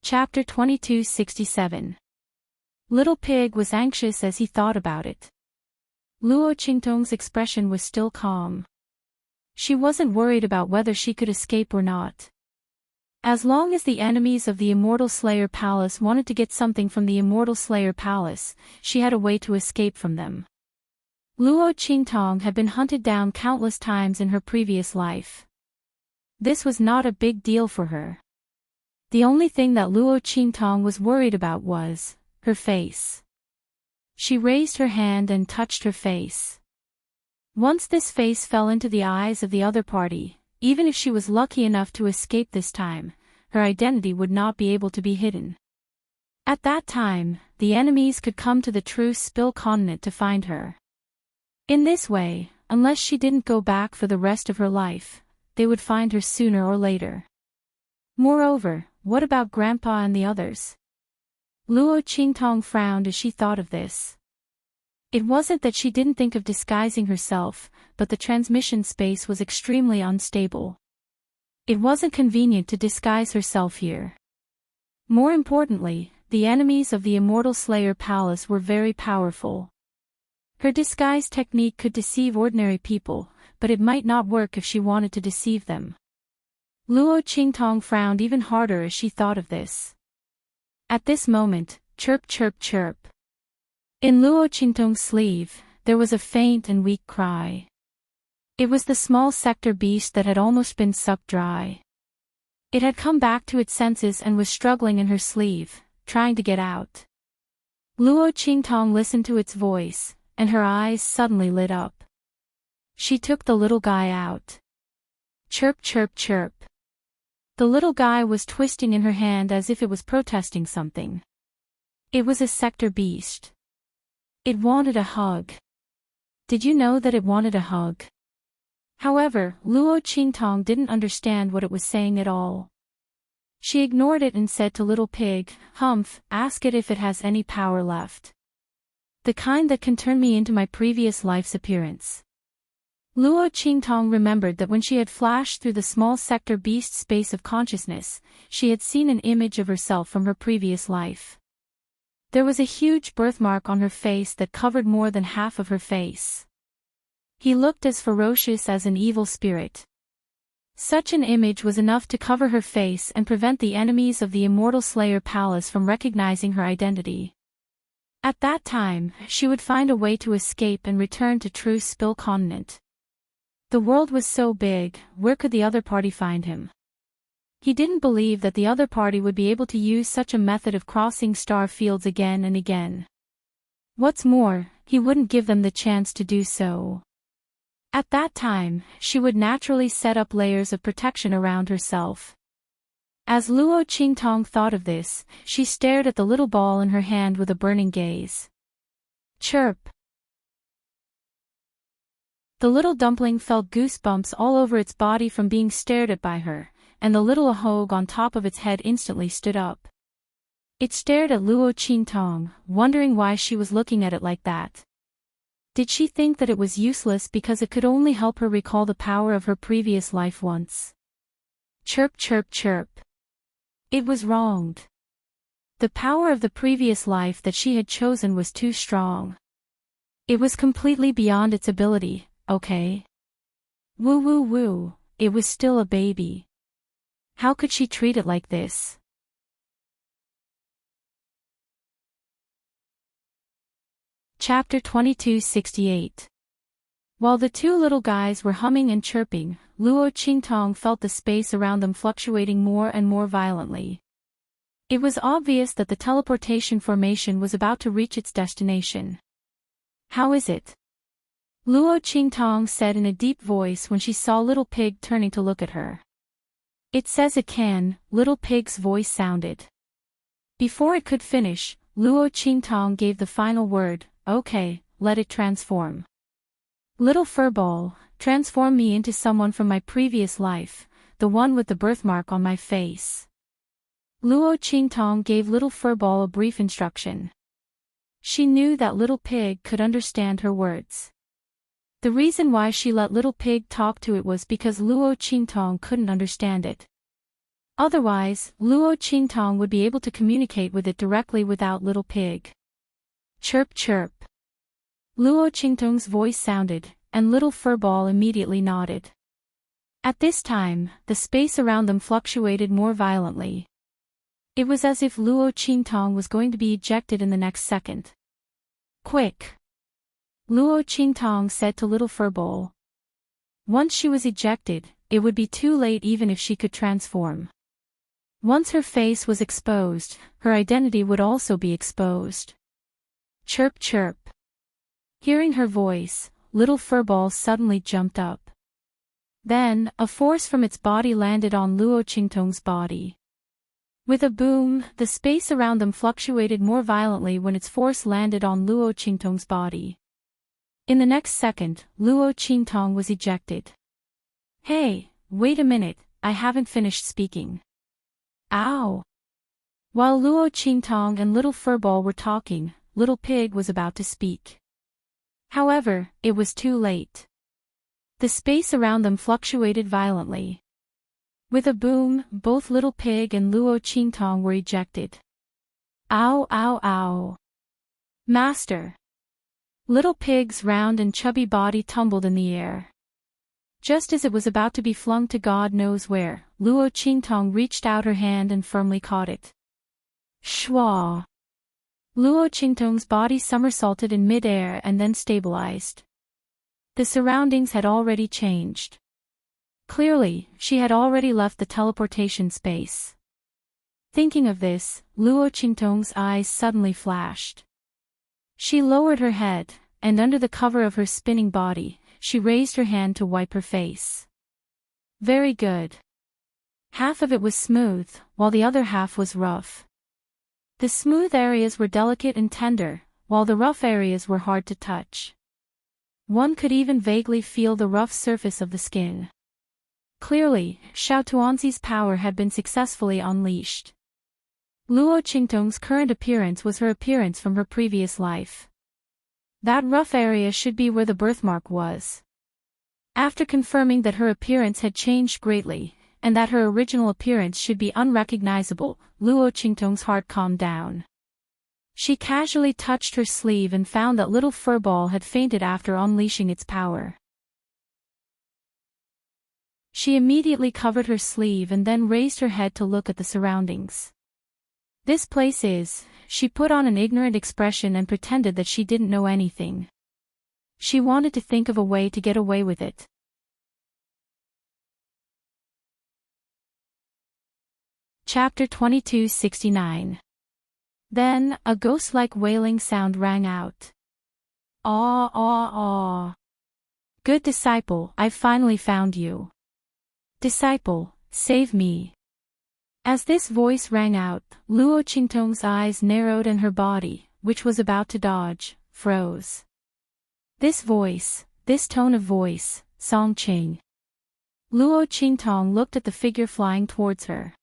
Chapter 2267. Little Pig was anxious as he thought about it. Luo Qingtong's expression was still calm. She wasn't worried about whether she could escape or not. As long as the enemies of the Immortal Slayer Palace wanted to get something from the Immortal Slayer Palace, she had a way to escape from them. Luo Qingtong had been hunted down countless times in her previous life. This was not a big deal for her. The only thing that Luo Qingtong was worried about was her face. She raised her hand and touched her face. Once this face fell into the eyes of the other party, even if she was lucky enough to escape this time, her identity would not be able to be hidden. At that time, the enemies could come to the true Spill continent to find her. In this way, unless she didn't go back for the rest of her life, they would find her sooner or later. Moreover, what about Grandpa and the others? Luo Qingtong frowned as she thought of this. It wasn't that she didn't think of disguising herself, but the transmission space was extremely unstable. It wasn't convenient to disguise herself here. More importantly, the enemies of the Immortal Slayer Palace were very powerful. Her disguise technique could deceive ordinary people, but it might not work if she wanted to deceive them. Luo Qingtong frowned even harder as she thought of this. At this moment, chirp chirp chirp. In Luo Qingtong's sleeve, there was a faint and weak cry. It was the small sector beast that had almost been sucked dry. It had come back to its senses and was struggling in her sleeve, trying to get out. Luo Qingtong listened to its voice, and her eyes suddenly lit up. She took the little guy out. Chirp chirp chirp. The little guy was twisting in her hand as if it was protesting something. It was a sector beast. It wanted a hug. Did you know that it wanted a hug? However, Luo Qingtong didn't understand what it was saying at all. She ignored it and said to Little Pig, "Humph, ask it if it has any power left. The kind that can turn me into my previous life's appearance." Luo Qingtong remembered that when she had flashed through the small sector beast space of consciousness, she had seen an image of herself from her previous life. There was a huge birthmark on her face that covered more than half of her face. He looked as ferocious as an evil spirit. Such an image was enough to cover her face and prevent the enemies of the Immortal Slayer Palace from recognizing her identity. At that time, she would find a way to escape and return to True Spill Continent. The world was so big, where could the other party find him? He didn't believe that the other party would be able to use such a method of crossing star fields again and again. What's more, he wouldn't give them the chance to do so. At that time, she would naturally set up layers of protection around herself. As Luo Qingtong thought of this, she stared at the little ball in her hand with a burning gaze. Chirp. The little dumpling felt goosebumps all over its body from being stared at by her, and the little ahog on top of its head instantly stood up. It stared at Luo Qingtong, wondering why she was looking at it like that. Did she think that it was useless because it could only help her recall the power of her previous life once? Chirp chirp chirp. It was wronged. The power of the previous life that she had chosen was too strong. It was completely beyond its ability, okay? Woo woo woo, it was still a baby. How could she treat it like this? Chapter 2268. While the two little guys were humming and chirping, Luo Qingtong felt the space around them fluctuating more and more violently. It was obvious that the teleportation formation was about to reach its destination. "How is it?" Luo Qingtong said in a deep voice when she saw Little Pig turning to look at her. "It says it can," Little Pig's voice sounded. Before it could finish, Luo Qingtong gave the final word, "Okay, let it transform. Little Furball, transform me into someone from my previous life, the one with the birthmark on my face." Luo Qingtong gave Little Furball a brief instruction. She knew that Little Pig could understand her words. The reason why she let Little Pig talk to it was because Luo Qingtong couldn't understand it. Otherwise, Luo Qingtong would be able to communicate with it directly without Little Pig. Chirp chirp. Luo Qingtong's voice sounded, and Little Furball immediately nodded. At this time, the space around them fluctuated more violently. It was as if Luo Qingtong was going to be ejected in the next second. "Quick!" Luo Qingtong said to Little Furball. Once she was ejected, it would be too late even if she could transform. Once her face was exposed, her identity would also be exposed. Chirp chirp. Hearing her voice, Little Furball suddenly jumped up. Then, a force from its body landed on Luo Qingtong's body. With a boom, the space around them fluctuated more violently when its force landed on Luo Qingtong's body. In the next second, Luo Qingtong was ejected. Hey, wait a minute, I haven't finished speaking. Ow! While Luo Qingtong and Little Furball were talking, Little Pig was about to speak. However, it was too late. The space around them fluctuated violently. With a boom, both Little Pig and Luo Qingtong were ejected. Ow, ow, ow. Master! Little Pig's round and chubby body tumbled in the air. Just as it was about to be flung to God knows where, Luo Qingtong reached out her hand and firmly caught it. Shwa! Luo Qingtong's body somersaulted in mid-air and then stabilized. The surroundings had already changed. Clearly, she had already left the teleportation space. Thinking of this, Luo Qingtong's eyes suddenly flashed. She lowered her head, and under the cover of her spinning body, she raised her hand to wipe her face. Very good. Half of it was smooth, while the other half was rough. The smooth areas were delicate and tender, while the rough areas were hard to touch. One could even vaguely feel the rough surface of the skin. Clearly, Xiao Tuanzi's power had been successfully unleashed. Luo Qingtong's current appearance was her appearance from her previous life. That rough area should be where the birthmark was. After confirming that her appearance had changed greatly, and that her original appearance should be unrecognizable, Luo Qingtong's heart calmed down. She casually touched her sleeve and found that Little Furball had fainted after unleashing its power. She immediately covered her sleeve and then raised her head to look at the surroundings. This place is, she put on an ignorant expression and pretended that she didn't know anything. She wanted to think of a way to get away with it. Chapter 2269. Then, a ghost-like wailing sound rang out. Aw, aw, aw. Good disciple, I've finally found you. Disciple, save me. As this voice rang out, Luo Qingtong's eyes narrowed and her body, which was about to dodge, froze. This voice, this tone of voice, Song Qing. Luo Qingtong looked at the figure flying towards her.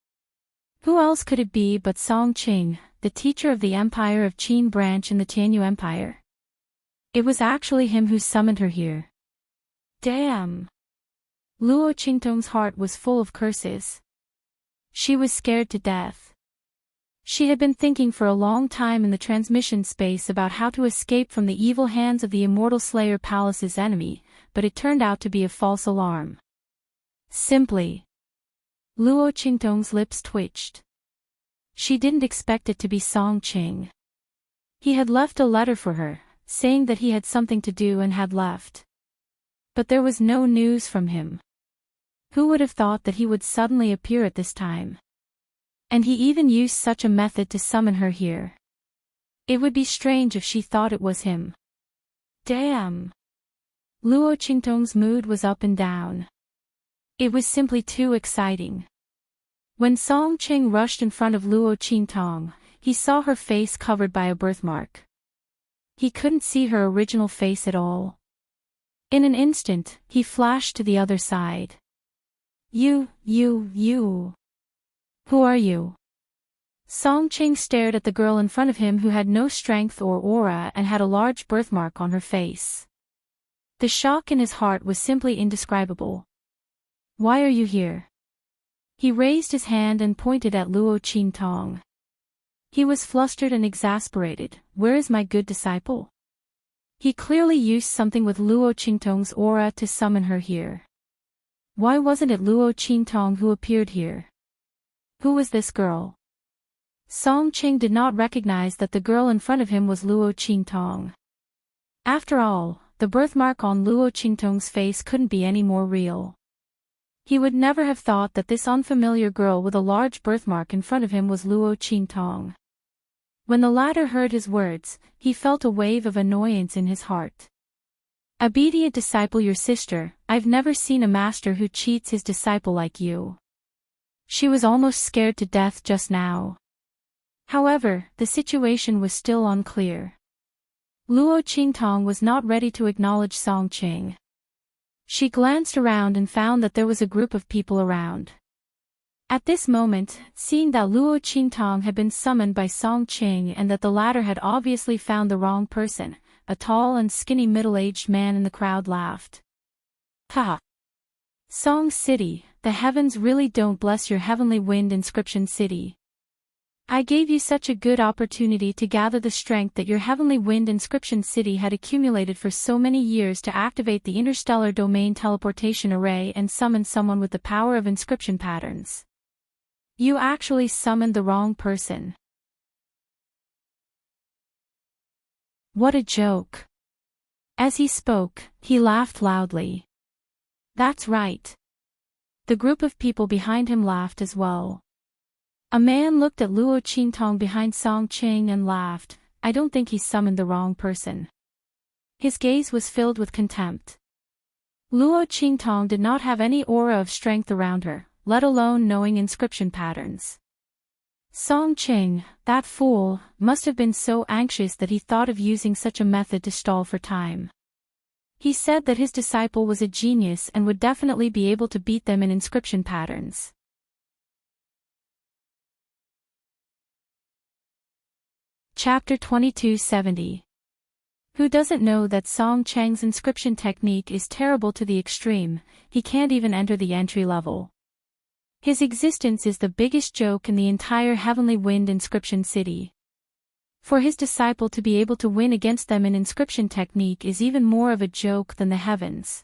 Who else could it be but Song Qing, the teacher of the Empire of Qin branch in the Tianyu Empire? It was actually him who summoned her here. Damn! Luo Qingtong's heart was full of curses. She was scared to death. She had been thinking for a long time in the transmission space about how to escape from the evil hands of the Immortal Slayer Palace's enemy, but it turned out to be a false alarm. Simply. Luo Qingtong's lips twitched. She didn't expect it to be Song Qing. He had left a letter for her, saying that he had something to do and had left. But there was no news from him. Who would have thought that he would suddenly appear at this time? And he even used such a method to summon her here. It would be strange if she thought it was him. Damn! Luo Qingtong's mood was up and down. It was simply too exciting. When Song Qing rushed in front of Luo Qingtong, he saw her face covered by a birthmark. He couldn't see her original face at all. In an instant, he flashed to the other side. You. Who are you? Song Qing stared at the girl in front of him who had no strength or aura and had a large birthmark on her face. The shock in his heart was simply indescribable. Why are you here? He raised his hand and pointed at Luo Qingtong. He was flustered and exasperated. Where is my good disciple? He clearly used something with Luo Qingtong's aura to summon her here. Why wasn't it Luo Qingtong who appeared here? Who was this girl? Song Qing did not recognize that the girl in front of him was Luo Qingtong. After all, the birthmark on Luo Qingtong's face couldn't be any more real. He would never have thought that this unfamiliar girl with a large birthmark in front of him was Luo Qingtong. When the latter heard his words, he felt a wave of annoyance in his heart. Obedient disciple, your sister, I've never seen a master who cheats his disciple like you. She was almost scared to death just now. However, the situation was still unclear. Luo Qingtong was not ready to acknowledge Song Qing. She glanced around and found that there was a group of people around. At this moment, seeing that Luo Qingtong had been summoned by Song Qing and that the latter had obviously found the wrong person, a tall and skinny middle-aged man in the crowd laughed. Ha! Song City, the heavens really don't bless your heavenly wind inscription city. I gave you such a good opportunity to gather the strength that your heavenly wind inscription city had accumulated for so many years to activate the interstellar domain teleportation array and summon someone with the power of inscription patterns. You actually summoned the wrong person. What a joke. As he spoke, he laughed loudly. That's right. The group of people behind him laughed as well. A man looked at Luo Qingtong behind Song Qing and laughed. I don't think he summoned the wrong person. His gaze was filled with contempt. Luo Qingtong did not have any aura of strength around her, let alone knowing inscription patterns. Song Qing, that fool, must have been so anxious that he thought of using such a method to stall for time. He said that his disciple was a genius and would definitely be able to beat them in inscription patterns. Chapter 2270. Who doesn't know that Song Cheng's inscription technique is terrible to the extreme? He can't even enter the entry level. His existence is the biggest joke in the entire Heavenly Wind inscription city. For his disciple to be able to win against them in inscription technique is even more of a joke than the heavens.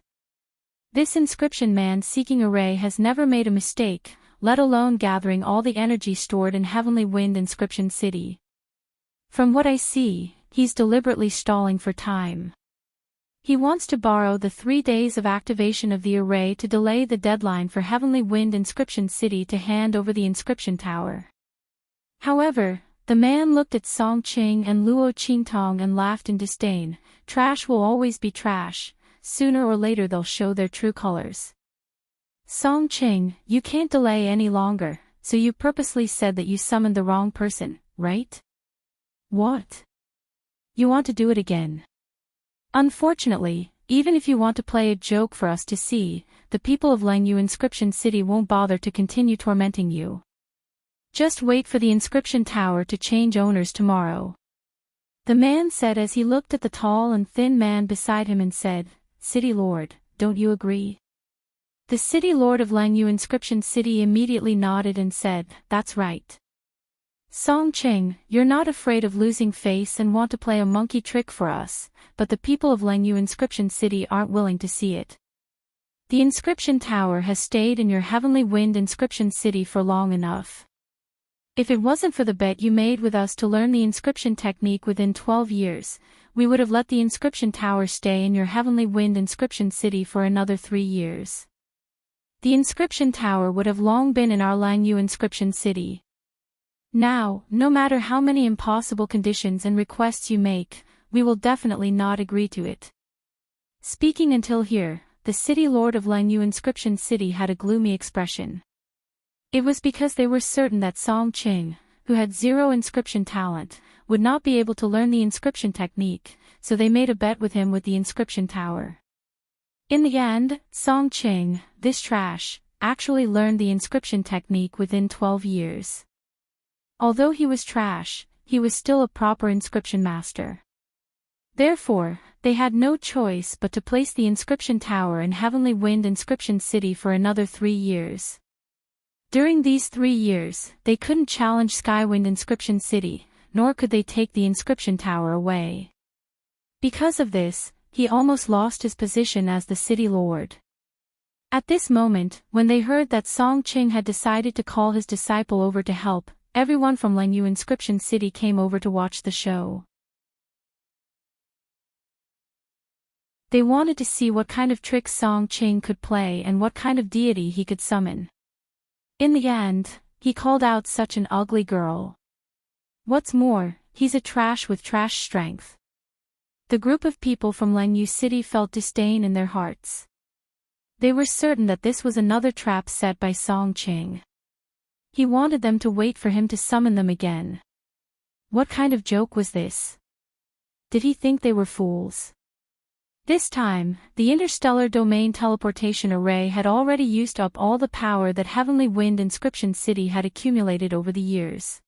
This inscription man seeking array has never made a mistake, let alone gathering all the energy stored in Heavenly Wind inscription city. From what I see, he's deliberately stalling for time. He wants to borrow the 3 days of activation of the array to delay the deadline for Heavenly Wind Inscription City to hand over the inscription tower. However, the man looked at Song Qing and Luo Qingtong and laughed in disdain. Trash will always be trash, sooner or later they'll show their true colors. Song Qing, you can't delay any longer, so you purposely said that you summoned the wrong person, right? What? You want to do it again? Unfortunately, even if you want to play a joke for us to see, the people of Lengyu Inscription City won't bother to continue tormenting you. Just wait for the inscription tower to change owners tomorrow. The man said as he looked at the tall and thin man beside him and said, City Lord, don't you agree? The City Lord of Lengyu Inscription City immediately nodded and said, that's right. Song Qing, you're not afraid of losing face and want to play a monkey trick for us, but the people of Lengyu Inscription City aren't willing to see it. The inscription tower has stayed in your Heavenly Wind Inscription City for long enough. If it wasn't for the bet you made with us to learn the inscription technique within 12 years, we would have let the inscription tower stay in your Heavenly Wind Inscription City for another 3 years. The inscription tower would have long been in our Lengyu Inscription City. Now, no matter how many impossible conditions and requests you make, we will definitely not agree to it. Speaking until here, the City Lord of Lengyu Inscription City had a gloomy expression. It was because they were certain that Song Qing, who had 0 inscription talent, would not be able to learn the inscription technique, so they made a bet with him with the inscription tower. In the end, Song Qing, this trash, actually learned the inscription technique within 12 years. Although he was trash, he was still a proper inscription master. Therefore, they had no choice but to place the inscription tower in Heavenly Wind Inscription City for another 3 years. During these 3 years, they couldn't challenge Skywind Inscription City, nor could they take the inscription tower away. Because of this, he almost lost his position as the city lord. At this moment, when they heard that Song Qing had decided to call his disciple over to help, everyone from Lengyu Inscription City came over to watch the show. They wanted to see what kind of tricks Song Qing could play and what kind of deity he could summon. In the end, he called out such an ugly girl. What's more, he's a trash with trash strength. The group of people from Lengyu City felt disdain in their hearts. They were certain that this was another trap set by Song Qing. He wanted them to wait for him to summon them again. What kind of joke was this? Did he think they were fools? This time, the interstellar domain teleportation array had already used up all the power that Heavenly Wind Inscription City had accumulated over the years.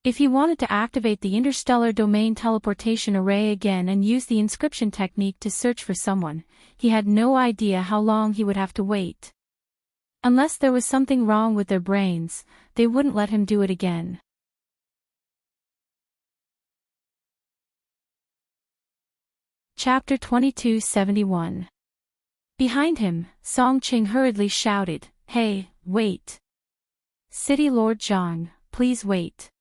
If he wanted to activate the interstellar domain teleportation array again and use the inscription technique to search for someone, he had no idea how long he would have to wait. Unless there was something wrong with their brains, they wouldn't let him do it again. Chapter 2271. Behind him, Song Qing hurriedly shouted, "Hey, wait! City Lord Zhang, please wait.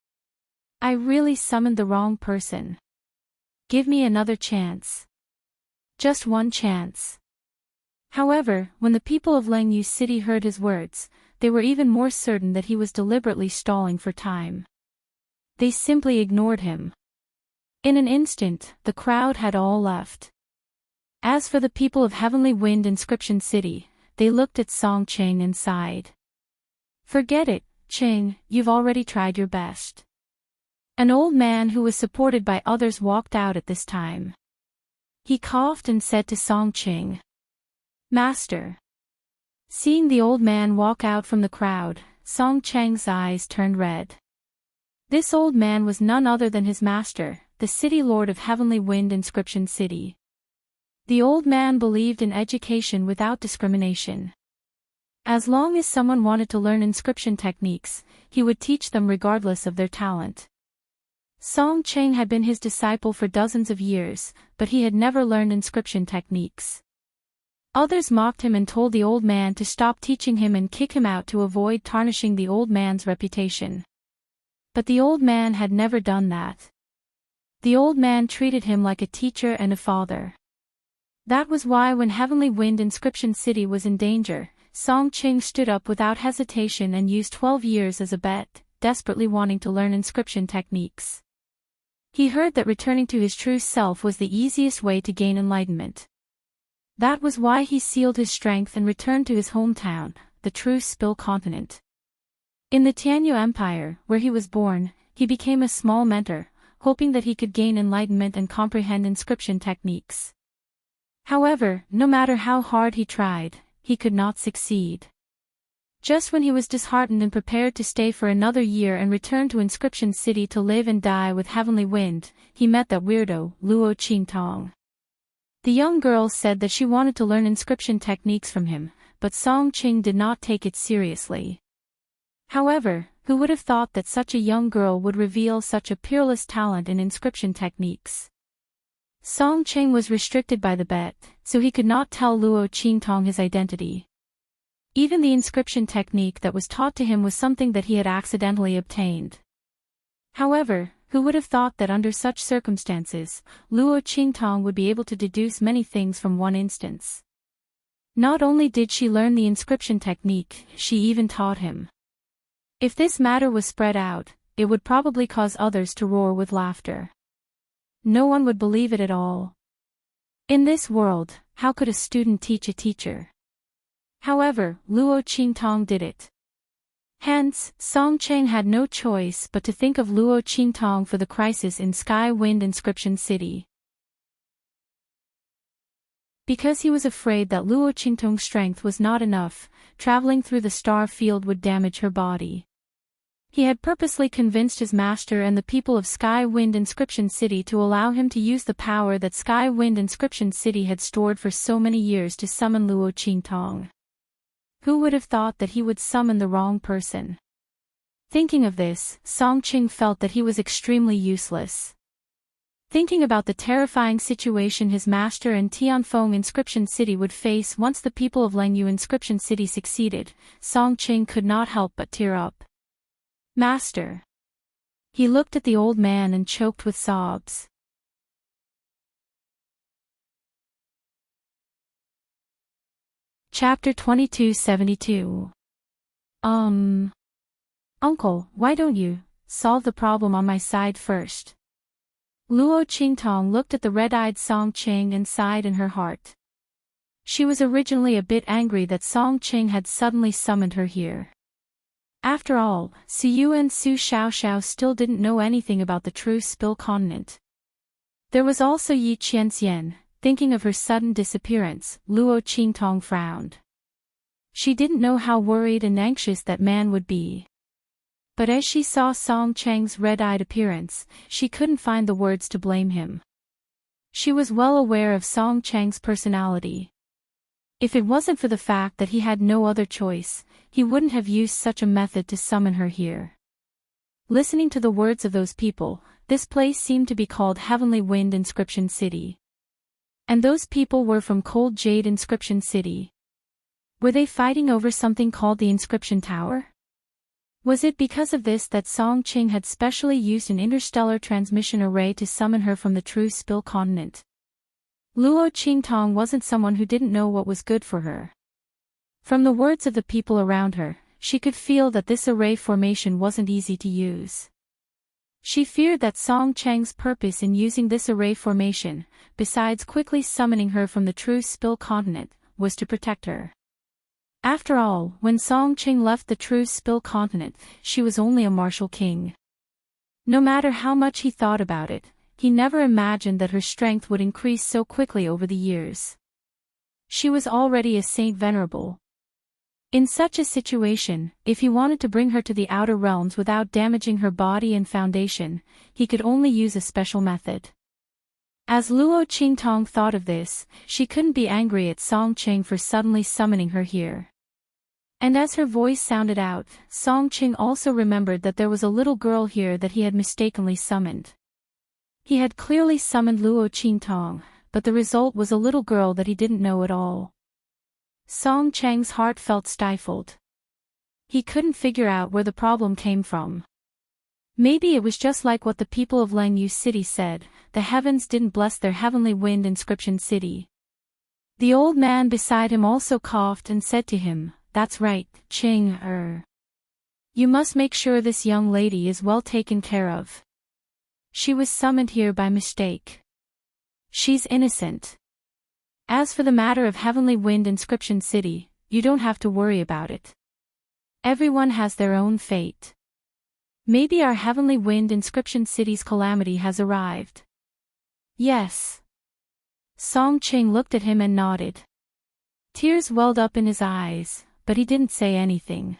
I really summoned the wrong person. Give me another chance. Just one chance." However, when the people of Lengyu City heard his words, they were even more certain that he was deliberately stalling for time. They simply ignored him. In an instant, the crowd had all left. As for the people of Heavenly Wind Inscription City, they looked at Song Qing and sighed. "Forget it, Qing, you've already tried your best." An old man who was supported by others walked out at this time. He coughed and said to Song Qing, "Master." Seeing the old man walk out from the crowd, Song Qing's eyes turned red. This old man was none other than his master, the City Lord of Heavenly Wind Inscription City. The old man believed in education without discrimination. As long as someone wanted to learn inscription techniques, he would teach them regardless of their talent. Song Qing had been his disciple for dozens of years, but he had never learned inscription techniques. Others mocked him and told the old man to stop teaching him and kick him out to avoid tarnishing the old man's reputation. But the old man had never done that. The old man treated him like a teacher and a father. That was why when Heavenly Wind Inscription City was in danger, Song Qing stood up without hesitation and used 12 years as a bet, desperately wanting to learn inscription techniques. He heard that returning to his true self was the easiest way to gain enlightenment. That was why he sealed his strength and returned to his hometown, the true Spill Continent. In the Tianyu Empire, where he was born, he became a small mentor, hoping that he could gain enlightenment and comprehend inscription techniques. However, no matter how hard he tried, he could not succeed. Just when he was disheartened and prepared to stay for another year and return to Inscription City to live and die with Heavenly Wind, he met that weirdo, Luo Qingtong. The young girl said that she wanted to learn inscription techniques from him, but Song Qing did not take it seriously. However, who would have thought that such a young girl would reveal such a peerless talent in inscription techniques? Song Qing was restricted by the bet, so he could not tell Luo Qingtong his identity. Even the inscription technique that was taught to him was something that he had accidentally obtained. However, who would have thought that under such circumstances, Luo Qingtong would be able to deduce many things from one instance? Not only did she learn the inscription technique, she even taught him. If this matter was spread out, it would probably cause others to roar with laughter. No one would believe it at all. In this world, how could a student teach a teacher? However, Luo Qingtong did it. Hence, Song Qing had no choice but to think of Luo Qingtong for the crisis in Sky Wind Inscription City. Because he was afraid that Luo Qingtong's strength was not enough, traveling through the star field would damage her body. He had purposely convinced his master and the people of Sky Wind Inscription City to allow him to use the power that Sky Wind Inscription City had stored for so many years to summon Luo Qingtong. Who would have thought that he would summon the wrong person? Thinking of this, Song Qing felt that he was extremely useless. Thinking about the terrifying situation his master and Tianfeng Inscription City would face once the people of Lengyu Inscription City succeeded, Song Qing could not help but tear up. "Master." He looked at the old man and choked with sobs. Chapter 2272. Uncle, why don't you solve the problem on my side first? Luo Qingtong looked at the red-eyed Song Qing and sighed in her heart. She was originally a bit angry that Song Qing had suddenly summoned her here. After all, Su Yu and Su Xiaoxiao still didn't know anything about the true Spill continent. There was also Yi Qianxian. Thinking of her sudden disappearance, Luo Qingtong frowned. She didn't know how worried and anxious that man would be. But as she saw Song Cheng's red-eyed appearance, she couldn't find the words to blame him. She was well aware of Song Cheng's personality. If it wasn't for the fact that he had no other choice, he wouldn't have used such a method to summon her here. Listening to the words of those people, this place seemed to be called Heavenly Wind Inscription City. And those people were from Cold Jade Inscription City. Were they fighting over something called the Inscription Tower? Was it because of this that Song Qing had specially used an interstellar transmission array to summon her from the true Spill continent? Luo Qingtong wasn't someone who didn't know what was good for her. From the words of the people around her, she could feel that this array formation wasn't easy to use. She feared that Song Cheng's purpose in using this array formation, besides quickly summoning her from the true Spill continent, was to protect her. After all, when Song Cheng left the true Spill continent, she was only a martial king. No matter how much he thought about it, he never imagined that her strength would increase so quickly over the years. She was already a saint venerable. In such a situation, if he wanted to bring her to the outer realms without damaging her body and foundation, he could only use a special method. As Luo Qingtong thought of this, she couldn't be angry at Song Cheng for suddenly summoning her here. And as her voice sounded out, Song Cheng also remembered that there was a little girl here that he had mistakenly summoned. He had clearly summoned Luo Qingtong, but the result was a little girl that he didn't know at all. Song Cheng's heart felt stifled. He couldn't figure out where the problem came from. Maybe it was just like what the people of Langyu City said, the heavens didn't bless their heavenly wind inscription city. The old man beside him also coughed and said to him, "That's right, Ching. You must make sure this young lady is well taken care of. She was summoned here by mistake. She's innocent. As for the matter of Heavenly Wind Inscription City, you don't have to worry about it. Everyone has their own fate. Maybe our Heavenly Wind Inscription City's calamity has arrived." "Yes." Song Ching looked at him and nodded. Tears welled up in his eyes, but he didn't say anything.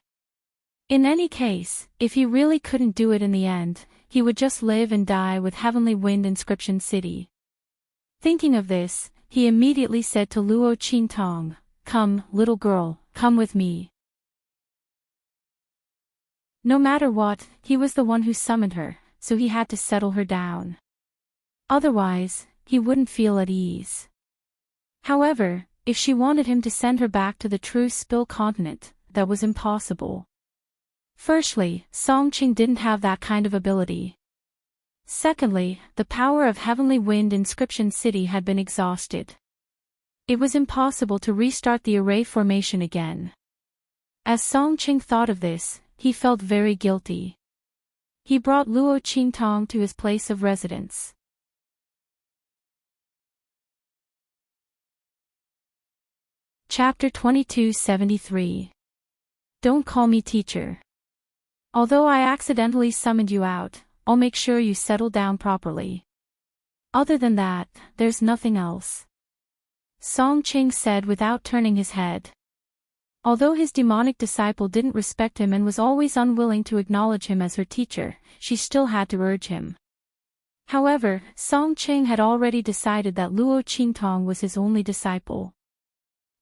In any case, if he really couldn't do it in the end, he would just live and die with Heavenly Wind Inscription City. Thinking of this, he immediately said to Luo Qingtong, "Come, little girl, come with me." No matter what, he was the one who summoned her, so he had to settle her down. Otherwise, he wouldn't feel at ease. However, if she wanted him to send her back to the true Spill continent, that was impossible. Firstly, Song Ching didn't have that kind of ability. Secondly, the power of Heavenly Wind Inscription City had been exhausted. It was impossible to restart the array formation again. As Song Ching thought of this, he felt very guilty. He brought Luo Qingtong to his place of residence. Chapter 2273. Don't call me teacher. Although I accidentally summoned you out, I'll make sure you settle down properly. Other than that, there's nothing else. Song Ching said without turning his head. Although his demonic disciple didn't respect him and was always unwilling to acknowledge him as her teacher, she still had to urge him. However, Song Ching had already decided that Luo Qingtong was his only disciple.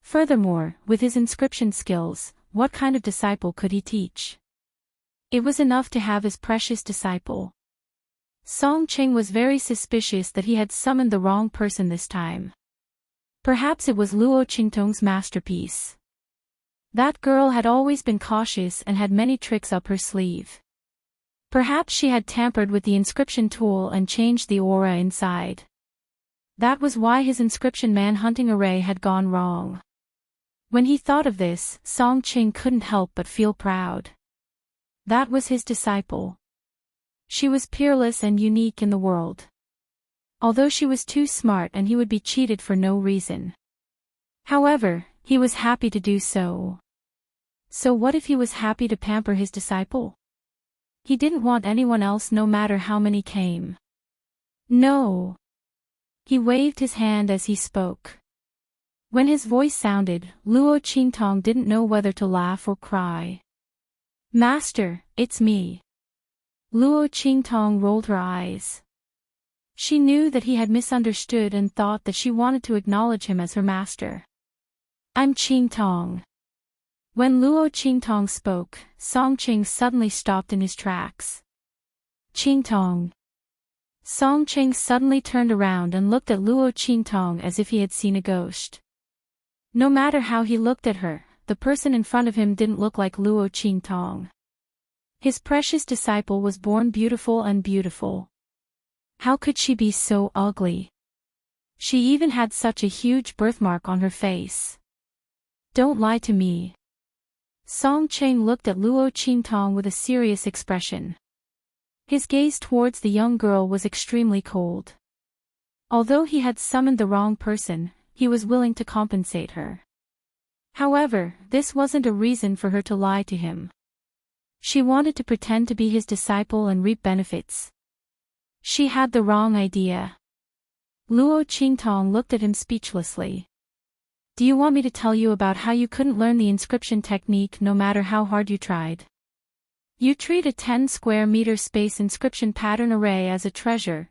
Furthermore, with his inscription skills, what kind of disciple could he teach? It was enough to have his precious disciple. Song Ching was very suspicious that he had summoned the wrong person this time. Perhaps it was Luo Qingtong's masterpiece. That girl had always been cautious and had many tricks up her sleeve. Perhaps she had tampered with the inscription tool and changed the aura inside. That was why his inscription man-hunting array had gone wrong. When he thought of this, Song Ching couldn't help but feel proud. That was his disciple. She was peerless and unique in the world. Although she was too smart and he would be cheated for no reason. However, he was happy to do so. So what if he was happy to pamper his disciple? He didn't want anyone else no matter how many came. No. He waved his hand as he spoke. When his voice sounded, Luo Qingtong didn't know whether to laugh or cry. Master, it's me. Luo Qingtong rolled her eyes. She knew that he had misunderstood and thought that she wanted to acknowledge him as her master. I'm Qingtong. When Luo Qingtong spoke, Songqing suddenly stopped in his tracks. Qingtong. Songqing suddenly turned around and looked at Luo Qingtong as if he had seen a ghost. No matter how he looked at her, the person in front of him didn't look like Luo Qingtong. His precious disciple was born beautiful and beautiful. How could she be so ugly? She even had such a huge birthmark on her face. Don't lie to me. Songqing looked at Luo Qingtong with a serious expression. His gaze towards the young girl was extremely cold. Although he had summoned the wrong person, he was willing to compensate her. However, this wasn't a reason for her to lie to him. She wanted to pretend to be his disciple and reap benefits. She had the wrong idea. Luo Qingtong looked at him speechlessly. Do you want me to tell you about how you couldn't learn the inscription technique no matter how hard you tried? You treat a 10 square meter space inscription pattern array as a treasure,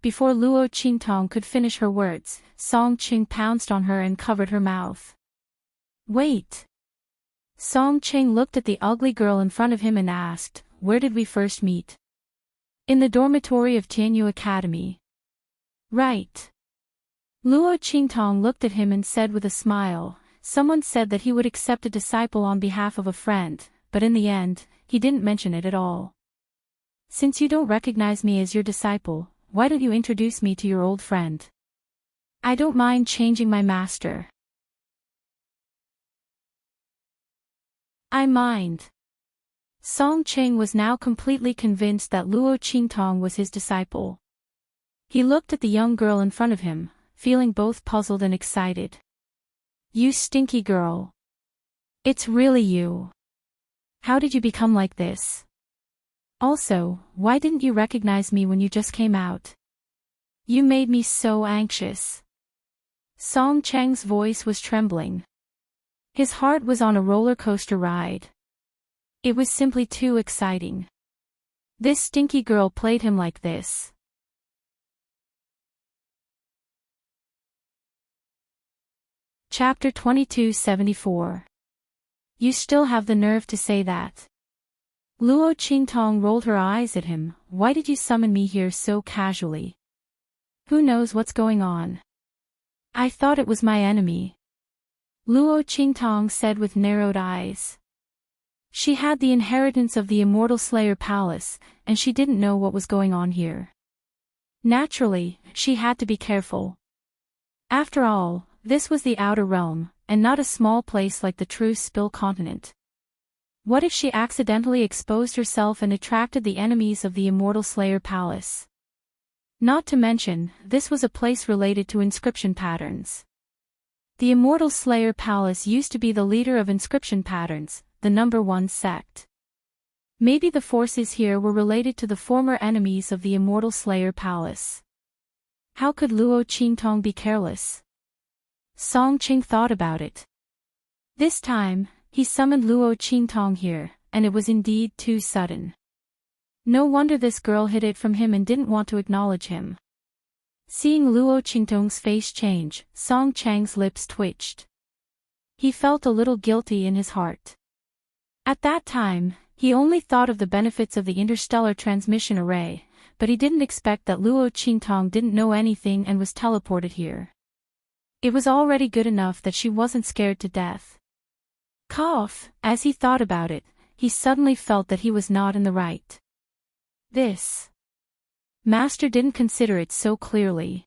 Before Luo Qingtong could finish her words, Songqing pounced on her and covered her mouth. Wait. Songqing looked at the ugly girl in front of him and asked, where did we first meet? In the dormitory of Tianyu Academy. Right. Luo Qingtong looked at him and said with a smile, someone said that he would accept a disciple on behalf of a friend, but in the end, he didn't mention it at all. Since you don't recognize me as your disciple, why don't you introduce me to your old friend? I don't mind changing my master. I mind. Songqing was now completely convinced that Luo Qingtong was his disciple. He looked at the young girl in front of him, feeling both puzzled and excited. You stinky girl. It's really you. How did you become like this? Also, why didn't you recognize me when you just came out? You made me so anxious. Songqing's voice was trembling. His heart was on a roller coaster ride. It was simply too exciting. This stinky girl played him like this. Chapter 2274. You still have the nerve to say that. Luo Qingtong rolled her eyes at him. Why did you summon me here so casually? Who knows what's going on? I thought it was my enemy. Luo Qingtong said with narrowed eyes. She had the inheritance of the Immortal Slayer Palace, and she didn't know what was going on here. Naturally, she had to be careful. After all, this was the Outer Realm, and not a small place like the True Spill Continent. What if she accidentally exposed herself and attracted the enemies of the Immortal Slayer Palace? Not to mention, this was a place related to inscription patterns. The Immortal Slayer Palace used to be the leader of inscription patterns, the #1 sect. Maybe the forces here were related to the former enemies of the Immortal Slayer Palace. How could Luo Qingtong be careless? Songqing thought about it. This time, he summoned Luo Qingtong here, and it was indeed too sudden. No wonder this girl hid it from him and didn't want to acknowledge him. Seeing Luo Qingtong's face change, Songqing's lips twitched. He felt a little guilty in his heart. At that time, he only thought of the benefits of the interstellar transmission array, but he didn't expect that Luo Qingtong didn't know anything and was teleported here. It was already good enough that she wasn't scared to death. Cough, as he thought about it, he suddenly felt that he was not in the right. This master didn't consider it so clearly.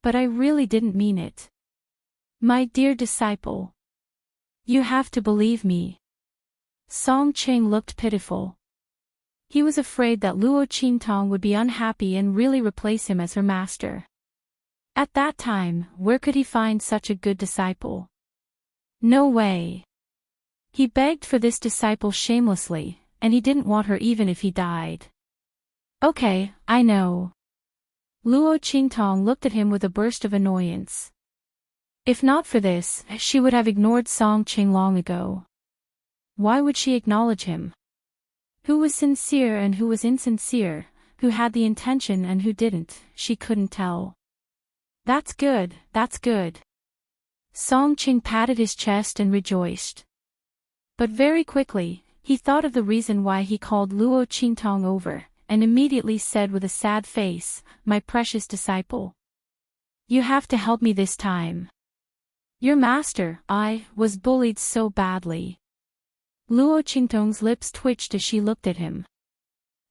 But I really didn't mean it. My dear disciple. You have to believe me. Songqing looked pitiful. He was afraid that Luo Qingtong would be unhappy and really replace him as her master. At that time, where could he find such a good disciple? No way. He begged for this disciple shamelessly, and he didn't want her even if he died. Okay, I know. Luo Qingtong looked at him with a burst of annoyance. If not for this, she would have ignored Song Qing long ago. Why would she acknowledge him? Who was sincere and who was insincere, who had the intention and who didn't, she couldn't tell. That's good, that's good. Song Qing patted his chest and rejoiced. But very quickly, he thought of the reason why he called Luo Qingtong over, and immediately said with a sad face, "My precious disciple. You have to help me this time. Your master, was bullied so badly." Luo Qingtong's lips twitched as she looked at him.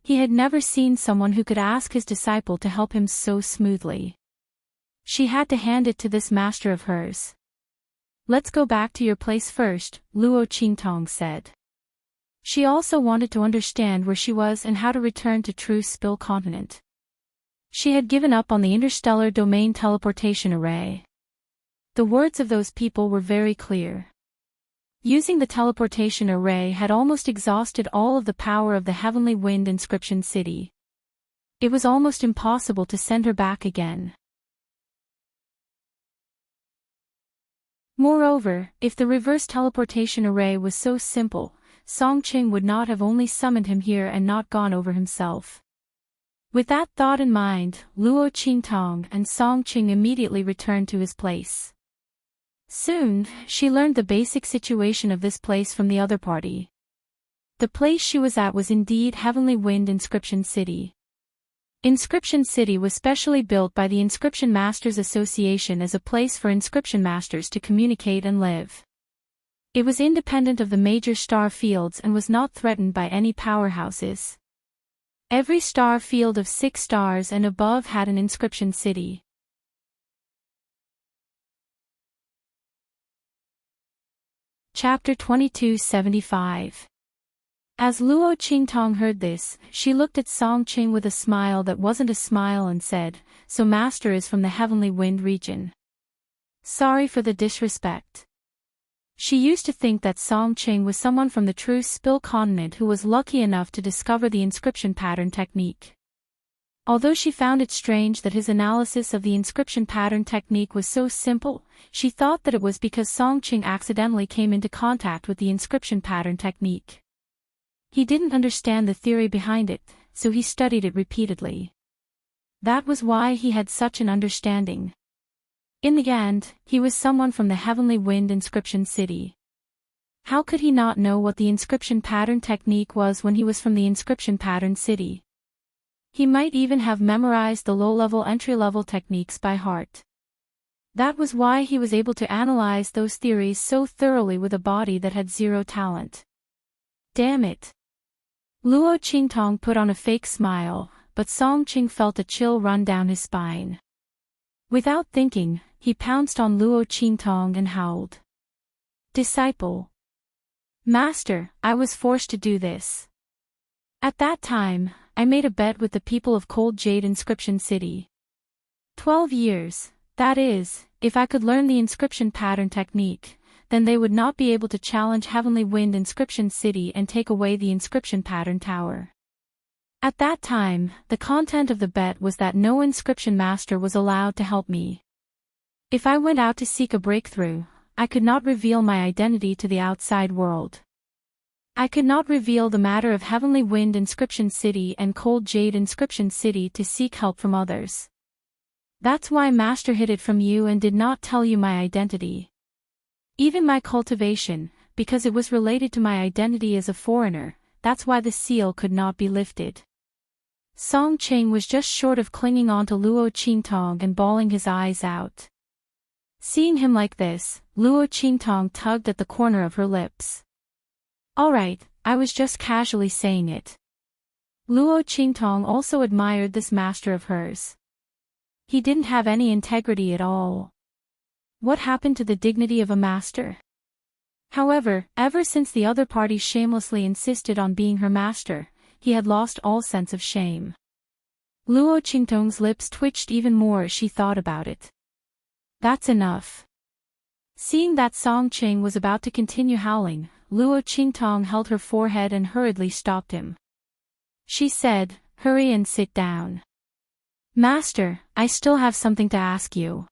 He had never seen someone who could ask his disciple to help him so smoothly. She had to hand it to this master of hers. "Let's go back to your place first," Luo Qingtong said. She also wanted to understand where she was and how to return to True Spill Continent. She had given up on the interstellar domain teleportation array. The words of those people were very clear. Using the teleportation array had almost exhausted all of the power of the Heavenly Wind Inscription City. It was almost impossible to send her back again. Moreover, if the reverse teleportation array was so simple, Song Qing would not have only summoned him here and not gone over himself. With that thought in mind, Luo Qingtong and Song Qing immediately returned to his place. Soon, she learned the basic situation of this place from the other party. The place she was at was indeed Heavenly Wind Inscription City. Inscription City was specially built by the Inscription Masters Association as a place for inscription masters to communicate and live. It was independent of the major star fields and was not threatened by any powerhouses. Every star field of 6 stars and above had an inscription city. Chapter 2275. As Luo Qingtong heard this, she looked at Song Qing with a smile that wasn't a smile and said, "So Master is from the Heavenly Wind region. Sorry for the disrespect." She used to think that Song Qing was someone from the True Spill Continent who was lucky enough to discover the inscription pattern technique. Although she found it strange that his analysis of the inscription pattern technique was so simple, she thought that it was because Song Qing accidentally came into contact with the inscription pattern technique. He didn't understand the theory behind it, so he studied it repeatedly. That was why he had such an understanding. In the end, he was someone from the Heavenly Wind Inscription City. How could he not know what the inscription pattern technique was when he was from the inscription pattern city? He might even have memorized the low-level entry-level techniques by heart. That was why he was able to analyze those theories so thoroughly with a body that had zero talent. Damn it. Luo Qingtong put on a fake smile, but Song Qing felt a chill run down his spine. Without thinking, he pounced on Luo Qingtong and howled. "Disciple! Master, I was forced to do this. At that time, I made a bet with the people of Cold Jade Inscription City. 12 years, that is, if I could learn the inscription pattern technique, then they would not be able to challenge Heavenly Wind Inscription City and take away the inscription pattern tower. At that time, the content of the bet was that no inscription master was allowed to help me. If I went out to seek a breakthrough, I could not reveal my identity to the outside world. I could not reveal the matter of Heavenly Wind Inscription City and Cold Jade Inscription City to seek help from others. That's why Master hid it from you and did not tell you my identity. Even my cultivation, because it was related to my identity as a foreigner, that's why the seal could not be lifted." Song Qing was just short of clinging onto Luo Qingtong and bawling his eyes out. Seeing him like this, Luo Qingtong tugged at the corner of her lips. "Alright, I was just casually saying it." Luo Qingtong also admired this master of hers. He didn't have any integrity at all. What happened to the dignity of a master? However, ever since the other party shamelessly insisted on being her master, he had lost all sense of shame. Luo Qingtong's lips twitched even more as she thought about it. That's enough. Seeing that Song Qing was about to continue howling, Luo Qingtong held her forehead and hurriedly stopped him. She said, "Hurry and sit down." "Master, I still have something to ask you."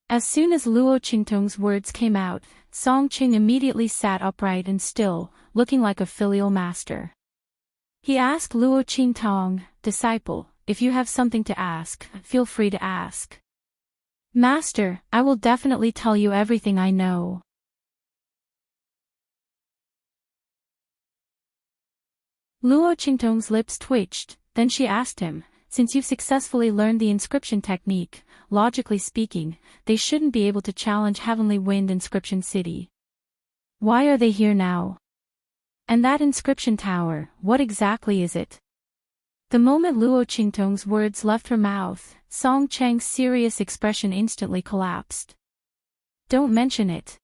As soon as Luo Qingtong's words came out, Song Qing immediately sat upright and still, looking like a filial master. He asked Luo Qingtong, "Disciple, if you have something to ask, feel free to ask." "Master, I will definitely tell you everything I know." Luo Qingtong's lips twitched, then she asked him, "Since you've successfully learned the inscription technique, logically speaking, they shouldn't be able to challenge Heavenly Wind Inscription City. Why are they here now? And that inscription tower, what exactly is it?" The moment Luo Qingtong's words left her mouth, Song Cheng's serious expression instantly collapsed. "Don't mention it."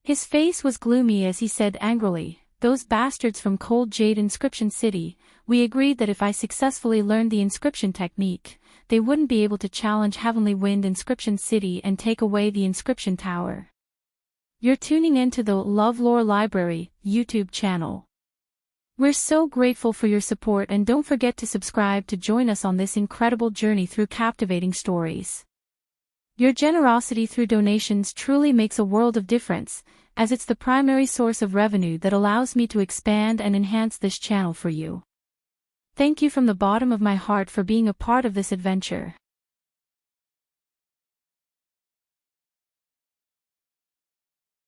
His face was gloomy as he said angrily, "Those bastards from Cold Jade Inscription City, we agreed that if I successfully learned the inscription technique, they wouldn't be able to challenge Heavenly Wind Inscription City and take away the inscription tower." You're tuning in to the LoveLore Library YouTube channel. We're so grateful for your support, and don't forget to subscribe to join us on this incredible journey through captivating stories. Your generosity through donations truly makes a world of difference, as it's the primary source of revenue that allows me to expand and enhance this channel for you. Thank you from the bottom of my heart for being a part of this adventure.